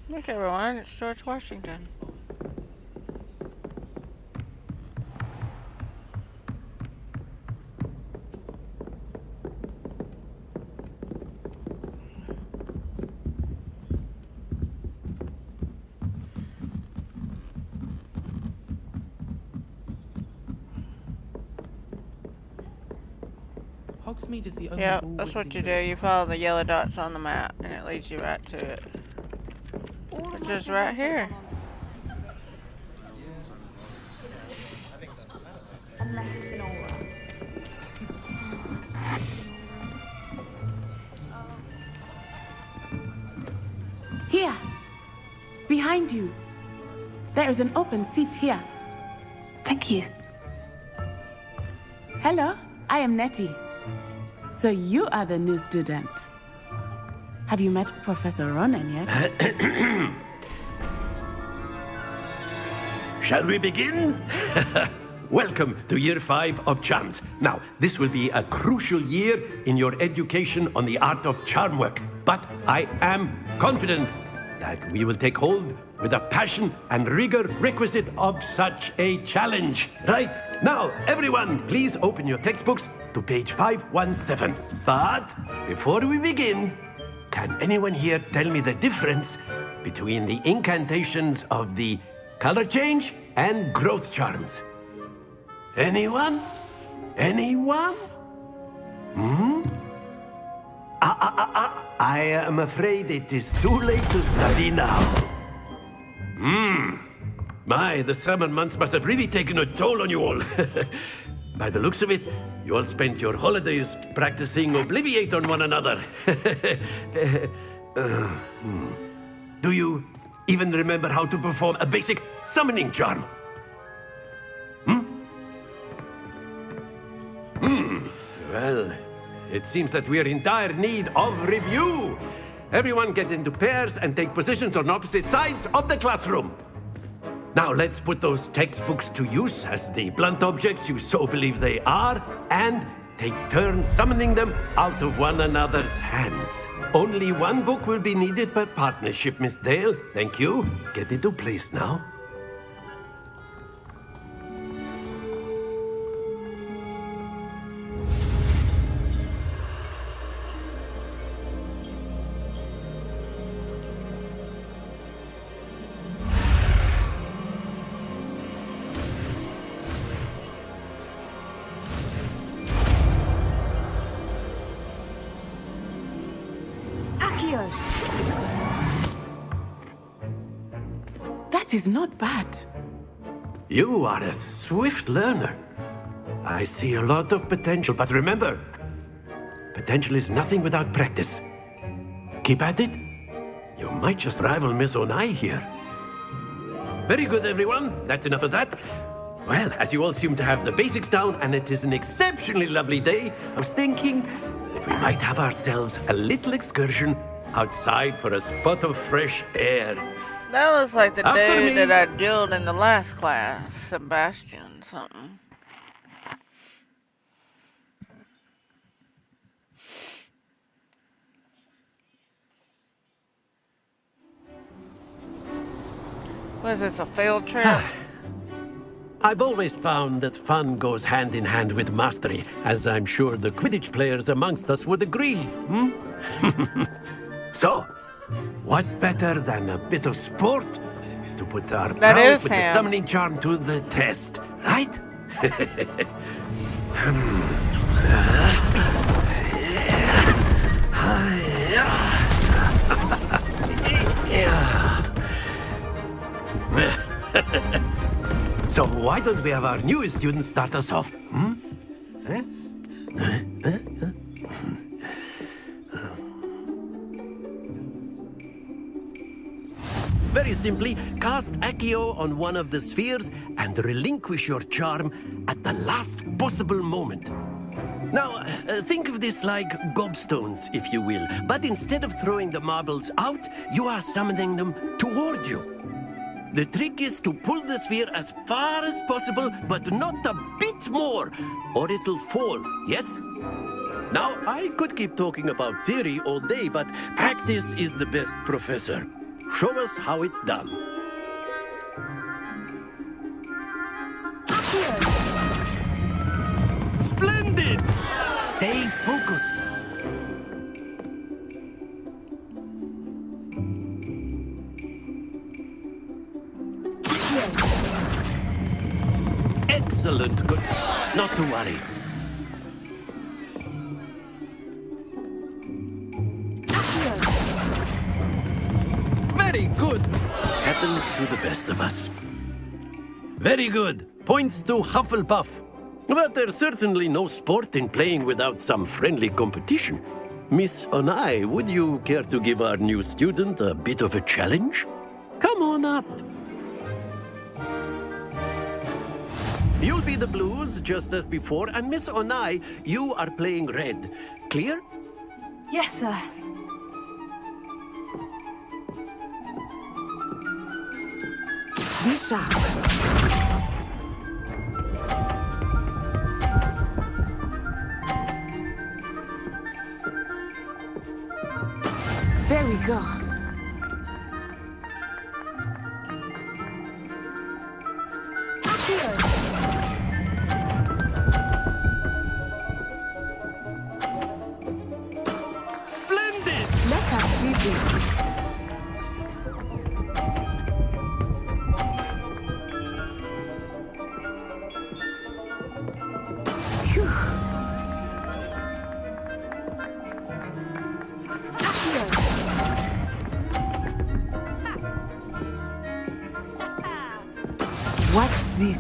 Q: Look everyone, it's George Washington.
R: Hogsmeade is the only
A: Yeah,
R: wall
A: that's what
R: within
A: you do. You follow the yellow dots on the map and it leads you right to it. Which is right here.
L: Unless it's an aura.
K: Here! Behind you! There is an open seat here.
C: Thank you.
K: Hello, I am Nettie. So you are the new student. Have you met Professor Ronan yet?
I: Shall we begin? Welcome to Year 5 of Charms. Now, this will be a crucial year in your education on the art of charm work. But I am confident that we will take hold with the passion and rigor requisite of such a challenge. Right, now, everyone, please open your textbooks to page 517. But before we begin, can anyone here tell me the difference between the incantations of the color change and growth charms? Anyone? Anyone? Hmm? I am afraid it is too late to study now. My, the summer months must have really taken a toll on you all. By the looks of it, you all spent your holidays practicing Obliviate on one another. Do you even remember how to perform a basic summoning charm? Well, it seems that we are in dire need of review. Everyone get into pairs and take positions on opposite sides of the classroom. Now let's put those textbooks to use as the blunt objects you so believe they are, and take turns summoning them out of one another's hands. Only one book will be needed per partnership, Miss Dale. Thank you. Get into place now.
K: That is not bad.
I: You are a swift learner. I see a lot of potential, but remember, potential is nothing without practice. Keep at it. You might just rival Miss Onai here. Very good, everyone. That's enough of that. Well, as you all seem to have the basics down, and it is an exceptionally lovely day, I was thinking that we might have ourselves a little excursion outside for a spot of fresh air.
A: That looks like the
I: After
A: dude
I: me.
A: that I dueled in the last class. Sebastian something. Was this a field trip?
I: I've always found that fun goes hand in hand with mastery, as I'm sure the Quidditch players amongst us would agree. So, what better than a bit of sport to put our
A: That
I: prowess
A: is
I: with the
A: him.
I: summoning charm to the test, right? So why don't we have our newest student start us off? Very simply, cast Accio on one of the spheres and relinquish your charm at the last possible moment. Now, think of this like gobstones, if you will, but instead of throwing the marbles out, you are summoning them toward you. The trick is to pull the sphere as far as possible, but not a bit more, or it'll fall, yes? Now, I could keep talking about theory all day, but practice is the best professor. Show us how it's done. Splendid! Stay focused. Excellent. Good. Not to worry. Very good. Happens to the best of us. Very good. Points to Hufflepuff. But there's certainly no sport in playing without some friendly competition. Miss Onai, would you care to give our new student a bit of a challenge? Come on up. You'll be the blues, just as before, and Miss Onai, you are playing red. Clear?
C: Yes, sir.
K: Be sharp. There we go.
I: Splendid!
K: Let us see this. Phew. Watch this.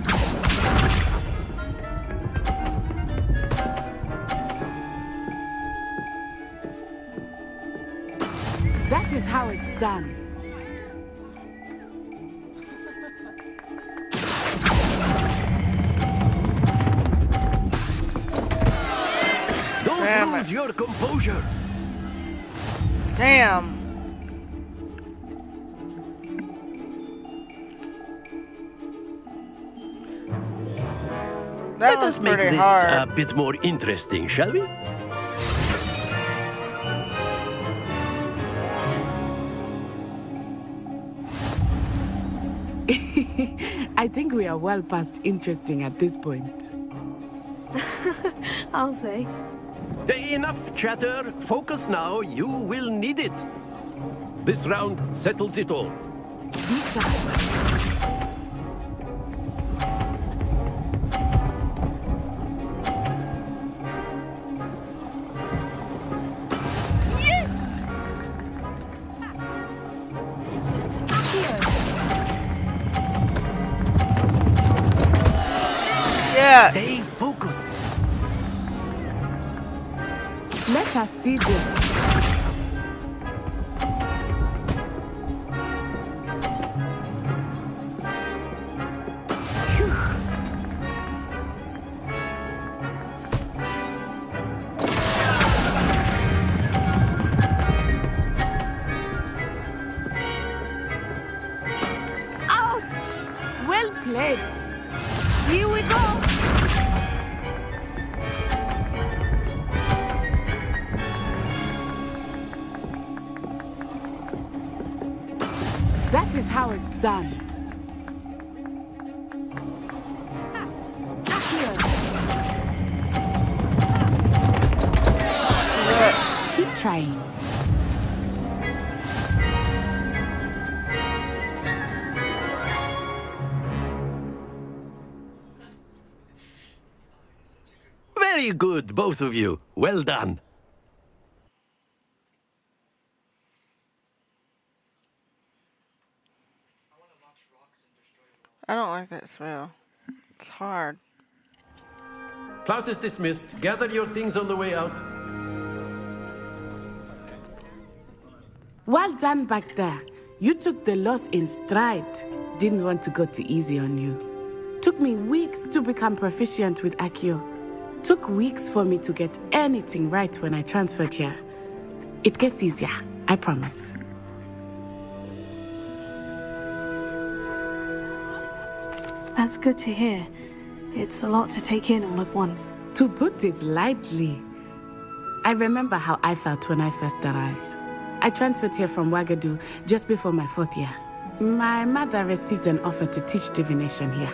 K: That is how it's done.
O: Don't lose your composure.
A: Damn.
O: Let us make this a bit more interesting, shall we?
K: I think we are well past interesting at this point.
C: I'll say.
O: Enough chatter. Focus now. You will need it. This round settles it all.
K: Be sharp.
A: Yeah.
O: Stay focused.
K: Let us see this. Ouch! Well played. Here we go. That is how it's done. Keep trying.
O: Very good, both of you. Well done.
A: I don't like that smell. It's hard.
O: Class is dismissed. Gather your things on the way out.
K: Well done back there. You took the loss in stride. Didn't want to go too easy on you. Took me weeks to become proficient with Accio. Took weeks for me to get anything right when I transferred here. It gets easier, I promise.
C: That's good to hear. It's a lot to take in all at once.
K: To put it lightly, I remember how I felt when I first arrived. I transferred here from Wagadu just before my 4th year. My mother received an offer to teach divination here.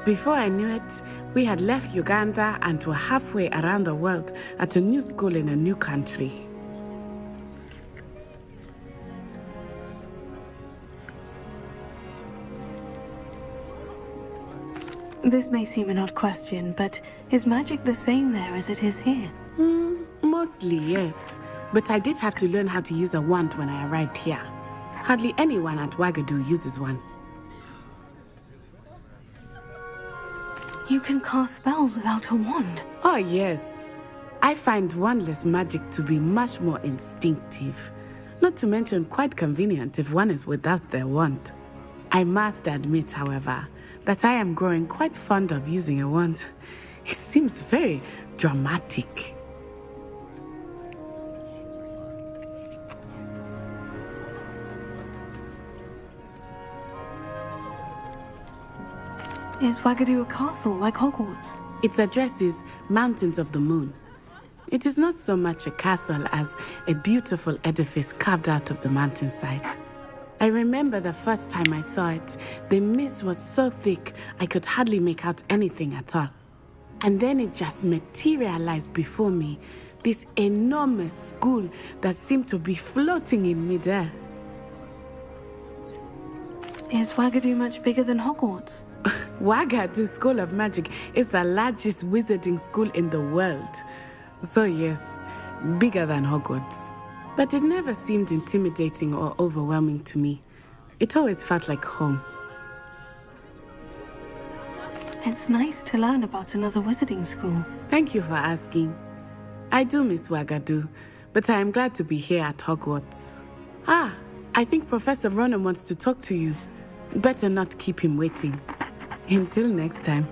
K: Before I knew it, we had left Uganda and were halfway around the world at a new school in a new country.
C: This may seem an odd question, but is magic the same there as it is here?
K: Mostly, yes. But I did have to learn how to use a wand when I arrived here. Hardly anyone at Wagadu uses one.
C: You can cast spells without a wand?
K: Oh, yes. I find wandless magic to be much more instinctive. Not to mention quite convenient if one is without their wand. I must admit, however, that I am growing quite fond of using a wand. It seems very dramatic.
C: Is Wagadu a castle like Hogwarts?
K: Its address is Mountains of the Moon. It is not so much a castle as a beautiful edifice carved out of the mountainside. I remember the first time I saw it, the mist was so thick I could hardly make out anything at all. And then it just materialized before me, this enormous school that seemed to be floating in midair.
C: Is Wagadu much bigger than Hogwarts?
K: Wagadu School of Magic is the largest wizarding school in the world. So yes, bigger than Hogwarts. But it never seemed intimidating or overwhelming to me. It always felt like home.
C: It's nice to learn about another wizarding school.
K: Thank you for asking. I do miss Wagadu, but I am glad to be here at Hogwarts. Ah, I think Professor Ronan wants to talk to you. Better not keep him waiting. Until next time.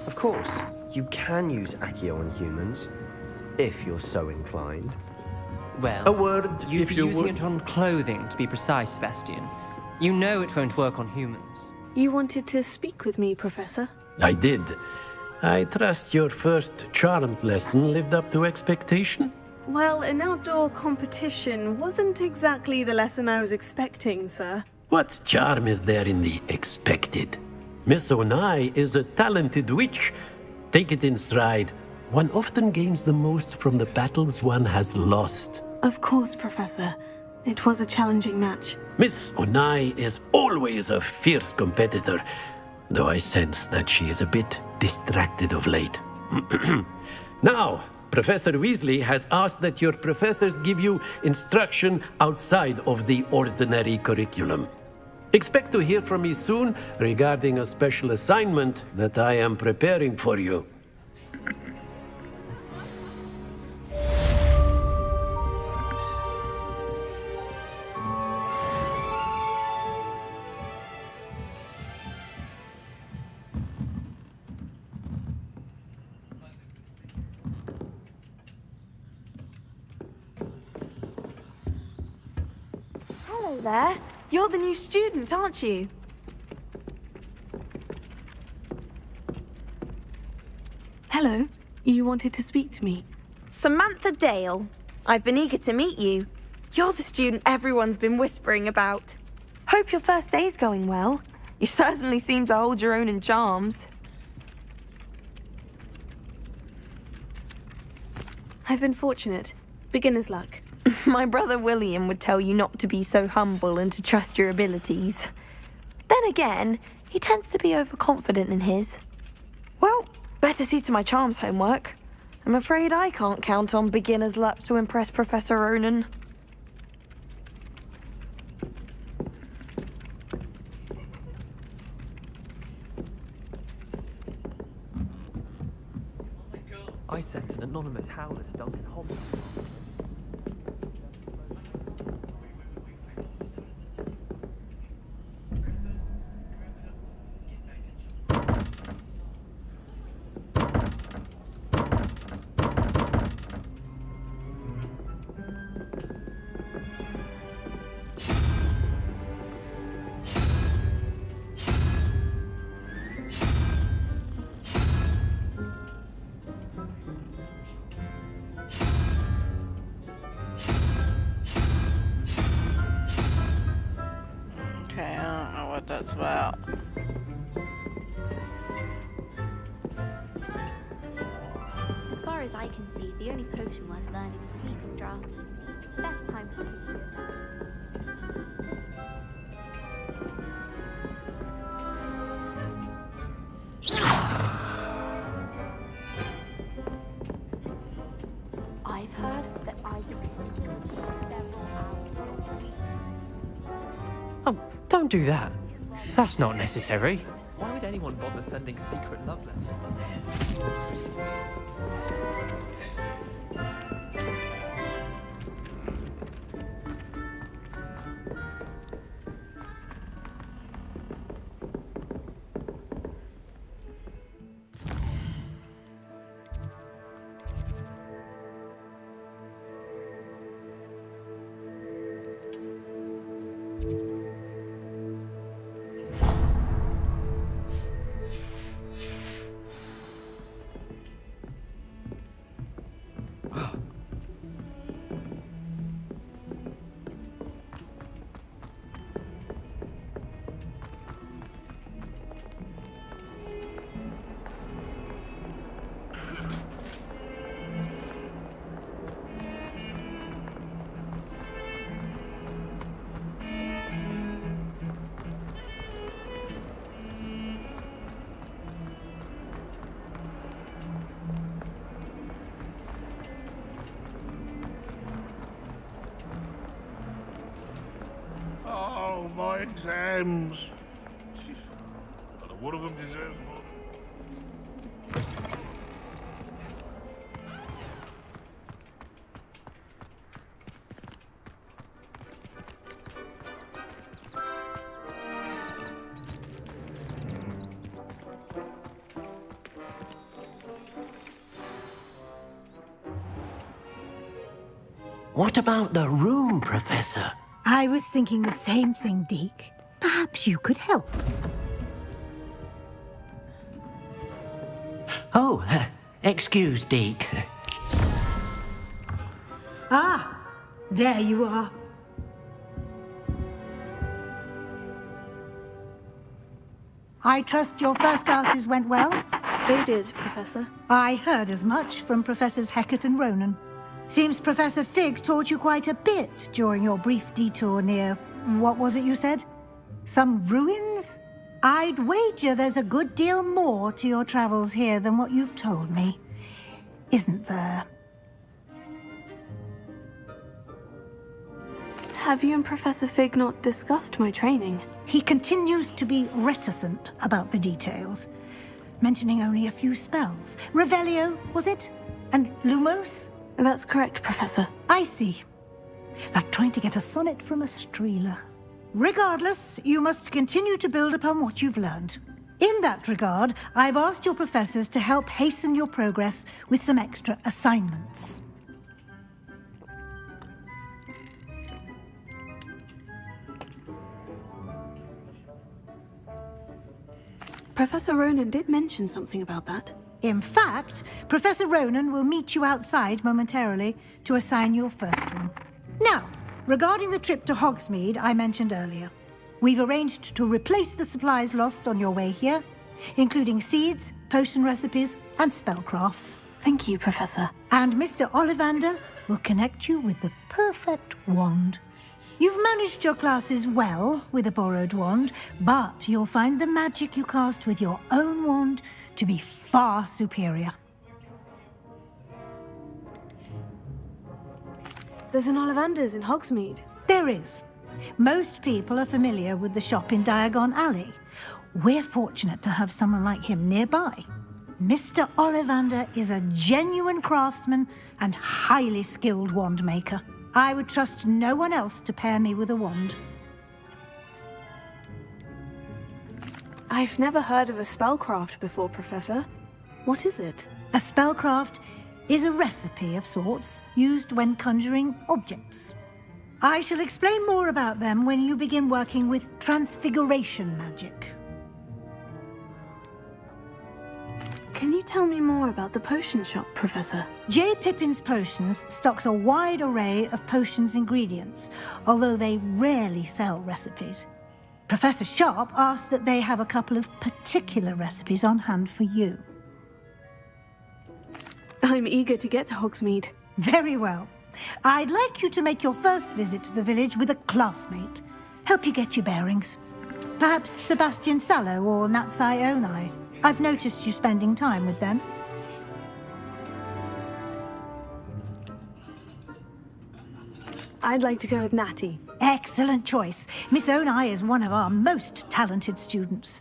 T: Of course, you can use Accio on humans, if you're so inclined.
U: Well,
O: A word,
U: you'd
O: if
U: be
O: you
U: using
O: would.
U: it on clothing, to be precise, Sebastian. You know it won't work on humans.
C: You wanted to speak with me, Professor?
O: I did. I trust your first charms lesson lived up to expectation.
C: Well, an outdoor competition wasn't exactly the lesson I was expecting, sir.
O: What charm is there in the expected? Miss Onai is a talented witch. Take it in stride. One often gains the most from the battles one has lost.
C: Of course, Professor. It was a challenging match.
O: Miss Onai is always a fierce competitor, though I sense that she is a bit distracted of late. Now, Professor Weasley has asked that your professors give you instruction outside of the ordinary curriculum. Expect to hear from me soon regarding a special assignment that I am preparing for you.
L: Hello there. You're the new student, aren't you?
C: Hello. You wanted to speak to me?
L: Samantha Dale. I've been eager to meet you. You're the student everyone's been whispering about. Hope your first day's going well. You certainly seem to hold your own in charms.
C: I've been fortunate. Beginner's luck.
L: My brother William would tell you not to be so humble and to trust your abilities. Then again, he tends to be overconfident in his. Well, better see to my charms homework. I'm afraid I can't count on beginner's luck to impress Professor Ronan.
F: I sent an anonymous howler to Duncan Hogwarts.
A: Okay, I don't know what that's about.
B: As far as I can see, the only potion worth learning is sleeping draught. Best time to teach it. I've heard that I can several hours.
U: Oh, don't do that. That's not necessary.
F: Why would anyone bother sending secret love letters?
E: Oh, my exams. One of them deserves more.
O: What about the room, Professor?
J: I was thinking the same thing, Deke. Perhaps you could help.
O: Oh, excuse, Deke.
J: Ah, there you are. I trust your first classes went well?
C: They did, Professor.
J: I heard as much from Professors Hecat and Ronan. Seems Professor Fig taught you quite a bit during your brief detour near... what was it you said? Some ruins? I'd wager there's a good deal more to your travels here than what you've told me. Isn't there?
C: Have you and Professor Fig not discussed my training?
J: He continues to be reticent about the details, mentioning only a few spells. Revelio, was it? And Lumos?
C: That's correct, Professor.
J: I see. Like trying to get a sonnet from a streeler. Regardless, you must continue to build upon what you've learned. In that regard, I've asked your professors to help hasten your progress with some extra assignments.
C: Professor Ronan did mention something about that.
J: In fact, Professor Ronan will meet you outside momentarily to assign your first one. Now, regarding the trip to Hogsmeade I mentioned earlier, we've arranged to replace the supplies lost on your way here, including seeds, potion recipes, and spellcrafts.
C: Thank you, Professor.
J: And Mr. Ollivander will connect you with the perfect wand. You've managed your classes well with a borrowed wand, but you'll find the magic you cast with your own wand to be far superior.
C: There's an Ollivander's in Hogsmeade.
J: There is. Most people are familiar with the shop in Diagon Alley. We're fortunate to have someone like him nearby. Mr. Ollivander is a genuine craftsman and highly skilled wand maker. I would trust no one else to pair me with a wand.
C: I've never heard of a spellcraft before, Professor. What is it?
J: A spellcraft is a recipe of sorts used when conjuring objects. I shall explain more about them when you begin working with transfiguration magic.
C: Can you tell me more about the potion shop, Professor?
J: J. Pippin's Potions stocks a wide array of potions ingredients, although they rarely sell recipes. Professor Sharp asked that they have a couple of particular recipes on hand for you.
C: I'm eager to get to Hogsmeade.
J: Very well. I'd like you to make your first visit to the village with a classmate. Help you get your bearings. Perhaps Sebastian Sallow or Natsai Onai. I've noticed you spending time with them.
C: I'd like to go with Natty.
J: Excellent choice. Miss Onai is one of our most talented students.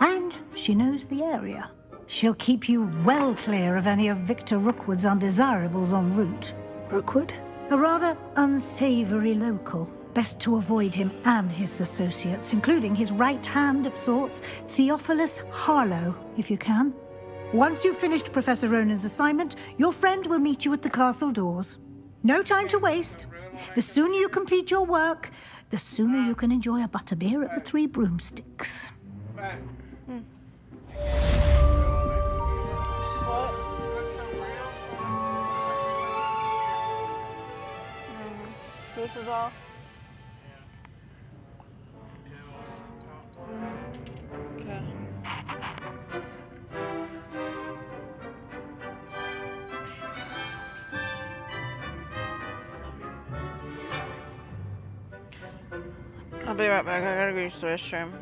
J: And she knows the area. She'll keep you well clear of any of Victor Rookwood's undesirables en route.
C: Rookwood?
J: A rather unsavory local. Best to avoid him and his associates, including his right hand of sorts, Theophilus Harlow, if you can. Once you've finished Professor Ronan's assignment, your friend will meet you at the castle doors. No time to waste. The sooner you complete your work, the sooner you can enjoy a butterbeer at the Three Broomsticks.
A: This is all. Okay. I'll be right back. I gotta go use the restroom.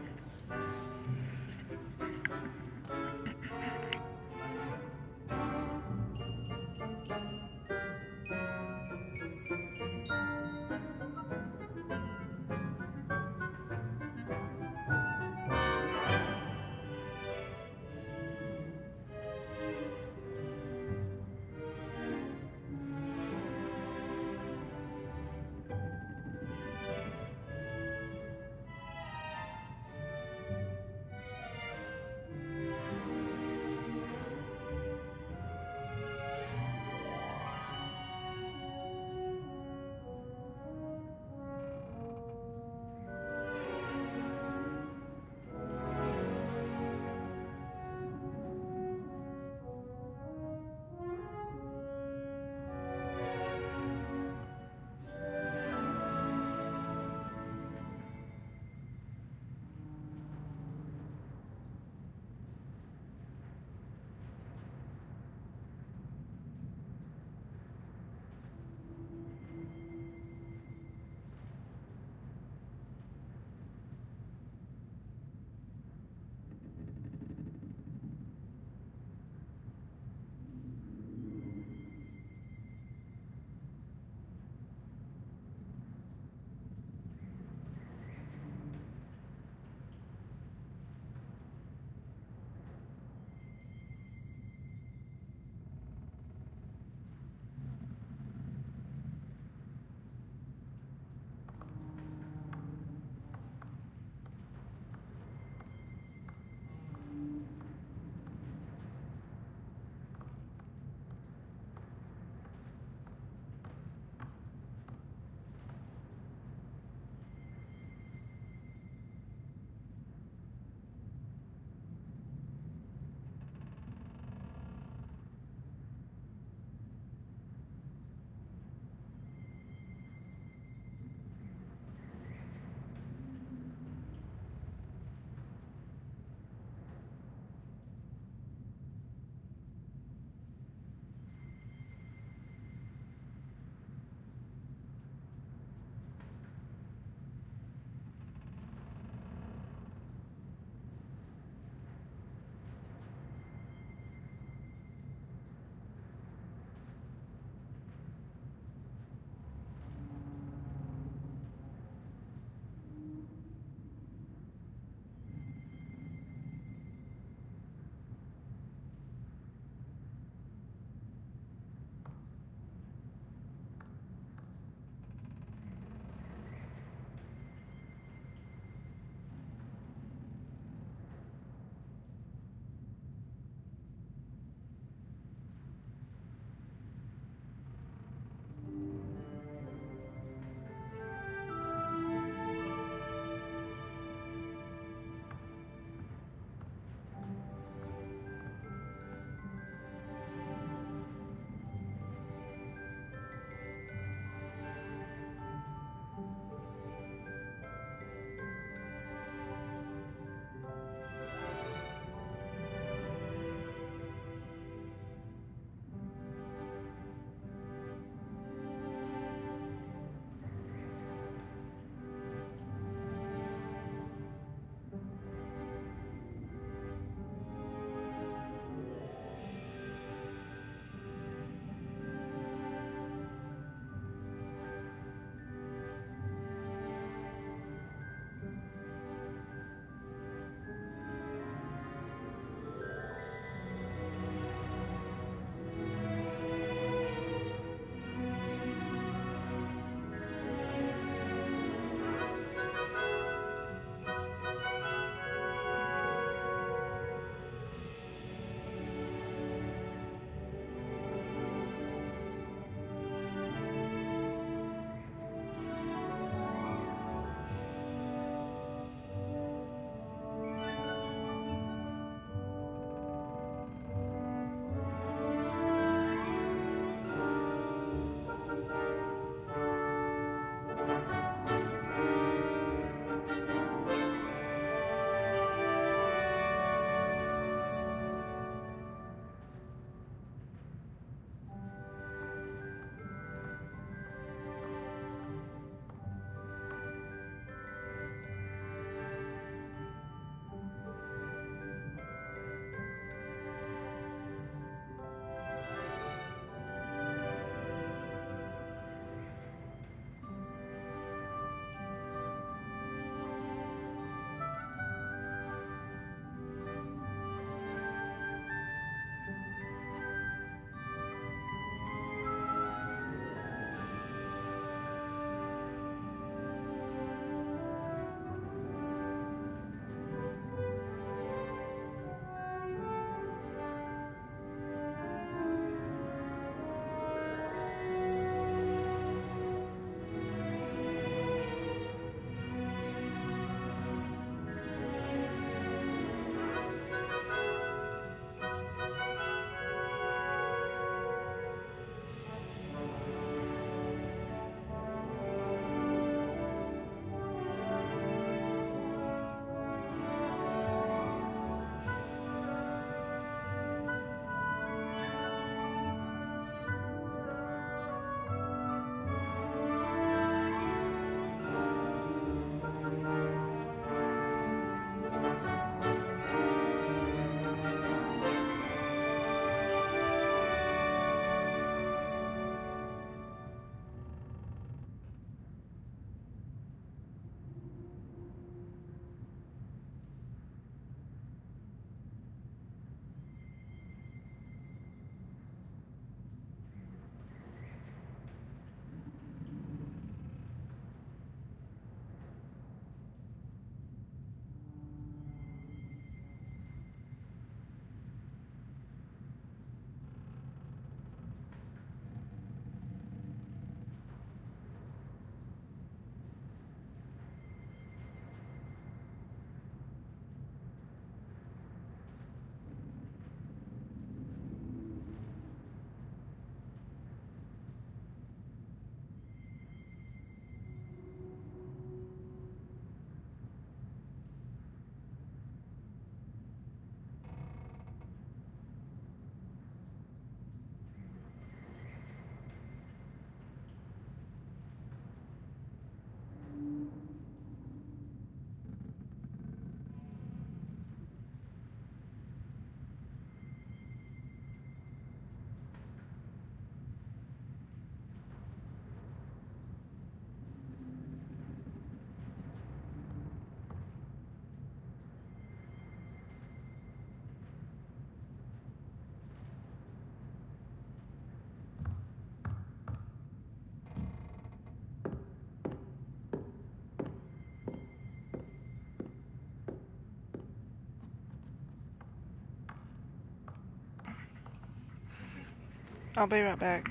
A: I'll be right back.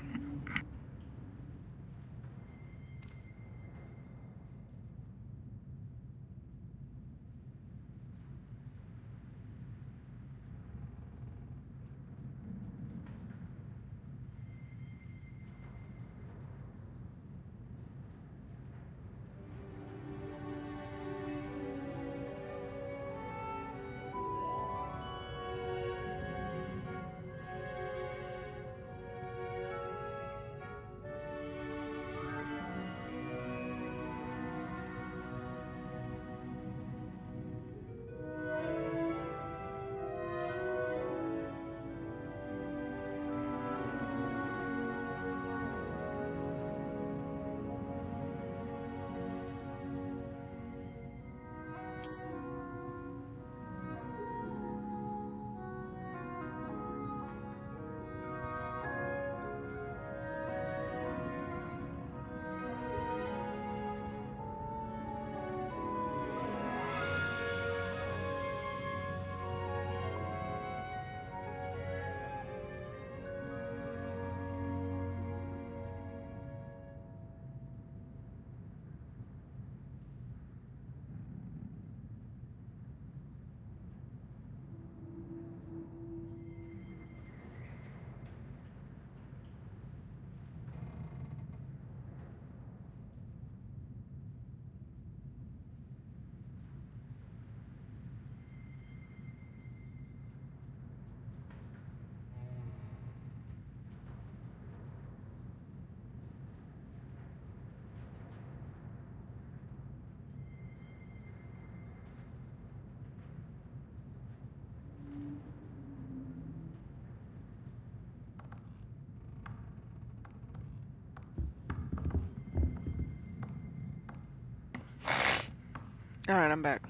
A: Alright, I'm back.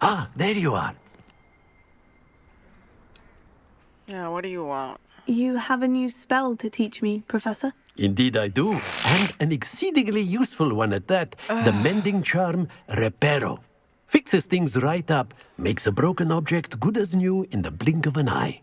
O: Ah, there you are.
A: Yeah, what do you want?
C: You have a new spell to teach me, Professor?
O: Indeed I do, and an exceedingly useful one at that. The mending charm, Reparo. Fixes things right up, makes a broken object good as new in the blink of an eye.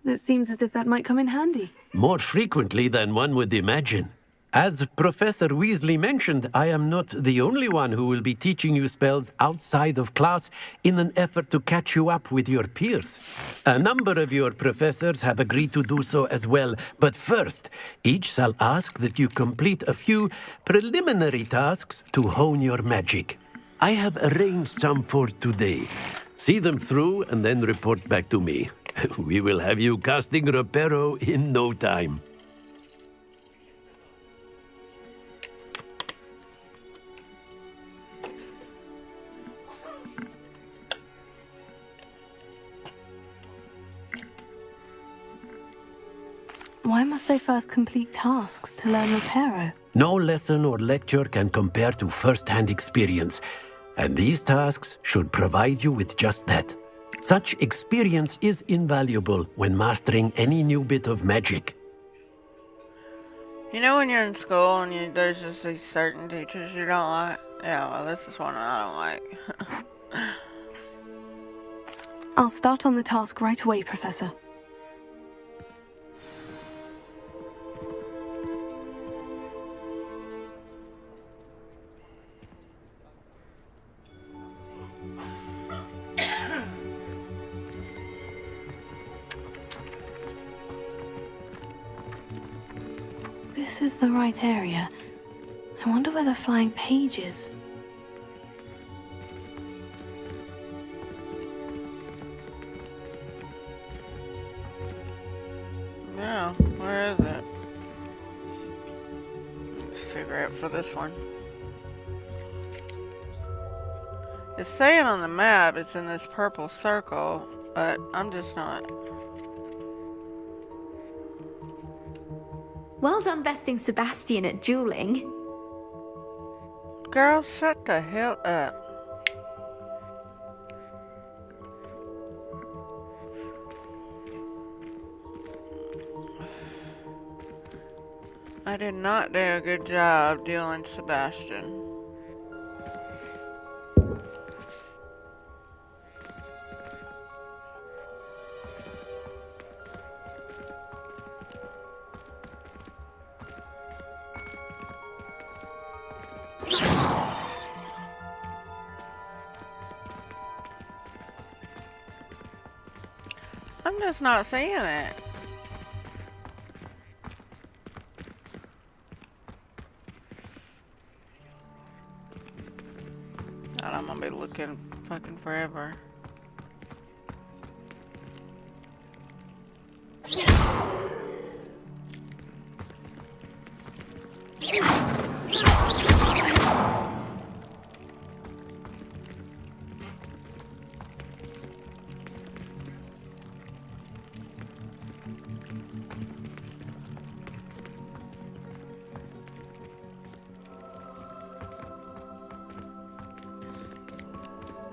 C: It seems as if that might come in handy.
O: More frequently than one would imagine. As Professor Weasley mentioned, I am not the only one who will be teaching you spells outside of class in an effort to catch you up with your peers. A number of your professors have agreed to do so as well, but first, each shall ask that you complete a few preliminary tasks to hone your magic. I have arranged some for today. See them through and then report back to me. We will have you casting Reparo in no time.
C: Why must I first complete tasks to learn Reparo?
O: No lesson or lecture can compare to first-hand experience, and these tasks should provide you with just that. Such experience is invaluable when mastering any new bit of magic.
A: You know when you're in school and there's just these certain teachers you don't like? Yeah, well, this is one I don't like.
C: I'll start on the task right away, Professor. This is the right area. I wonder where the flying page is.
A: Yeah, where is it? Cigarette for this one. It's saying on the map it's in this purple circle, but I'm just not.
B: Well done besting Sebastian at dueling.
A: Girl, shut the hell up. I did not do a good job dueling Sebastian. I'm just not seeing it. God, I'm gonna be looking fucking forever.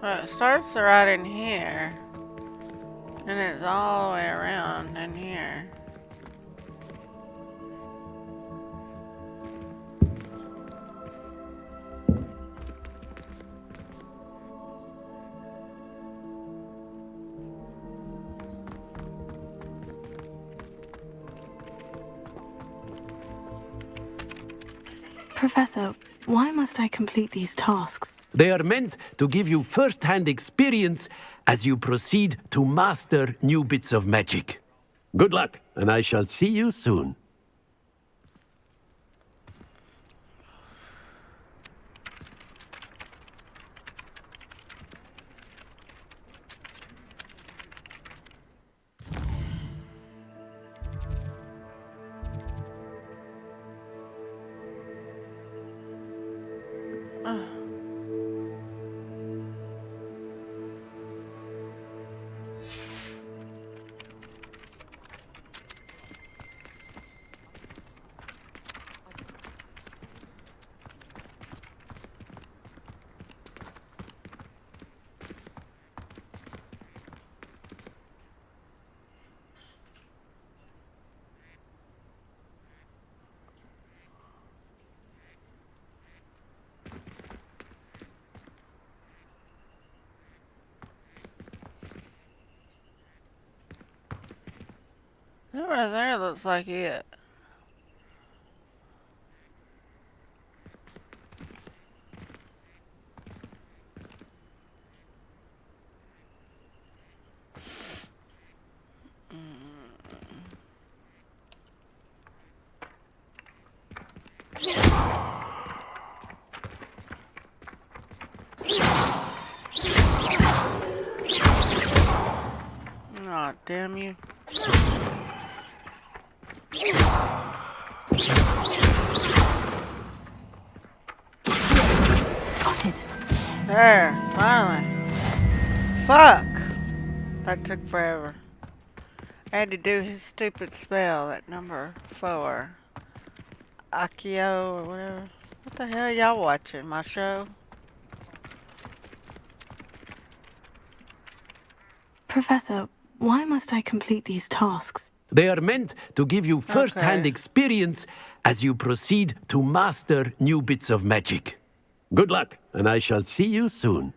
A: Well, it starts right in here, and it's all the way around in here.
C: Professor, why must I complete these tasks?
O: They are meant to give you first-hand experience as you proceed to master new bits of magic. Good luck, and I shall see you soon. That right there looks like it. Aw, damn you.
C: Got it.
A: There, finally. Fuck! That took forever. I had to do his stupid spell at number 4. Akio or whatever. What the hell y'all watching? My show?
C: Professor, why must I complete these tasks?
O: They are meant to give you first-hand experience as you proceed to master new bits of magic. Good luck, and I shall see you soon.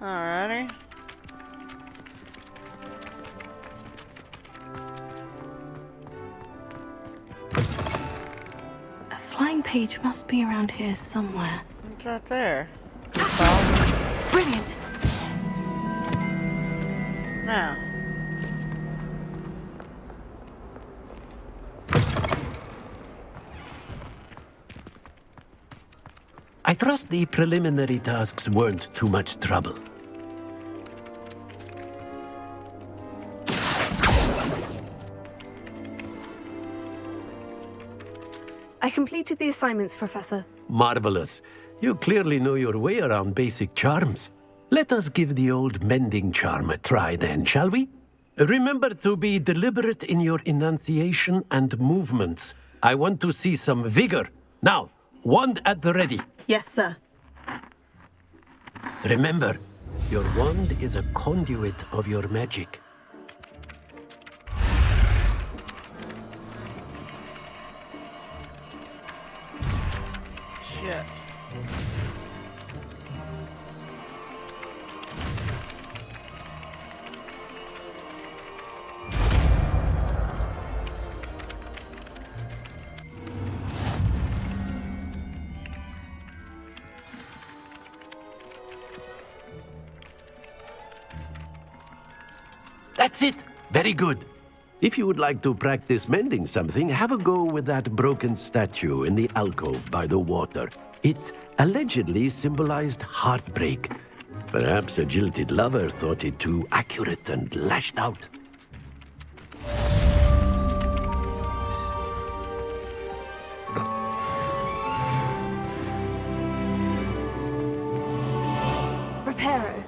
A: Alrighty.
C: A flying page must be around here somewhere.
A: It's right there.
C: Brilliant!
A: Now.
O: I trust the preliminary tasks weren't too much trouble.
C: I completed the assignments, Professor.
O: Marvelous. You clearly know your way around basic charms. Let us give the old mending charm a try then, shall we? Remember to be deliberate in your enunciation and movements. I want to see some vigor. Now, wand at the ready.
C: Yes, sir.
O: Remember, your wand is a conduit of your magic.
A: Shit.
O: That's it. Very good. If you would like to practice mending something, have a go with that broken statue in the alcove by the water. It allegedly symbolized heartbreak. Perhaps a jilted lover thought it too accurate and lashed out.
C: Reparo.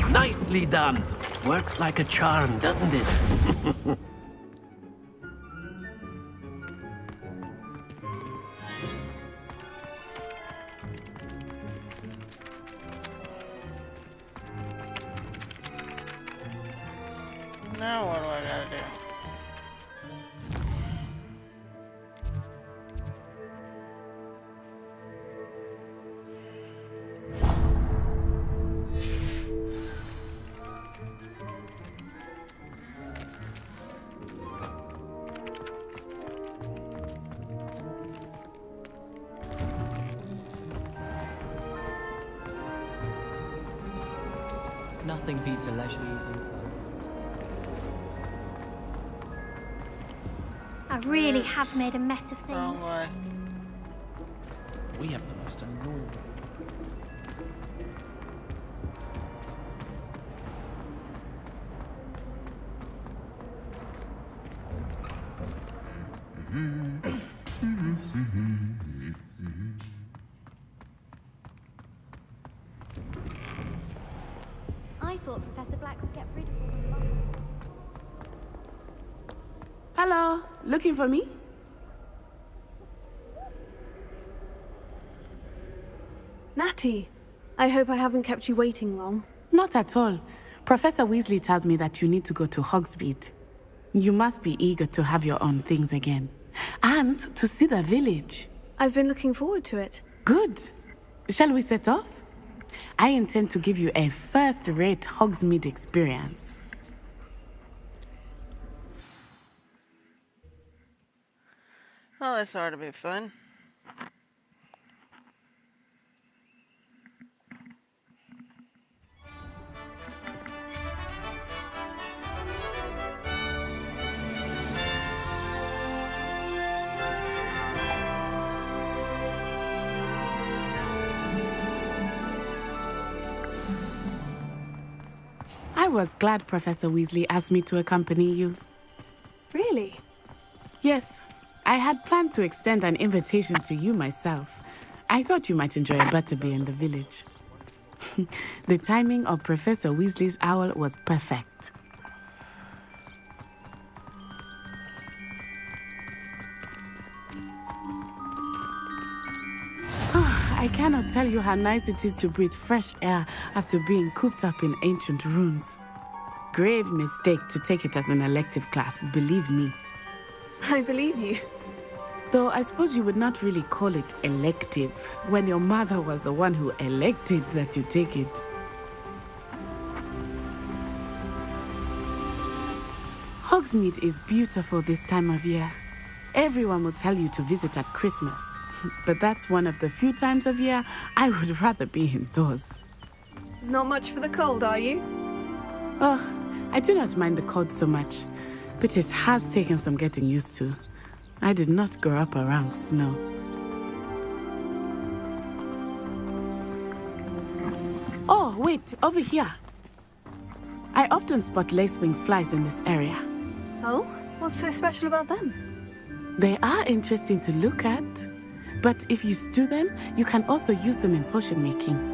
O: Nicely done. Works like a charm, doesn't it?
A: Now what do I gotta do?
M: Nothing beats a leisurely evening.
Q: I really have made a mess of things.
A: Wrong way.
R: We have the most annoying.
Q: I thought Professor Black would get rid of all the lumber.
K: Hello, looking for me?
C: Natty, I hope I haven't kept you waiting long.
K: Not at all. Professor Weasley tells me that you need to go to Hogsmeade. You must be eager to have your own things again. And to see the village.
C: I've been looking forward to it.
K: Good. Shall we set off? I intend to give you a first-rate Hogsmeade experience.
A: Oh, this ought to be fun.
K: I was glad Professor Weasley asked me to accompany you.
C: Really?
K: Yes, I had planned to extend an invitation to you myself. I thought you might enjoy a butterbeer in the village. The timing of Professor Weasley's owl was perfect. I cannot tell you how nice it is to breathe fresh air after being cooped up in ancient rooms. Grave mistake to take it as an elective class, believe me.
C: I believe you.
K: Though I suppose you would not really call it elective when your mother was the one who elected that you take it. Hogsmeade is beautiful this time of year. Everyone will tell you to visit at Christmas, but that's one of the few times of year I would rather be indoors.
C: Not much for the cold, are you?
K: Oh, I do not mind the cold so much, but it has taken some getting used to. I did not grow up around snow. Oh, wait, over here. I often spot lacewing flies in this area.
C: Oh? What's so special about them?
K: They are interesting to look at, but if you stew them, you can also use them in potion making.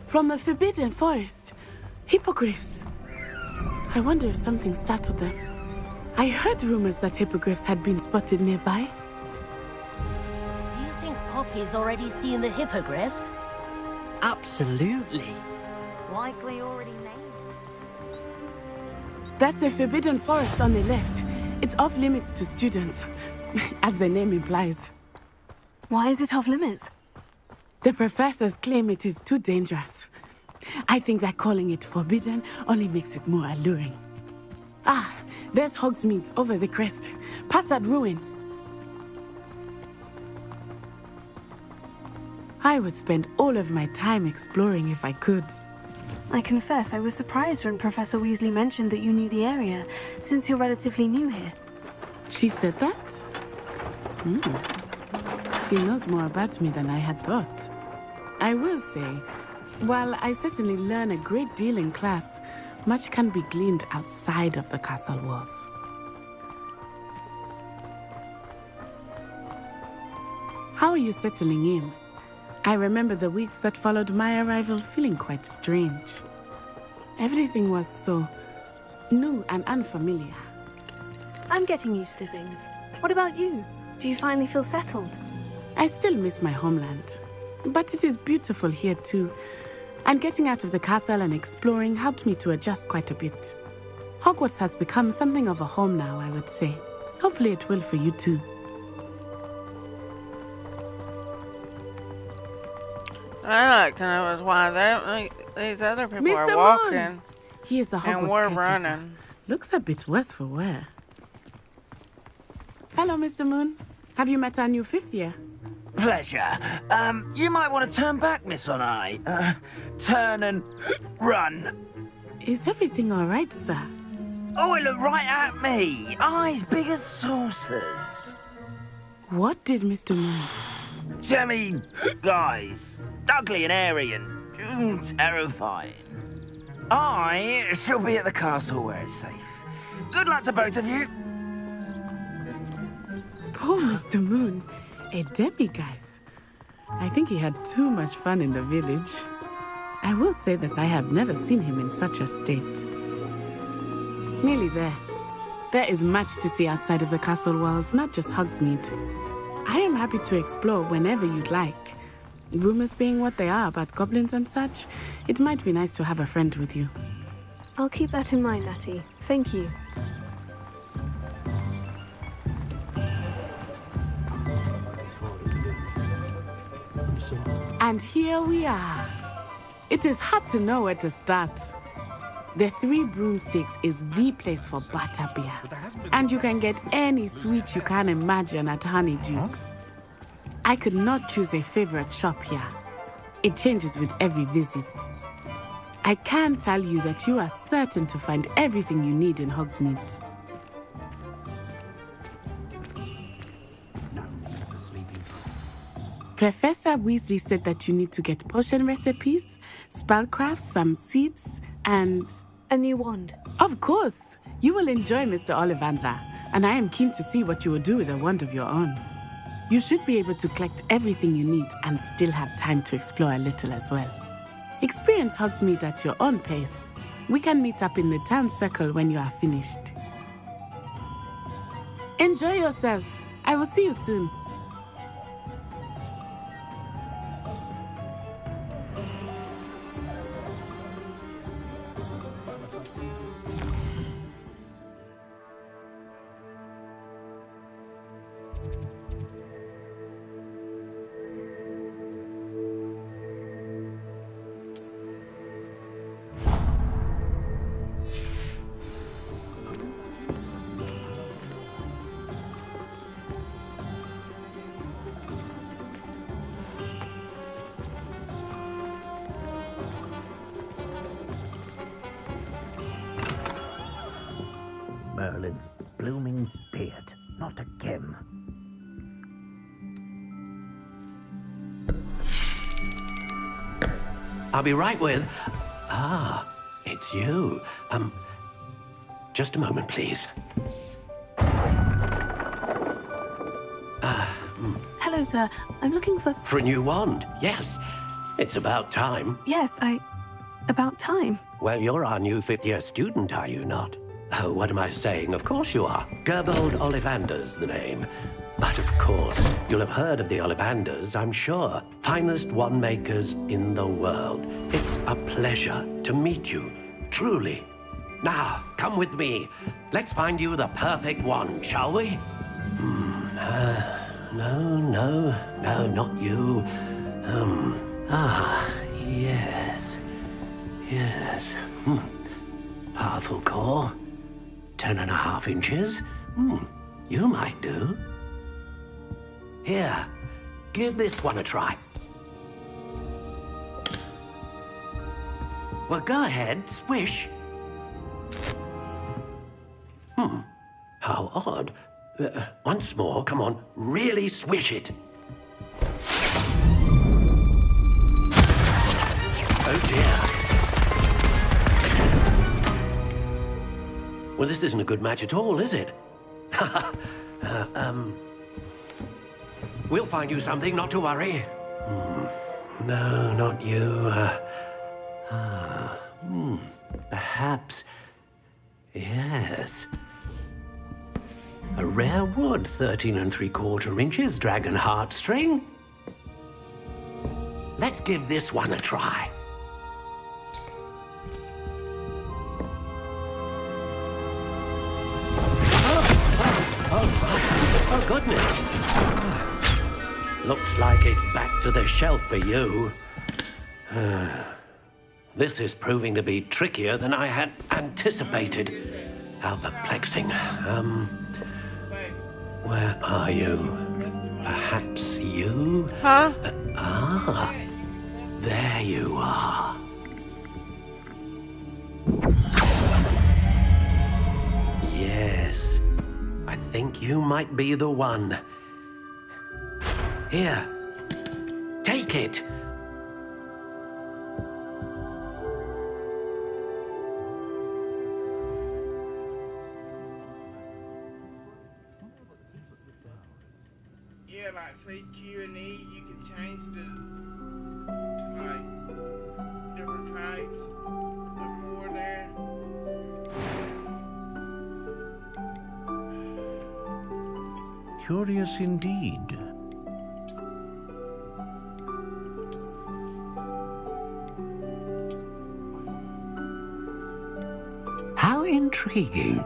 K: From the Forbidden Forest. Hippogriffs. I wonder if something startled them. I heard rumors that hippogriffs had been spotted nearby.
N: Do you think Poppy's already seen the hippogriffs?
U: Absolutely.
Q: Likely already named.
K: That's the Forbidden Forest on the left. It's off limits to students, as the name implies.
C: Why is it off limits?
K: The professors claim it is too dangerous. I think that calling it forbidden only makes it more alluring. Ah, there's Hogsmeade over the crest. Past that ruin. I would spend all of my time exploring if I could.
C: I confess I was surprised when Professor Weasley mentioned that you knew the area, since you're relatively new here.
K: She said that? She knows more about me than I had thought. I will say, while I certainly learn a great deal in class, much can be gleaned outside of the castle walls. How are you settling in? I remember the weeks that followed my arrival feeling quite strange. Everything was so new and unfamiliar.
C: I'm getting used to things. What about you? Do you finally feel settled?
K: I still miss my homeland, but it is beautiful here too. And getting out of the castle and exploring helped me to adjust quite a bit. Hogwarts has become something of a home now, I would say. Hopefully it will for you too.
A: I like to know is why these other people
K: Mr.
A: are walking.
K: Moon! He is the Hogwarts
A: and we're
K: caretaker.
A: running.
K: Looks a bit worse for wear. Hello, Mr. Moon. Have you met our new fifth year?
D: Pleasure. You might want to turn back, Miss Onai. Turn and run.
K: Is everything all right, sir?
D: Oh, it looked right at me. Eyes big as saucers.
K: What did Mr. Moon?
D: Jemmy, guys. Ugly and airy and terrifying. I shall be at the castle where it's safe. Good luck to both of you.
K: Poor Mr. Moon. A demiguise. I think he had too much fun in the village. I will say that I have never seen him in such a state. Nearly there. There is much to see outside of the castle walls, not just Hogsmeade. I am happy to explore whenever you'd like. Rumors being what they are about goblins and such, it might be nice to have a friend with you.
C: I'll keep that in mind, Natty. Thank you.
K: And here we are. It is hard to know where to start. The Three Broomsticks is the place for butterbeer. And you can get any sweet you can imagine at Honeyduke's. I could not choose a favorite shop here. It changes with every visit. I can tell you that you are certain to find everything you need in Hogsmeade. Professor Weasley said that you need to get potion recipes, spellcrafts, some seeds, and...
C: a new wand.
K: Of course! You will enjoy Mr. Ollivander, and I am keen to see what you will do with a wand of your own. You should be able to collect everything you need and still have time to explore a little as well. Experience Hogsmeade at your own pace. We can meet up in the town circle when you are finished. Enjoy yourself. I will see you soon.
O: Merlin's blooming beard. Not again. I'll be right with... Ah, it's you. Just a moment, please.
C: Hello, sir. I'm looking for...
O: For a new wand, yes. It's about time.
C: Yes, about time.
O: Well, you're our new fifth-year student, are you not? Oh, what am I saying? Of course you are. Gerbold Ollivander's the name. But of course, you'll have heard of the Ollivanders, I'm sure. Finest wand-makers in the world. It's a pleasure to meet you, truly. Now, come with me. Let's find you the perfect wand, shall we? No, not you. Yes. Powerful core. 10.5 inches. You might do. Here, give this one a try. Well, go ahead, swish. How odd. Once more, come on, really swish it. Oh dear. Well, this isn't a good match at all, is it? We'll find you something, not to worry. No, not you. Perhaps. Yes. A rare wood, 13 3/4 inches, dragon heartstring. Let's give this one a try. Oh, goodness. Looks like it's back to the shelf for you. This is proving to be trickier than I had anticipated. How perplexing. Where are you? Perhaps you?
A: Huh?
O: There you are. Yes, I think you might be the one. Here, take it.
P: Yeah, like say Q and E, you can change to like different types of core there.
E: Curious indeed.
O: How intriguing.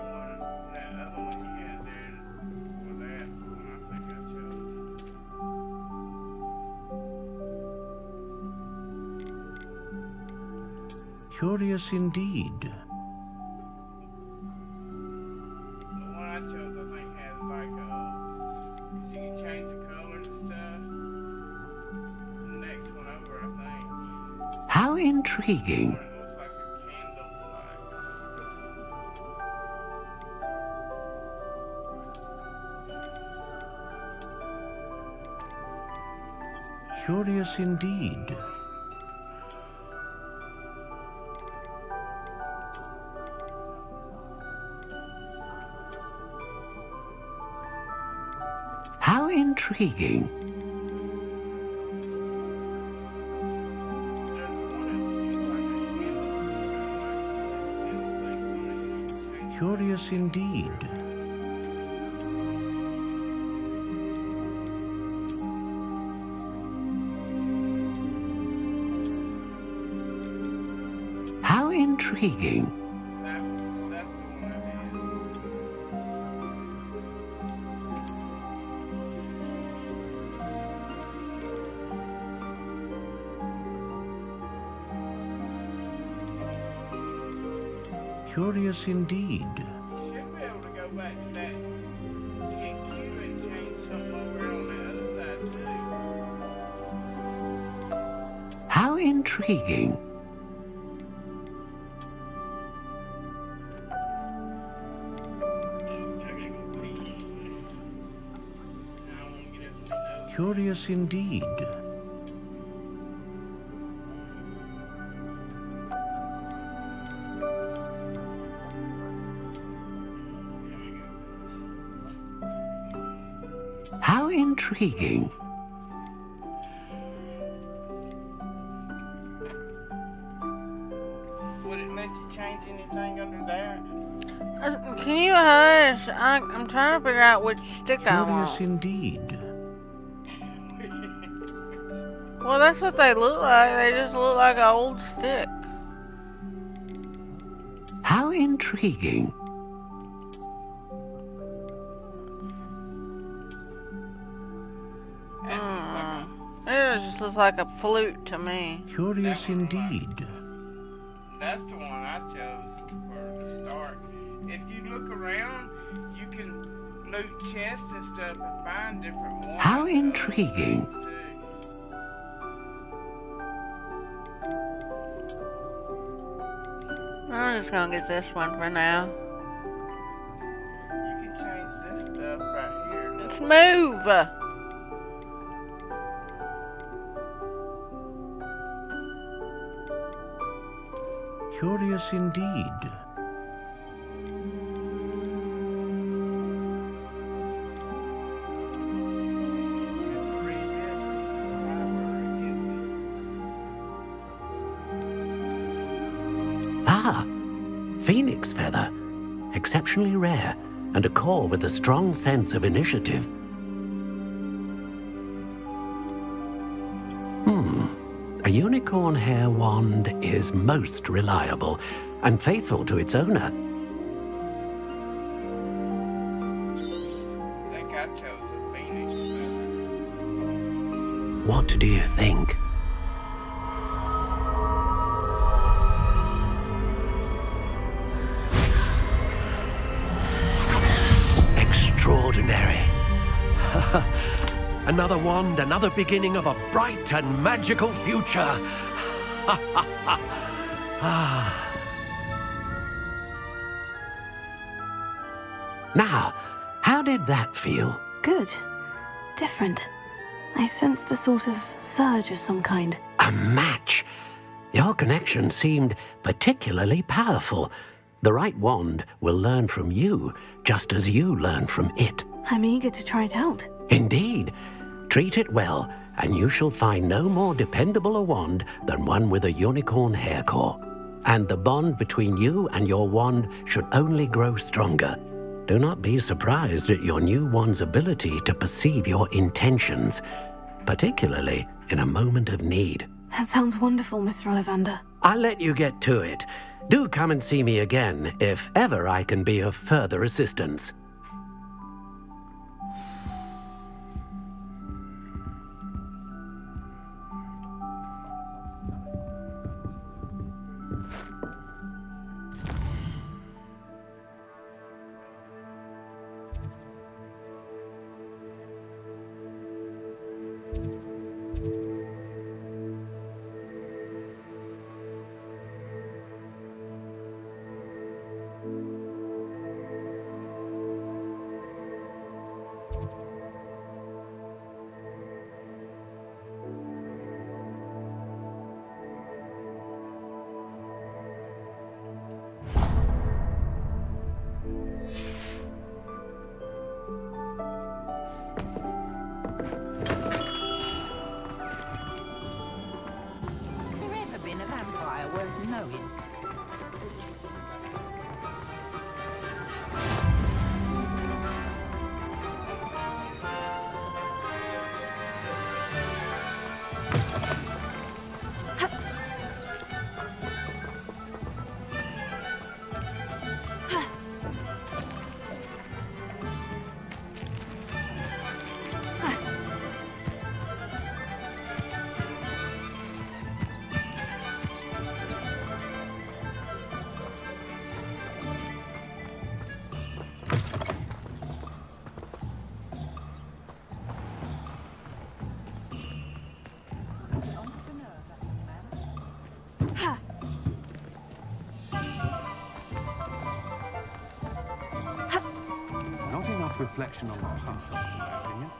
E: Curious indeed.
P: The one I chose, I think, had like cause you can change the colors and stuff. The next one over, I think.
O: How intriguing.
P: It looks like a candle
E: Curious indeed.
O: How intriguing.
E: Curious indeed.
O: How intriguing.
E: Curious indeed.
P: You should be able to go back to that hit Q and change something over on the other side too.
O: How intriguing.
E: Curious indeed.
O: How intriguing.
P: you change anything under there?
A: Can you hush? I'm trying to figure out which stick I
E: Curious
A: want.
E: indeed.
A: Well, that's what they look like. They just look like an old stick.
O: How intriguing.
A: It just looks like a flute to me.
E: Curious indeed.
P: That's the one I chose for the start. If you look around, you can loot chests and stuff and find different ones.
O: How intriguing.
A: I'm just gonna get this one for now.
P: You can change this stuff right here.
A: Let's move!
E: Curious indeed.
O: Ah, phoenix feather. Exceptionally rare, and a core with a strong sense of initiative. A unicorn hair wand is most reliable and faithful to its owner.
P: I think I chose a phoenix feather.
O: What do you think? Extraordinary. Another wand, another beginning of a bright and magical future. Now, how did that feel?
C: Good. Different. I sensed a sort of surge of some kind.
O: A match. Your connection seemed particularly powerful. The right wand will learn from you, just as you learn from it.
C: I'm eager to try it out.
O: Indeed. Treat it well, and you shall find no more dependable a wand than one with a unicorn hair core. And the bond between you and your wand should only grow stronger. Do not be surprised at your new wand's ability to perceive your intentions, particularly in a moment of need.
C: That sounds wonderful, Mr. Ollivander.
O: I'll let you get to it. Do come and see me again if ever I can be of further assistance.
I: Not enough reflection on the past, in my opinion.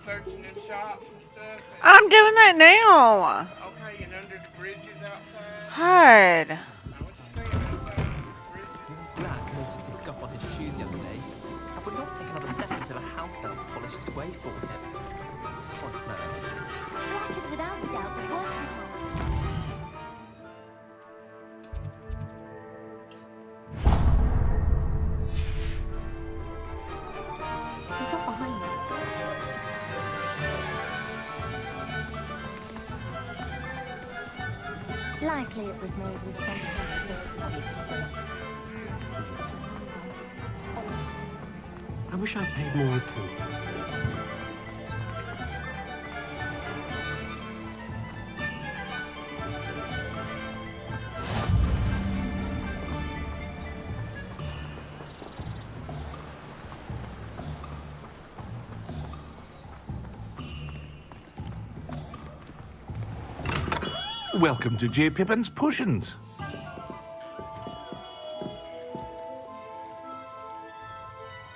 P: searching in shops and stuff?
A: I'm doing that now.
P: Okay, and under the bridges outside?
A: Hide.
F: Black noticed the scuff on his shoe the other day. I would not take another step until a house elf polishes the way for him. Point no.
Q: Black is without doubt the worst of
B: He's not behind us.
Q: Likely it was made with some kind of
O: I wish I'd paid more attention.
E: Welcome to J. Pippin's Potions.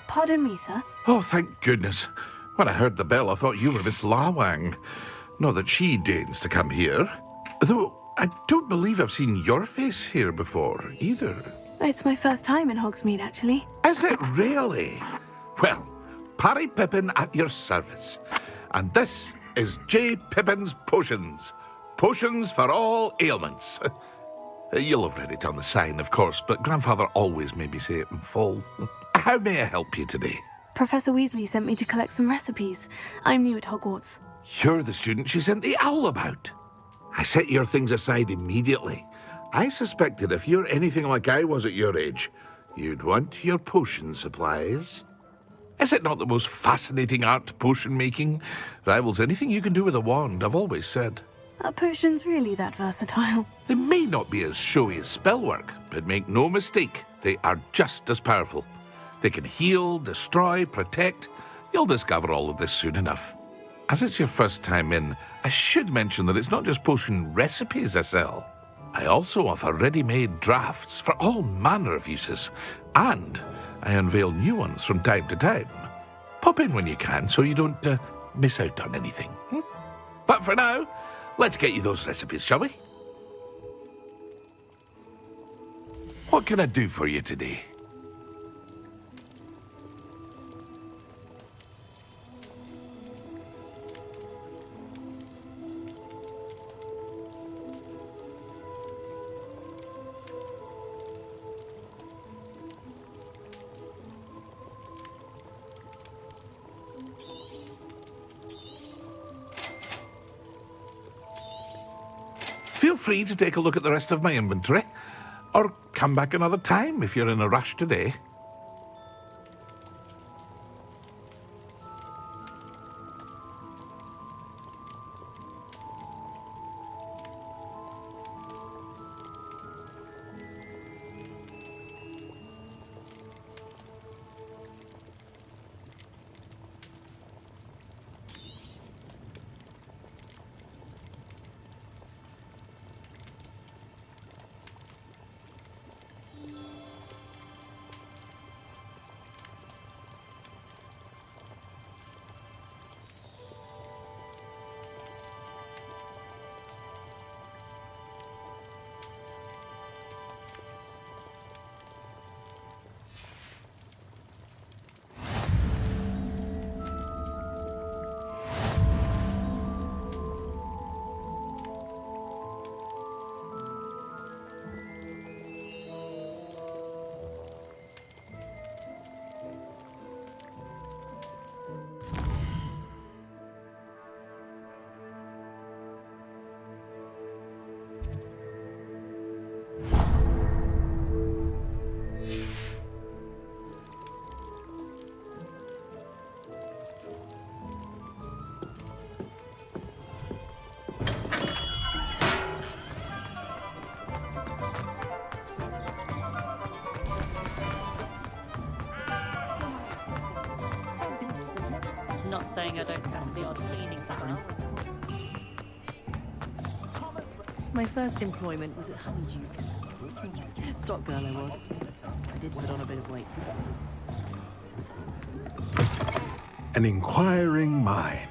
C: Pardon me, sir.
E: Oh, thank goodness. When I heard the bell, I thought you were Miss Lawang. Not that she deigns to come here. Though I don't believe I've seen your face here before, either.
C: It's my first time in Hogsmeade, actually.
E: Is it really? Well, Parry Pippin at your service. And this is J. Pippin's Potions. Potions for all ailments. You'll have read it on the sign, of course, but Grandfather always made me say it in full. How may I help you today?
C: Professor Weasley sent me to collect some recipes. I'm new at Hogwarts.
E: You're the student she sent the owl about. I set your things aside immediately. I suspected if you're anything like I was at your age, you'd want your potion supplies. Is it not the most fascinating art, potion making? Rivals anything you can do with a wand, I've always said.
C: Are potions really that versatile?
E: They may not be as showy as spellwork, but make no mistake, they are just as powerful. They can heal, destroy, protect. You'll discover all of this soon enough. As it's your first time in, I should mention that it's not just potion recipes I sell. I also offer ready-made drafts for all manner of uses, and I unveil new ones from time to time. Pop in when you can so you don't miss out on anything. But for now, let's get you those recipes, shall we? What can I do for you today? Feel free to take a look at the rest of my inventory, or come back another time if you're in a rush today.
S: Not saying I don't have the odd cleaning barrel.
V: My first employment was at Honeyduke's. Stock girl I was. I did put on a bit of weight.
W: An inquiring mind.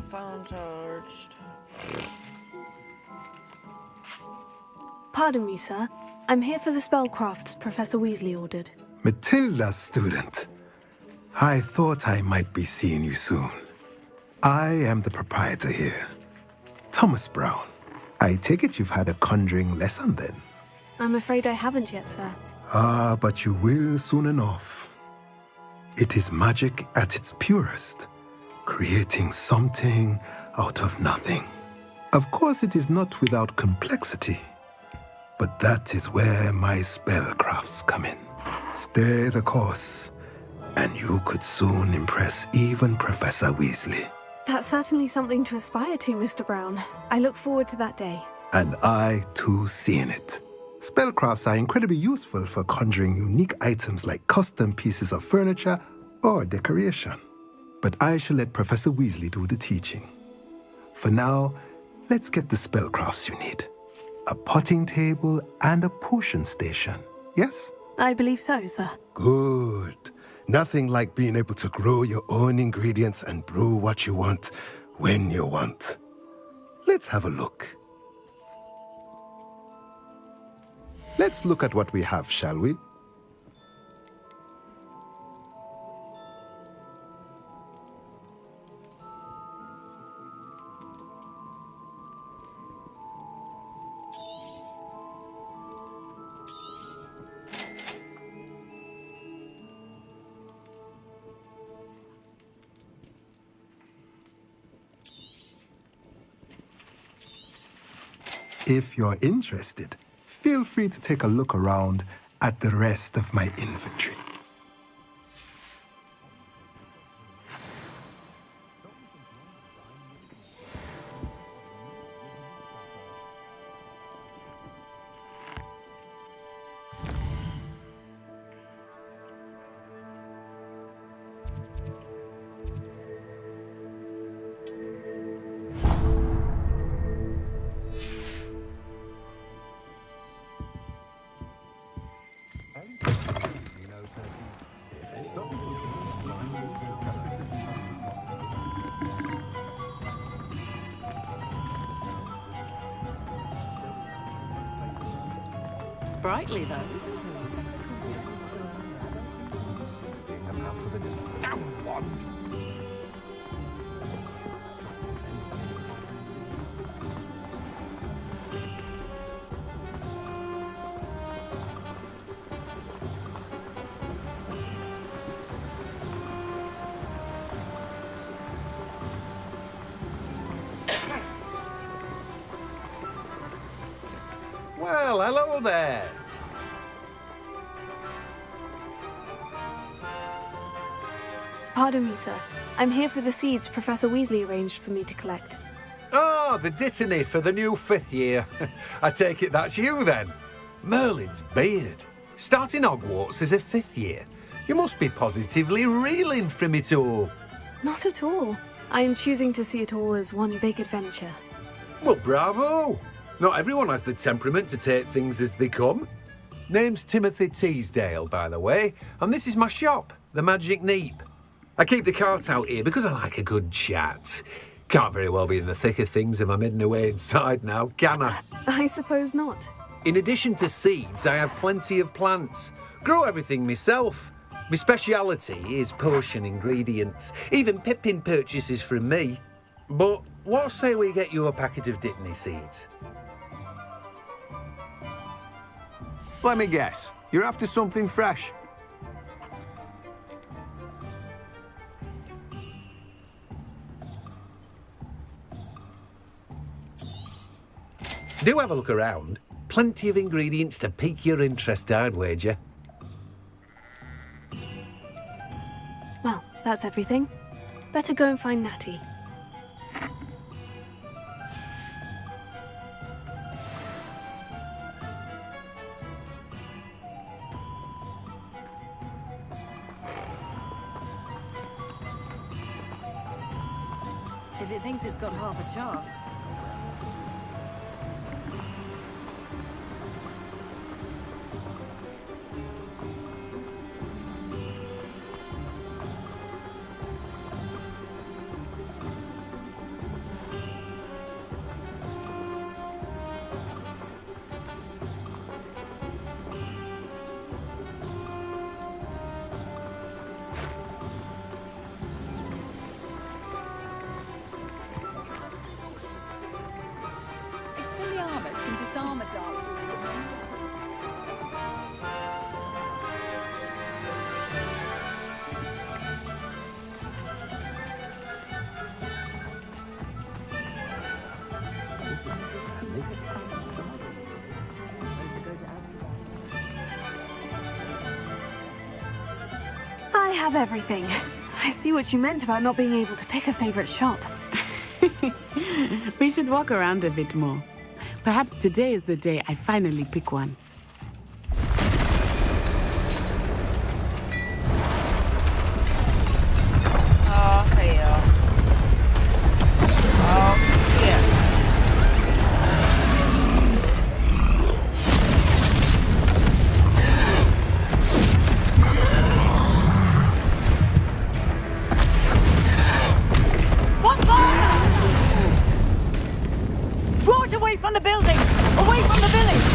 A: phone charged.
C: Pardon me, sir. I'm here for the spellcrafts Professor Weasley ordered.
G: Matilda's student. I thought I might be seeing you soon. I am the proprietor here, Thomas Brown. I take it you've had a conjuring lesson then?
C: I'm afraid I haven't yet, sir.
G: Ah, but you will soon enough. It is magic at its purest, creating something out of nothing. Of course, it is not without complexity, but that is where my spellcrafts come in. Stay the course, and you could soon impress even Professor Weasley.
C: That's certainly something to aspire to, Mr. Brown. I look forward to that day.
G: And I, too, seeing it. Spellcrafts are incredibly useful for conjuring unique items like custom pieces of furniture or decoration. But I shall let Professor Weasley do the teaching. For now, let's get the spellcrafts you need. A potting table and a potion station, yes?
C: I believe so, sir.
G: Good. Nothing like being able to grow your own ingredients and brew what you want when you want. Let's have a look. Let's look at what we have, shall we? If you're interested, feel free to take a look around at the rest of my inventory.
V: Sprightly, though, isn't it?
O: Well, hello there.
C: Pardon me, sir. I'm here for the seeds Professor Weasley arranged for me to collect.
O: Oh, the dittany for the new 5th year. I take it that's you then. Merlin's beard. Starting Hogwarts as a 5th year. You must be positively reeling from it all.
C: Not at all. I am choosing to see it all as one big adventure.
O: Well, bravo. Not everyone has the temperament to take things as they come. Name's Timothy Teasdale, by the way, and this is my shop, the Magic Neep. I keep the cart out here because I like a good chat. Can't very well be in the thick of things if I'm hidden away inside now, can I?
C: I suppose not.
O: In addition to seeds, I have plenty of plants. Grow everything myself. My speciality is potion ingredients. Even Pippin purchases from me. But what say we get you a packet of dittany seeds? Let me guess. You're after something fresh. Do have a look around. Plenty of ingredients to pique your interest, I'd wager.
C: Well, that's everything. Better go and find Natty.
V: If it thinks it's got half a charm.
C: have everything. I see what you meant about not being able to pick a favorite shop.
K: We should walk around a bit more. Perhaps today is the day I finally pick one.
A: Oh, hell. Oh, shit.
H: What fire? Draw it away from the building! Away from the village!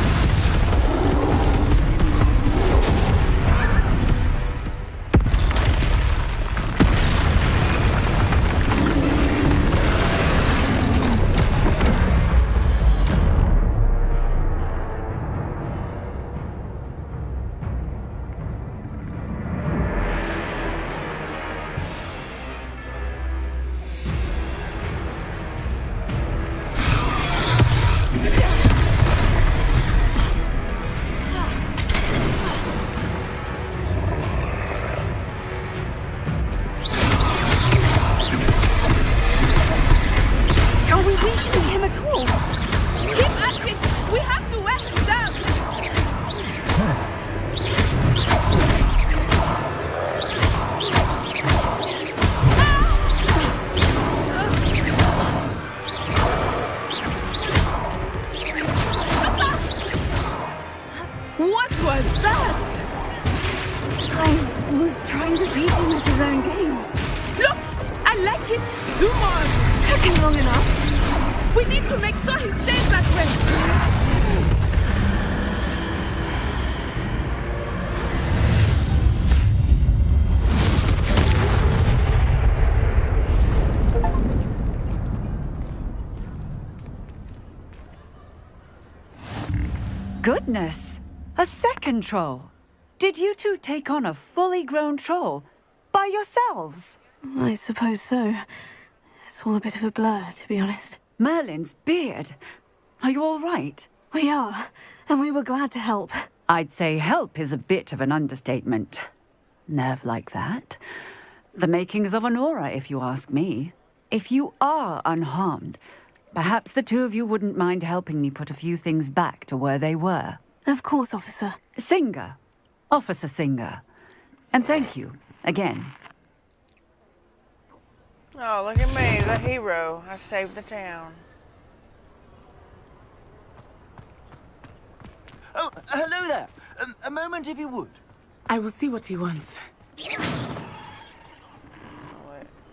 C: Are we weakening him at all?
K: Keep at it! We have to wear him down! What was that?
C: I was trying to beat him at his own game.
K: Look! I like it! Do more!
C: Took him long enough.
K: We need to make sure he stays that way!
H: Goodness! A second troll! Did you two take on a fully grown troll? By yourselves?
C: I suppose so. It's all a bit of a blur, to be honest.
H: Merlin's beard! Are you all right?
C: We are, and we were glad to help.
H: I'd say help is a bit of an understatement. Nerve like that? The makings of an aura, if you ask me. If you are unharmed, perhaps the two of you wouldn't mind helping me put a few things back to where they were.
C: Of course, officer.
H: Singer. Officer Singer. And thank you, again.
A: Oh, look at me, the hero. I saved the town.
D: Oh, hello there. A moment, if you would.
K: I will see what he wants.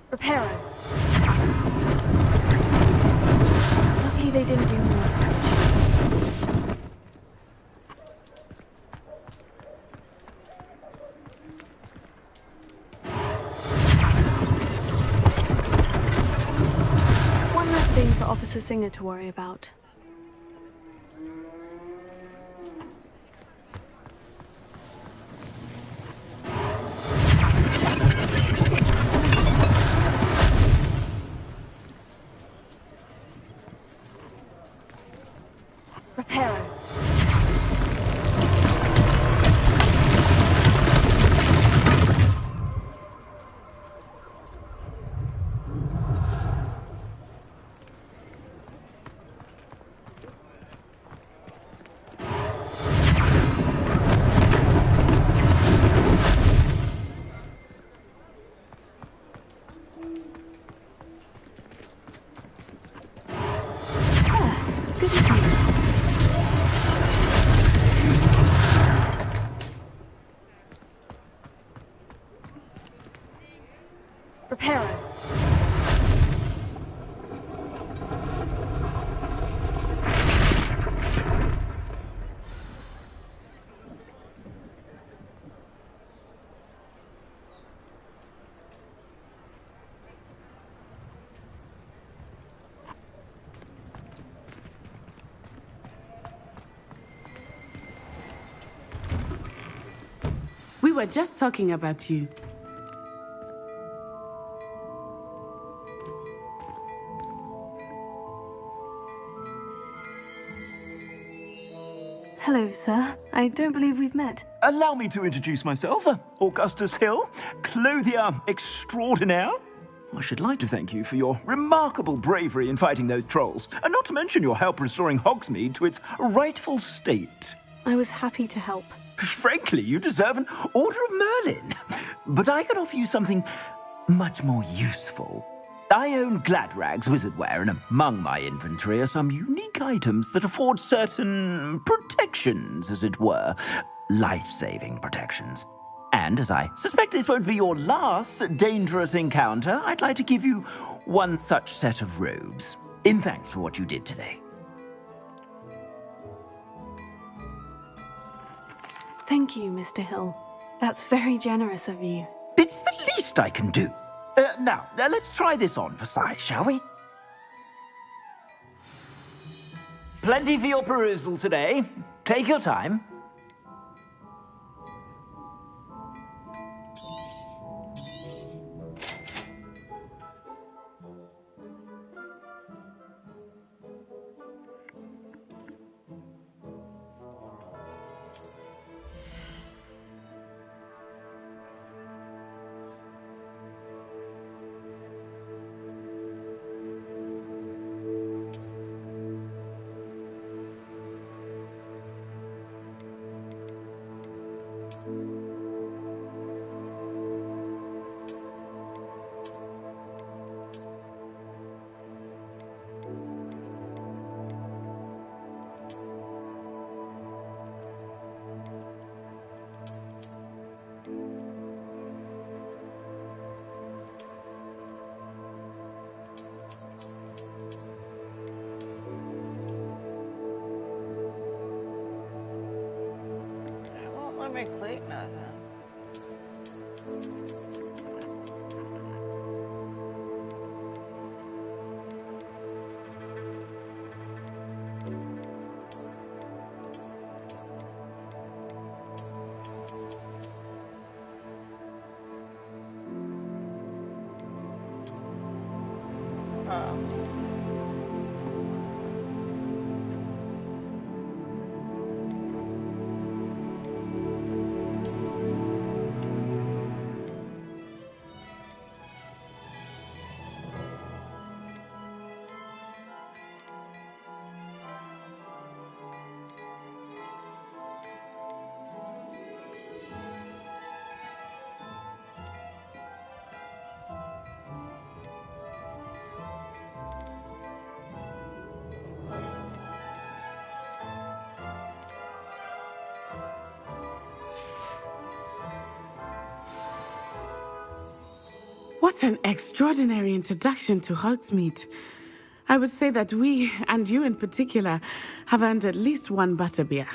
C: Reparo. Lucky they didn't do more damage. One less thing for Officer Singer to worry about. Reparo. Good to see you. Reparo.
K: We were just talking about you.
C: Hello, sir. I don't believe we've met.
D: Allow me to introduce myself, Augustus Hill, clothier extraordinaire. I should like to thank you for your remarkable bravery in fighting those trolls, and not to mention your help restoring Hogsmeade to its rightful state.
C: I was happy to help.
D: Frankly, you deserve an Order of Merlin. But I can offer you something much more useful. I own Gladrag's wizardware, and among my inventory are some unique items that afford certain protections, as it were. Life-saving protections. And as I suspect this won't be your last dangerous encounter, I'd like to give you one such set of robes, in thanks for what you did today.
C: Thank you, Mr. Hill. That's very generous of you.
D: It's the least I can do. Now, let's try this on for size, shall we? Plenty for your perusal today. Take your time.
A: Let me click nothing.
K: What an extraordinary introduction to Hogsmeade. I would say that we, and you in particular, have earned at least one butterbeer.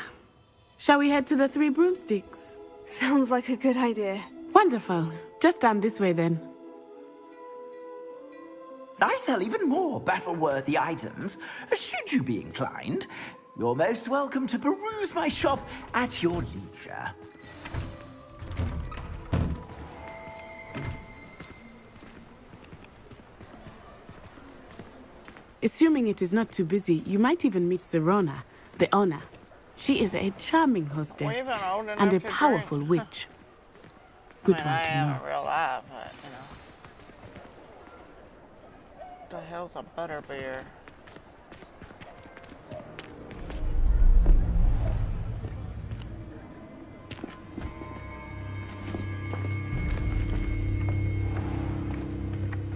K: Shall we head to the Three Broomsticks?
C: Sounds like a good idea.
K: Wonderful. Just down this way then.
D: I sell even more battle-worthy items. Should you be inclined, you're most welcome to peruse my shop at your leisure.
K: Assuming it is not too busy, you might even meet Serona, the owner. She is a charming hostess and a powerful witch. Good one to
A: I am
K: know.
A: in real life, but you know. What the hell's a butterbeer?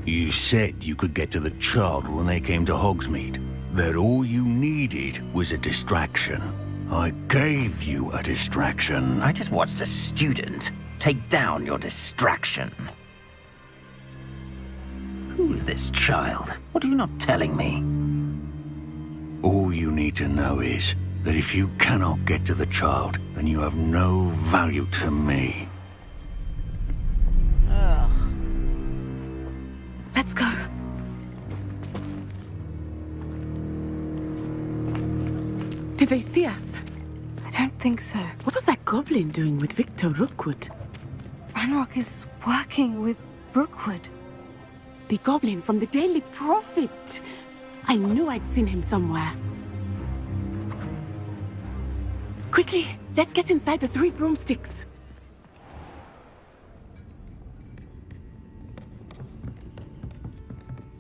L: You said you could get to the child when they came to Hogsmeade. That all you needed was a distraction. I gave you a distraction.
D: I just watched a student take down your distraction. Who's this child? What are you not telling me?
L: All you need to know is that if you cannot get to the child, then you have no value to me.
A: Ugh.
C: Let's go.
K: Did they see us?
C: I don't think so.
K: What was that goblin doing with Victor Rookwood?
C: Ranrock is working with Rookwood.
K: The goblin from the Daily Prophet. I knew I'd seen him somewhere. Quickly, Let's get inside the 3 broomsticks.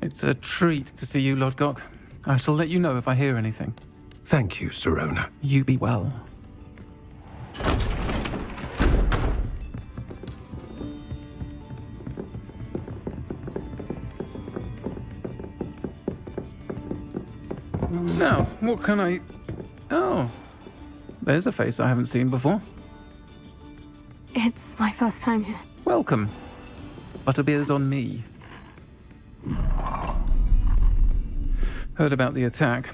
J: It's a treat to see you, Lodgok. I shall let you know if I hear anything.
G: Thank you, Sirona.
J: You be well. Now, what can I... Oh, there's a face I haven't seen before.
C: It's my first time here.
J: Welcome. Butterbeer's on me. Heard about the attack.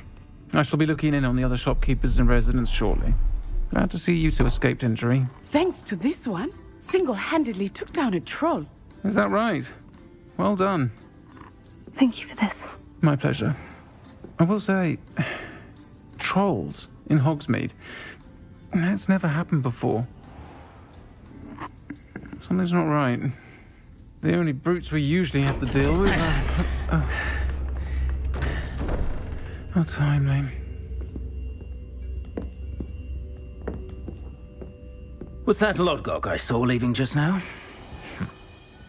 J: I shall be looking in on the other shopkeepers and residents shortly. Glad to see you two escaped injury.
K: Thanks to this one, single-handedly took down a troll.
J: Is that right? Well done.
C: Thank you for this.
J: My pleasure. I will say, trolls in Hogsmeade. That's never happened before. Something's not right. The only brutes we usually have to deal with are... How timely.
D: Was that Lodgok I saw leaving just now?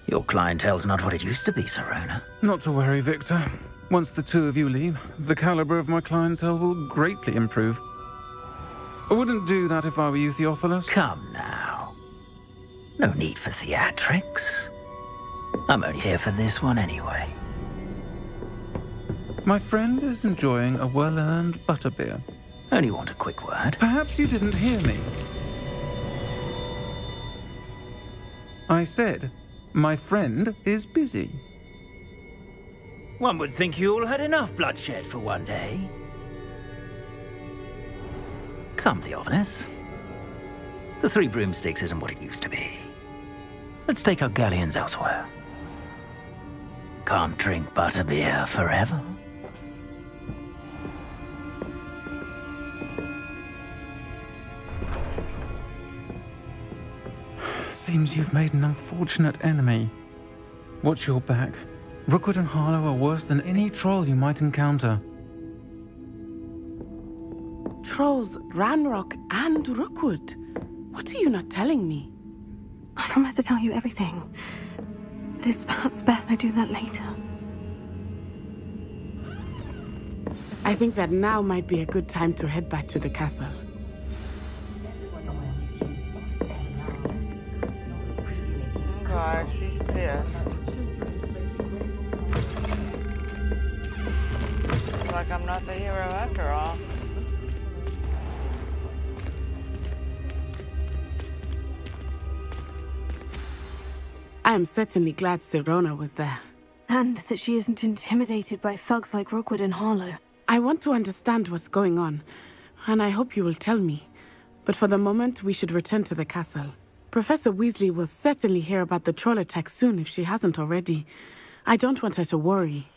D: Your clientele's not what it used to be, Sirona.
J: Not to worry, Victor. Once the two of you leave, the caliber of my clientele will greatly improve. I wouldn't do that if I were you, Theophilus.
D: Come now. No need for theatrics. I'm only here for this one anyway.
J: My friend is enjoying a well-earned butterbeer.
D: Only want a quick word.
J: Perhaps you didn't hear me. I said, my friend is busy.
D: One would think you all had enough bloodshed for one day. Come, Theophilus. The 3 broomsticks isn't what it used to be. Let's take our galleons elsewhere. Can't drink butterbeer forever.
J: Seems you've made an unfortunate enemy. Watch your back. Rookwood and Harlow are worse than any troll you might encounter.
K: Trolls, Ranrock, and Rookwood. What are you not telling me?
C: I promise to tell you everything. But it's perhaps best I do that later.
K: I think that now might be a good time to head back to the castle.
A: God, she's pissed. Like I'm not the hero after all.
K: I am certainly glad Sirona was there.
C: And that she isn't intimidated by thugs like Rookwood and Harlow.
K: I want to understand what's going on, and I hope you will tell me. But for the moment, we should return to the castle. Professor Weasley will certainly hear about the troll attack soon if she hasn't already. I don't want her to worry.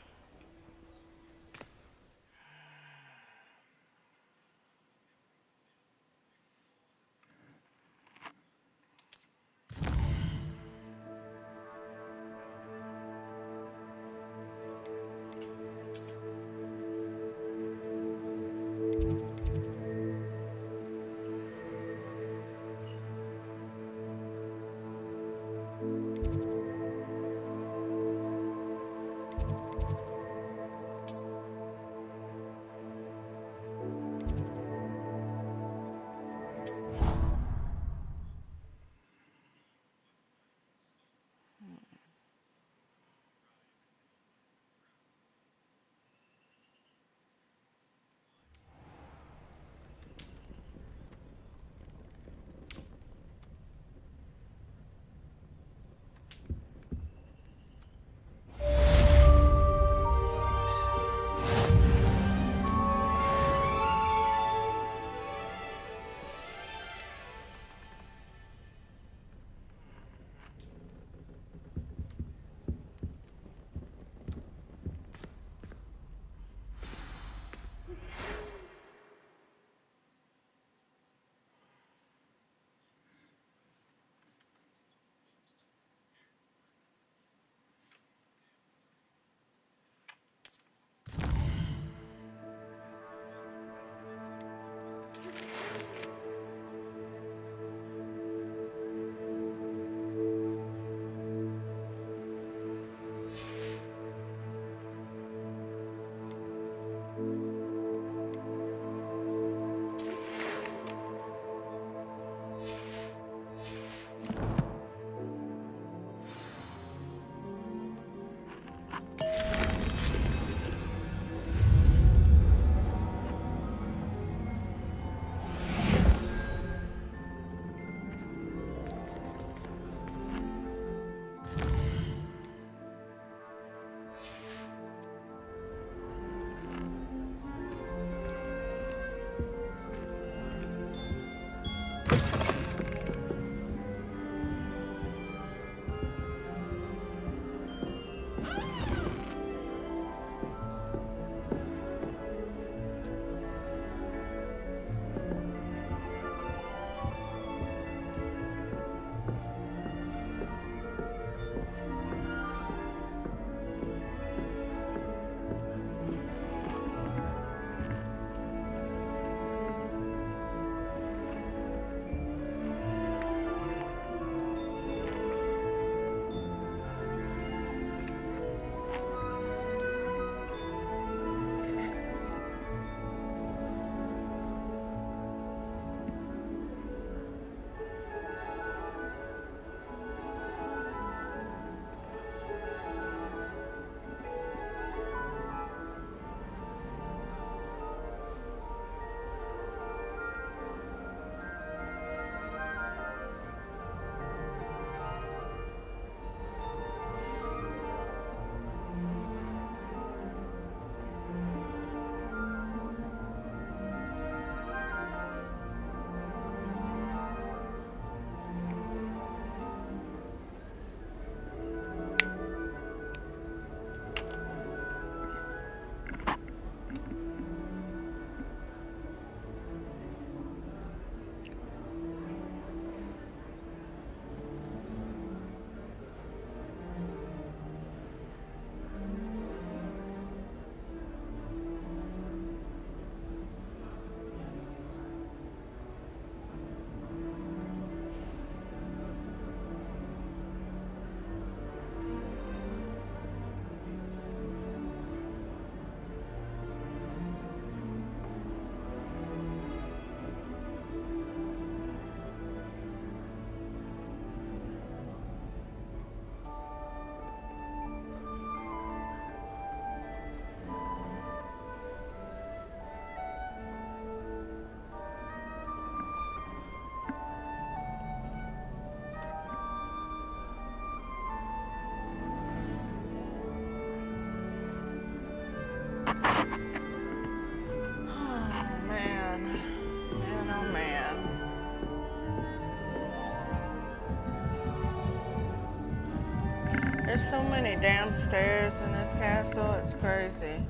A: There's so many downstairs in this castle, it's crazy.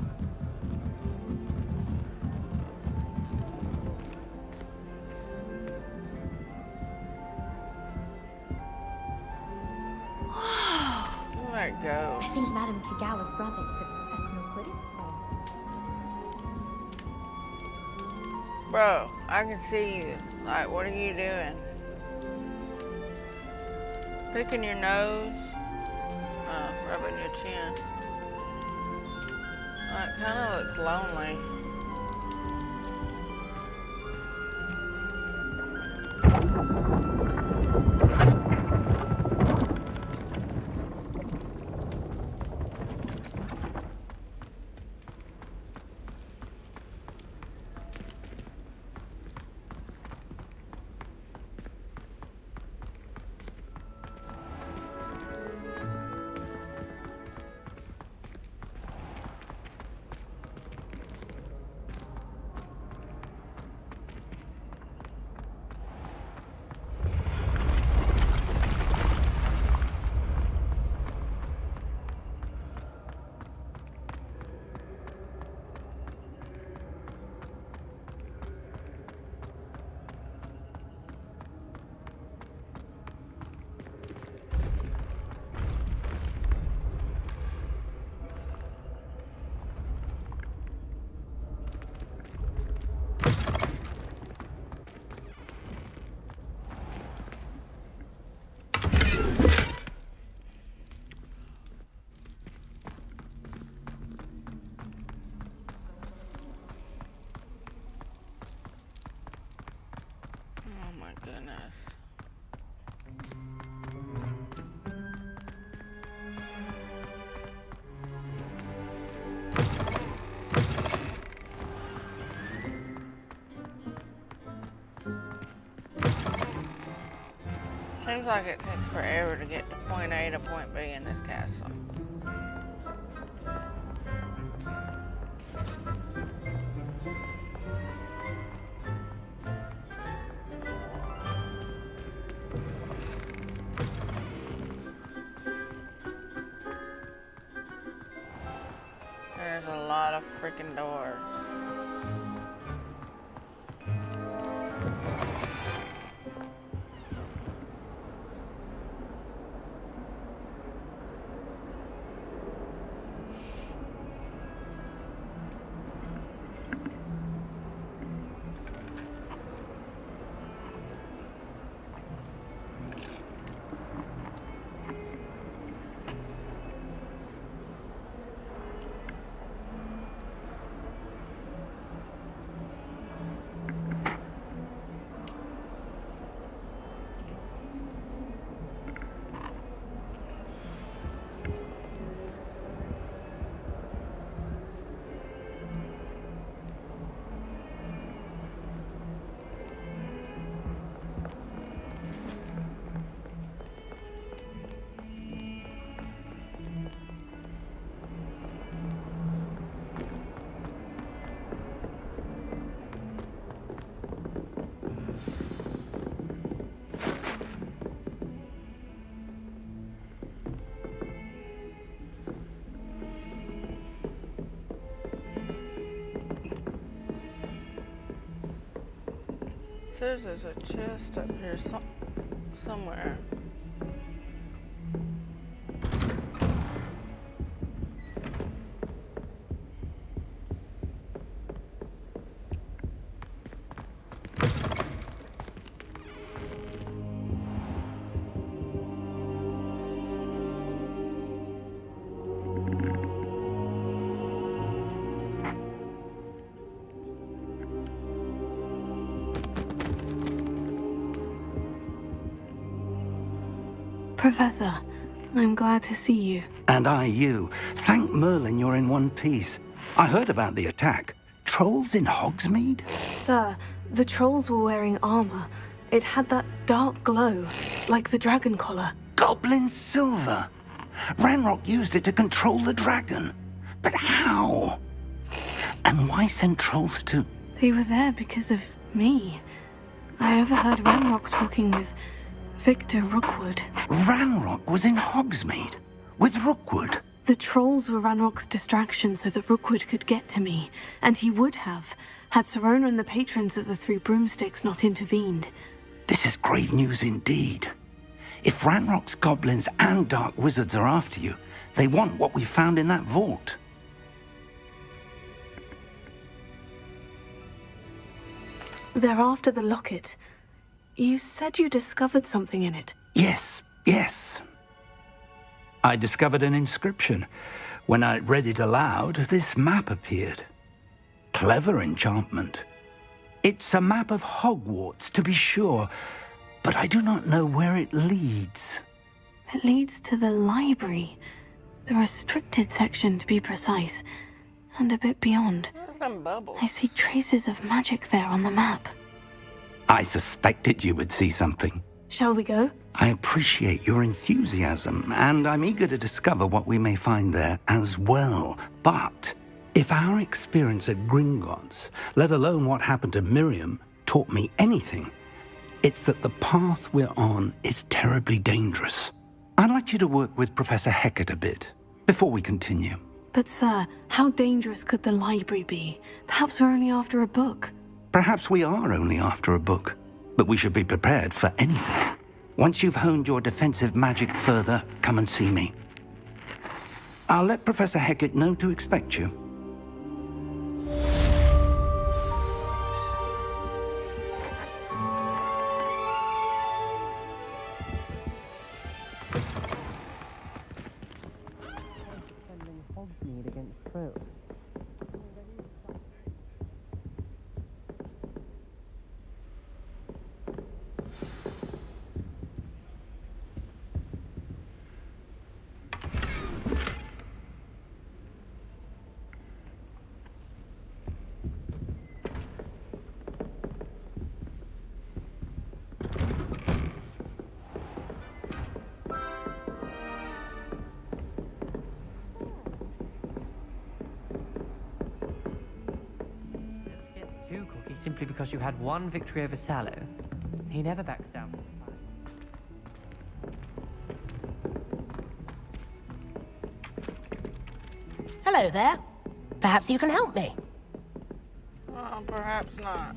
A: There it goes.
Q: I think Madame Kagawa's brother is a professional Quidditch player.
A: Bro, I can see you. Like, what are you doing? Picking your nose? Rubbing your chin. It kind of looks lonely. Goodness. Seems like it takes forever to get to point A to point B in this castle. There's a lot of freaking doors. There's a chest up here somewhere.
C: Professor, I'm glad to see you.
L: And I you. Thank Merlin you're in one piece. I heard about the attack. Trolls in Hogsmeade?
C: Sir, the trolls were wearing armor. It had that dark glow, like the dragon collar.
L: Goblin silver. Ranrock used it to control the dragon. But how? And why send trolls to...
C: They were there because of me. I overheard Ranrock talking with Victor Rookwood.
L: Ranrock was in Hogsmeade? With Rookwood?
C: The trolls were Ranrock's distraction so that Rookwood could get to me, and he would have, had Serona and the patrons of the Three Broomsticks not intervened.
L: This is grave news indeed. If Ranrock's goblins and dark wizards are after you, they want what we found in that vault.
C: They're after the locket. You said you discovered something in it.
L: Yes. I discovered an inscription. When I read it aloud, this map appeared. Clever enchantment. It's a map of Hogwarts, to be sure, but I do not know where it leads.
C: It leads to the library. The restricted section, to be precise. And a bit beyond.
A: Some bubbles.
C: I see traces of magic there on the map.
L: I suspected you would see something.
C: Shall we go?
L: I appreciate your enthusiasm, and I'm eager to discover what we may find there as well. But if our experience at Gringotts, let alone what happened to Miriam, taught me anything, it's that the path we're on is terribly dangerous. I'd like you to work with Professor Hecat a bit before we continue.
C: But sir, how dangerous could the library be? Perhaps we're only after a book.
L: Perhaps we are only after a book, but we should be prepared for anything. Once you've honed your defensive magic further, come and see me. I'll let Professor Hecat know to expect you.
U: Defending Hogsmeade against trolls. Two cookies simply because you had one victory over Sallow. He never backs down.
N: Hello there. Perhaps you can help me.
A: Well, perhaps not.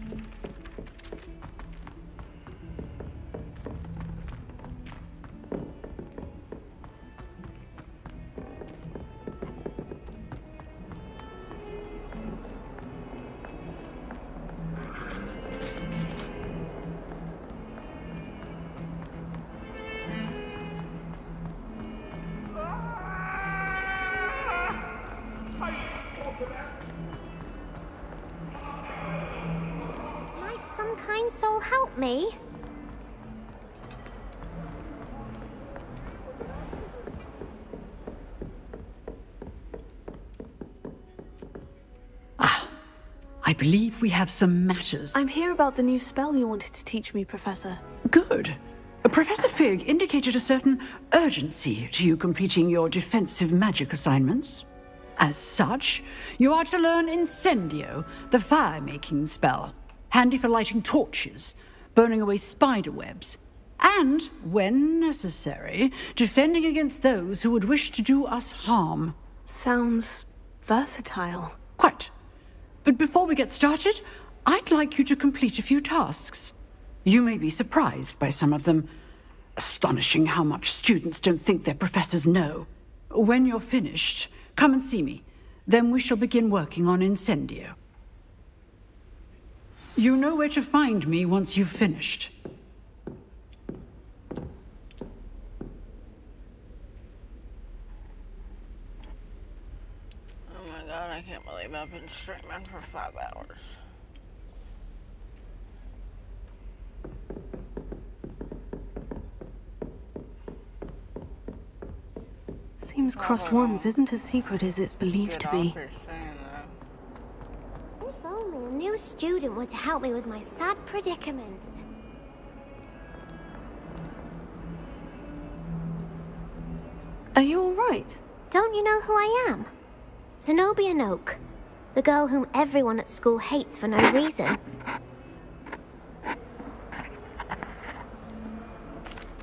Q: Might some kind soul help me?
M: I believe we have some matters.
C: I'm here about the new spell you wanted to teach me, Professor.
M: Good. Professor Fig indicated a certain urgency to you completing your defensive magic assignments. As such, you are to learn Incendio, the fire-making spell, handy for lighting torches, burning away spider webs, and, when necessary, defending against those who would wish to do us harm.
C: Sounds versatile.
M: Quite. But before we get started, I'd like you to complete a few tasks. You may be surprised by some of them. Astonishing how much students don't think their professors know. When you're finished, come and see me. Then we shall begin working on Incendio. You know where to find me once you've finished.
A: Oh my god, I can't believe I've been streaming for 5 hours.
C: Seems crossed ones isn't as secret as it's believed to be.
Q: If only a new student were to help me with my sad predicament.
C: Are you all right?
Q: Don't you know who I am? Zenobia Noak, the girl whom everyone at school hates for no reason.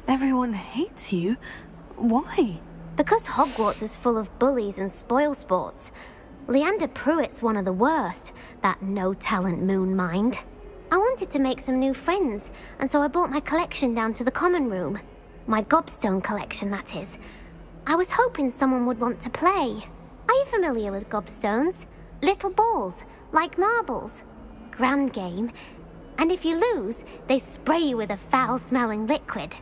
C: Everyone hates you? Why?
Q: Because Hogwarts is full of bullies and spoilsports, Leander Pruitt's one of the worst, that no-talent moon mind. I wanted to make some new friends, and so I brought my collection down to the common room. My gobstone collection, that is. I was hoping someone would want to play. Are you familiar with gobstones? Little balls, like marbles. Grand game. And if you lose, they spray you with a foul-smelling liquid.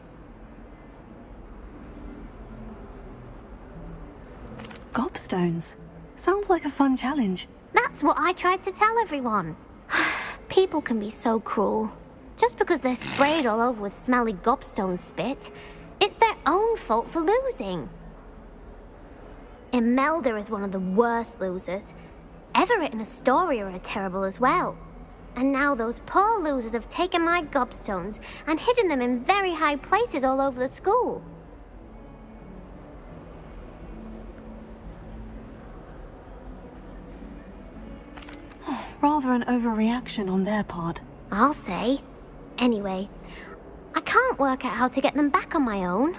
C: Gobstones. Sounds like a fun challenge.
Q: That's what I tried to tell everyone. People can be so cruel. Just because they're sprayed all over with smelly gobstone spit, it's their own fault for losing. Imelda is one of the worst losers. Everett and Astoria are terrible as well. And now those poor losers have taken my gobstones and hidden them in very high places all over the school.
C: Rather an overreaction on their part.
Q: I'll say. Anyway, I can't work out how to get them back on my own.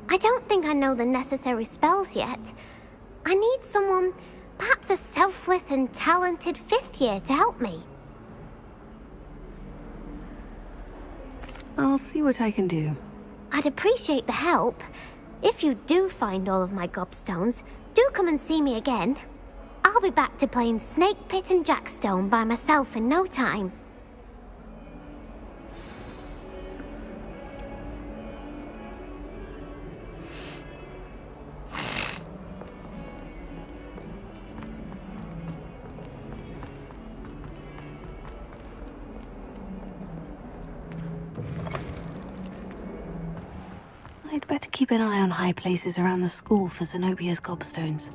Q: I don't think I know the necessary spells yet. I need someone, perhaps a selfless and talented 5th year to help me.
C: I'll see what I can do.
Q: I'd appreciate the help. If you do find all of my gobstones, do come and see me again. I'll be back to playing Snake Pit and Jackstone by myself in no time.
C: I'd better keep an eye on high places around the school for Zenobia's gobstones.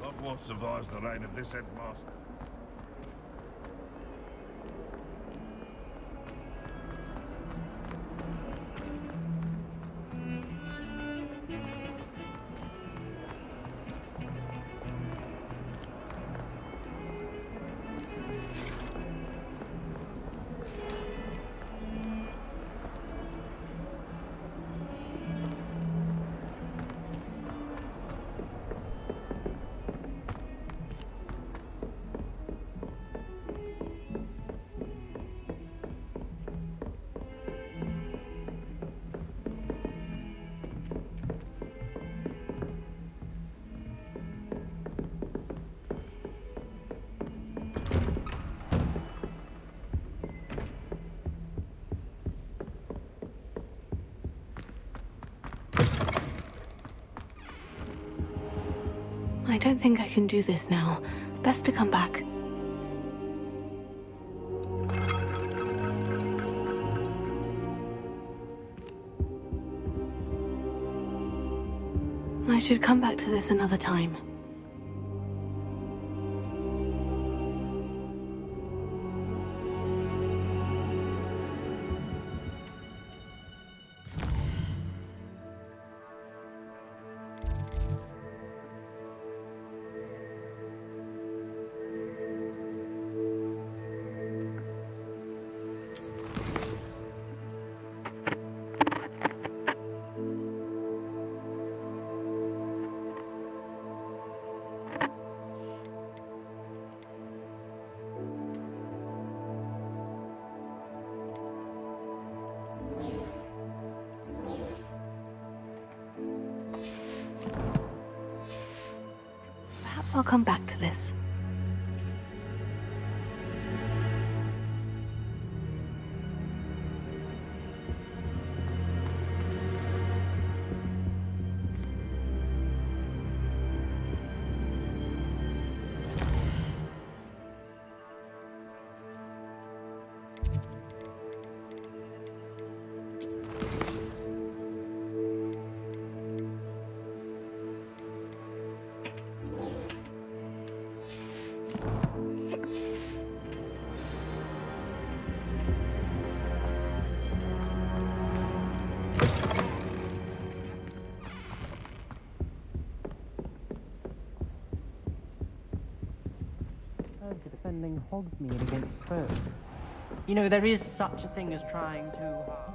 R: Hogwarts survives the reign of this headmaster.
C: I don't think I can do this now. Best to come back. I should come back to this another time. Perhaps I'll come back to this.
U: defending Hogsmeade against foes. You know, there is such a thing as trying too hard.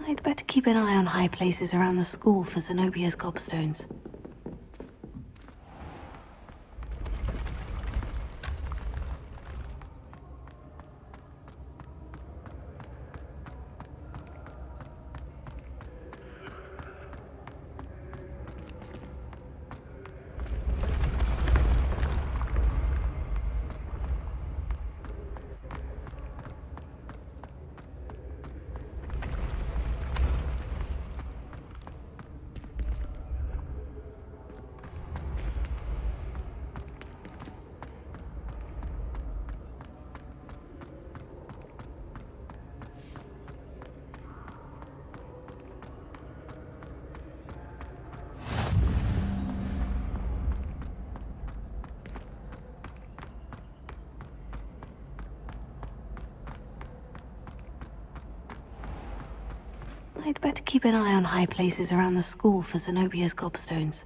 C: I'd better keep an eye on high places around the school for Zenobia's gobstones. I'd better keep an eye on high places around the school for Zenobia's gobstones.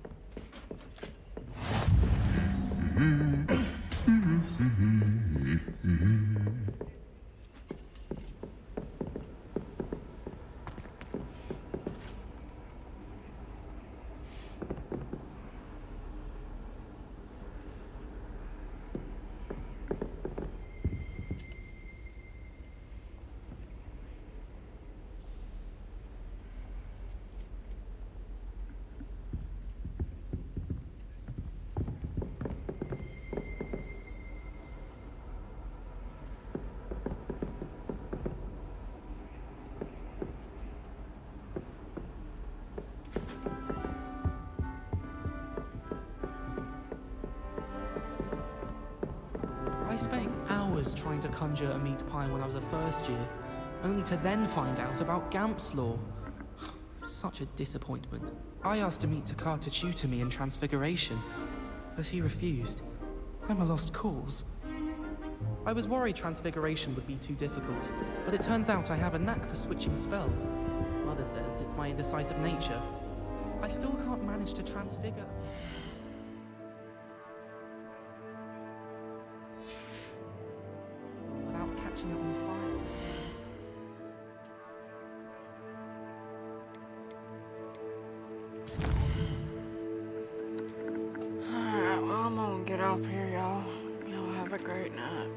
I: I spent hours trying to conjure a meat pie when I was a first year, only to then find out about Gamp's law. Such a disappointment. I asked Amit Takar to tutor me in Transfiguration, but he refused. I'm a lost cause. I was worried Transfiguration would be too difficult, but it turns out I have a knack for switching spells. Mother says it's my indecisive nature. I still can't manage to transfigure. Without catching it on fire.
A: Alright, well, I'm gonna get off here, y'all. Y'all have a great night.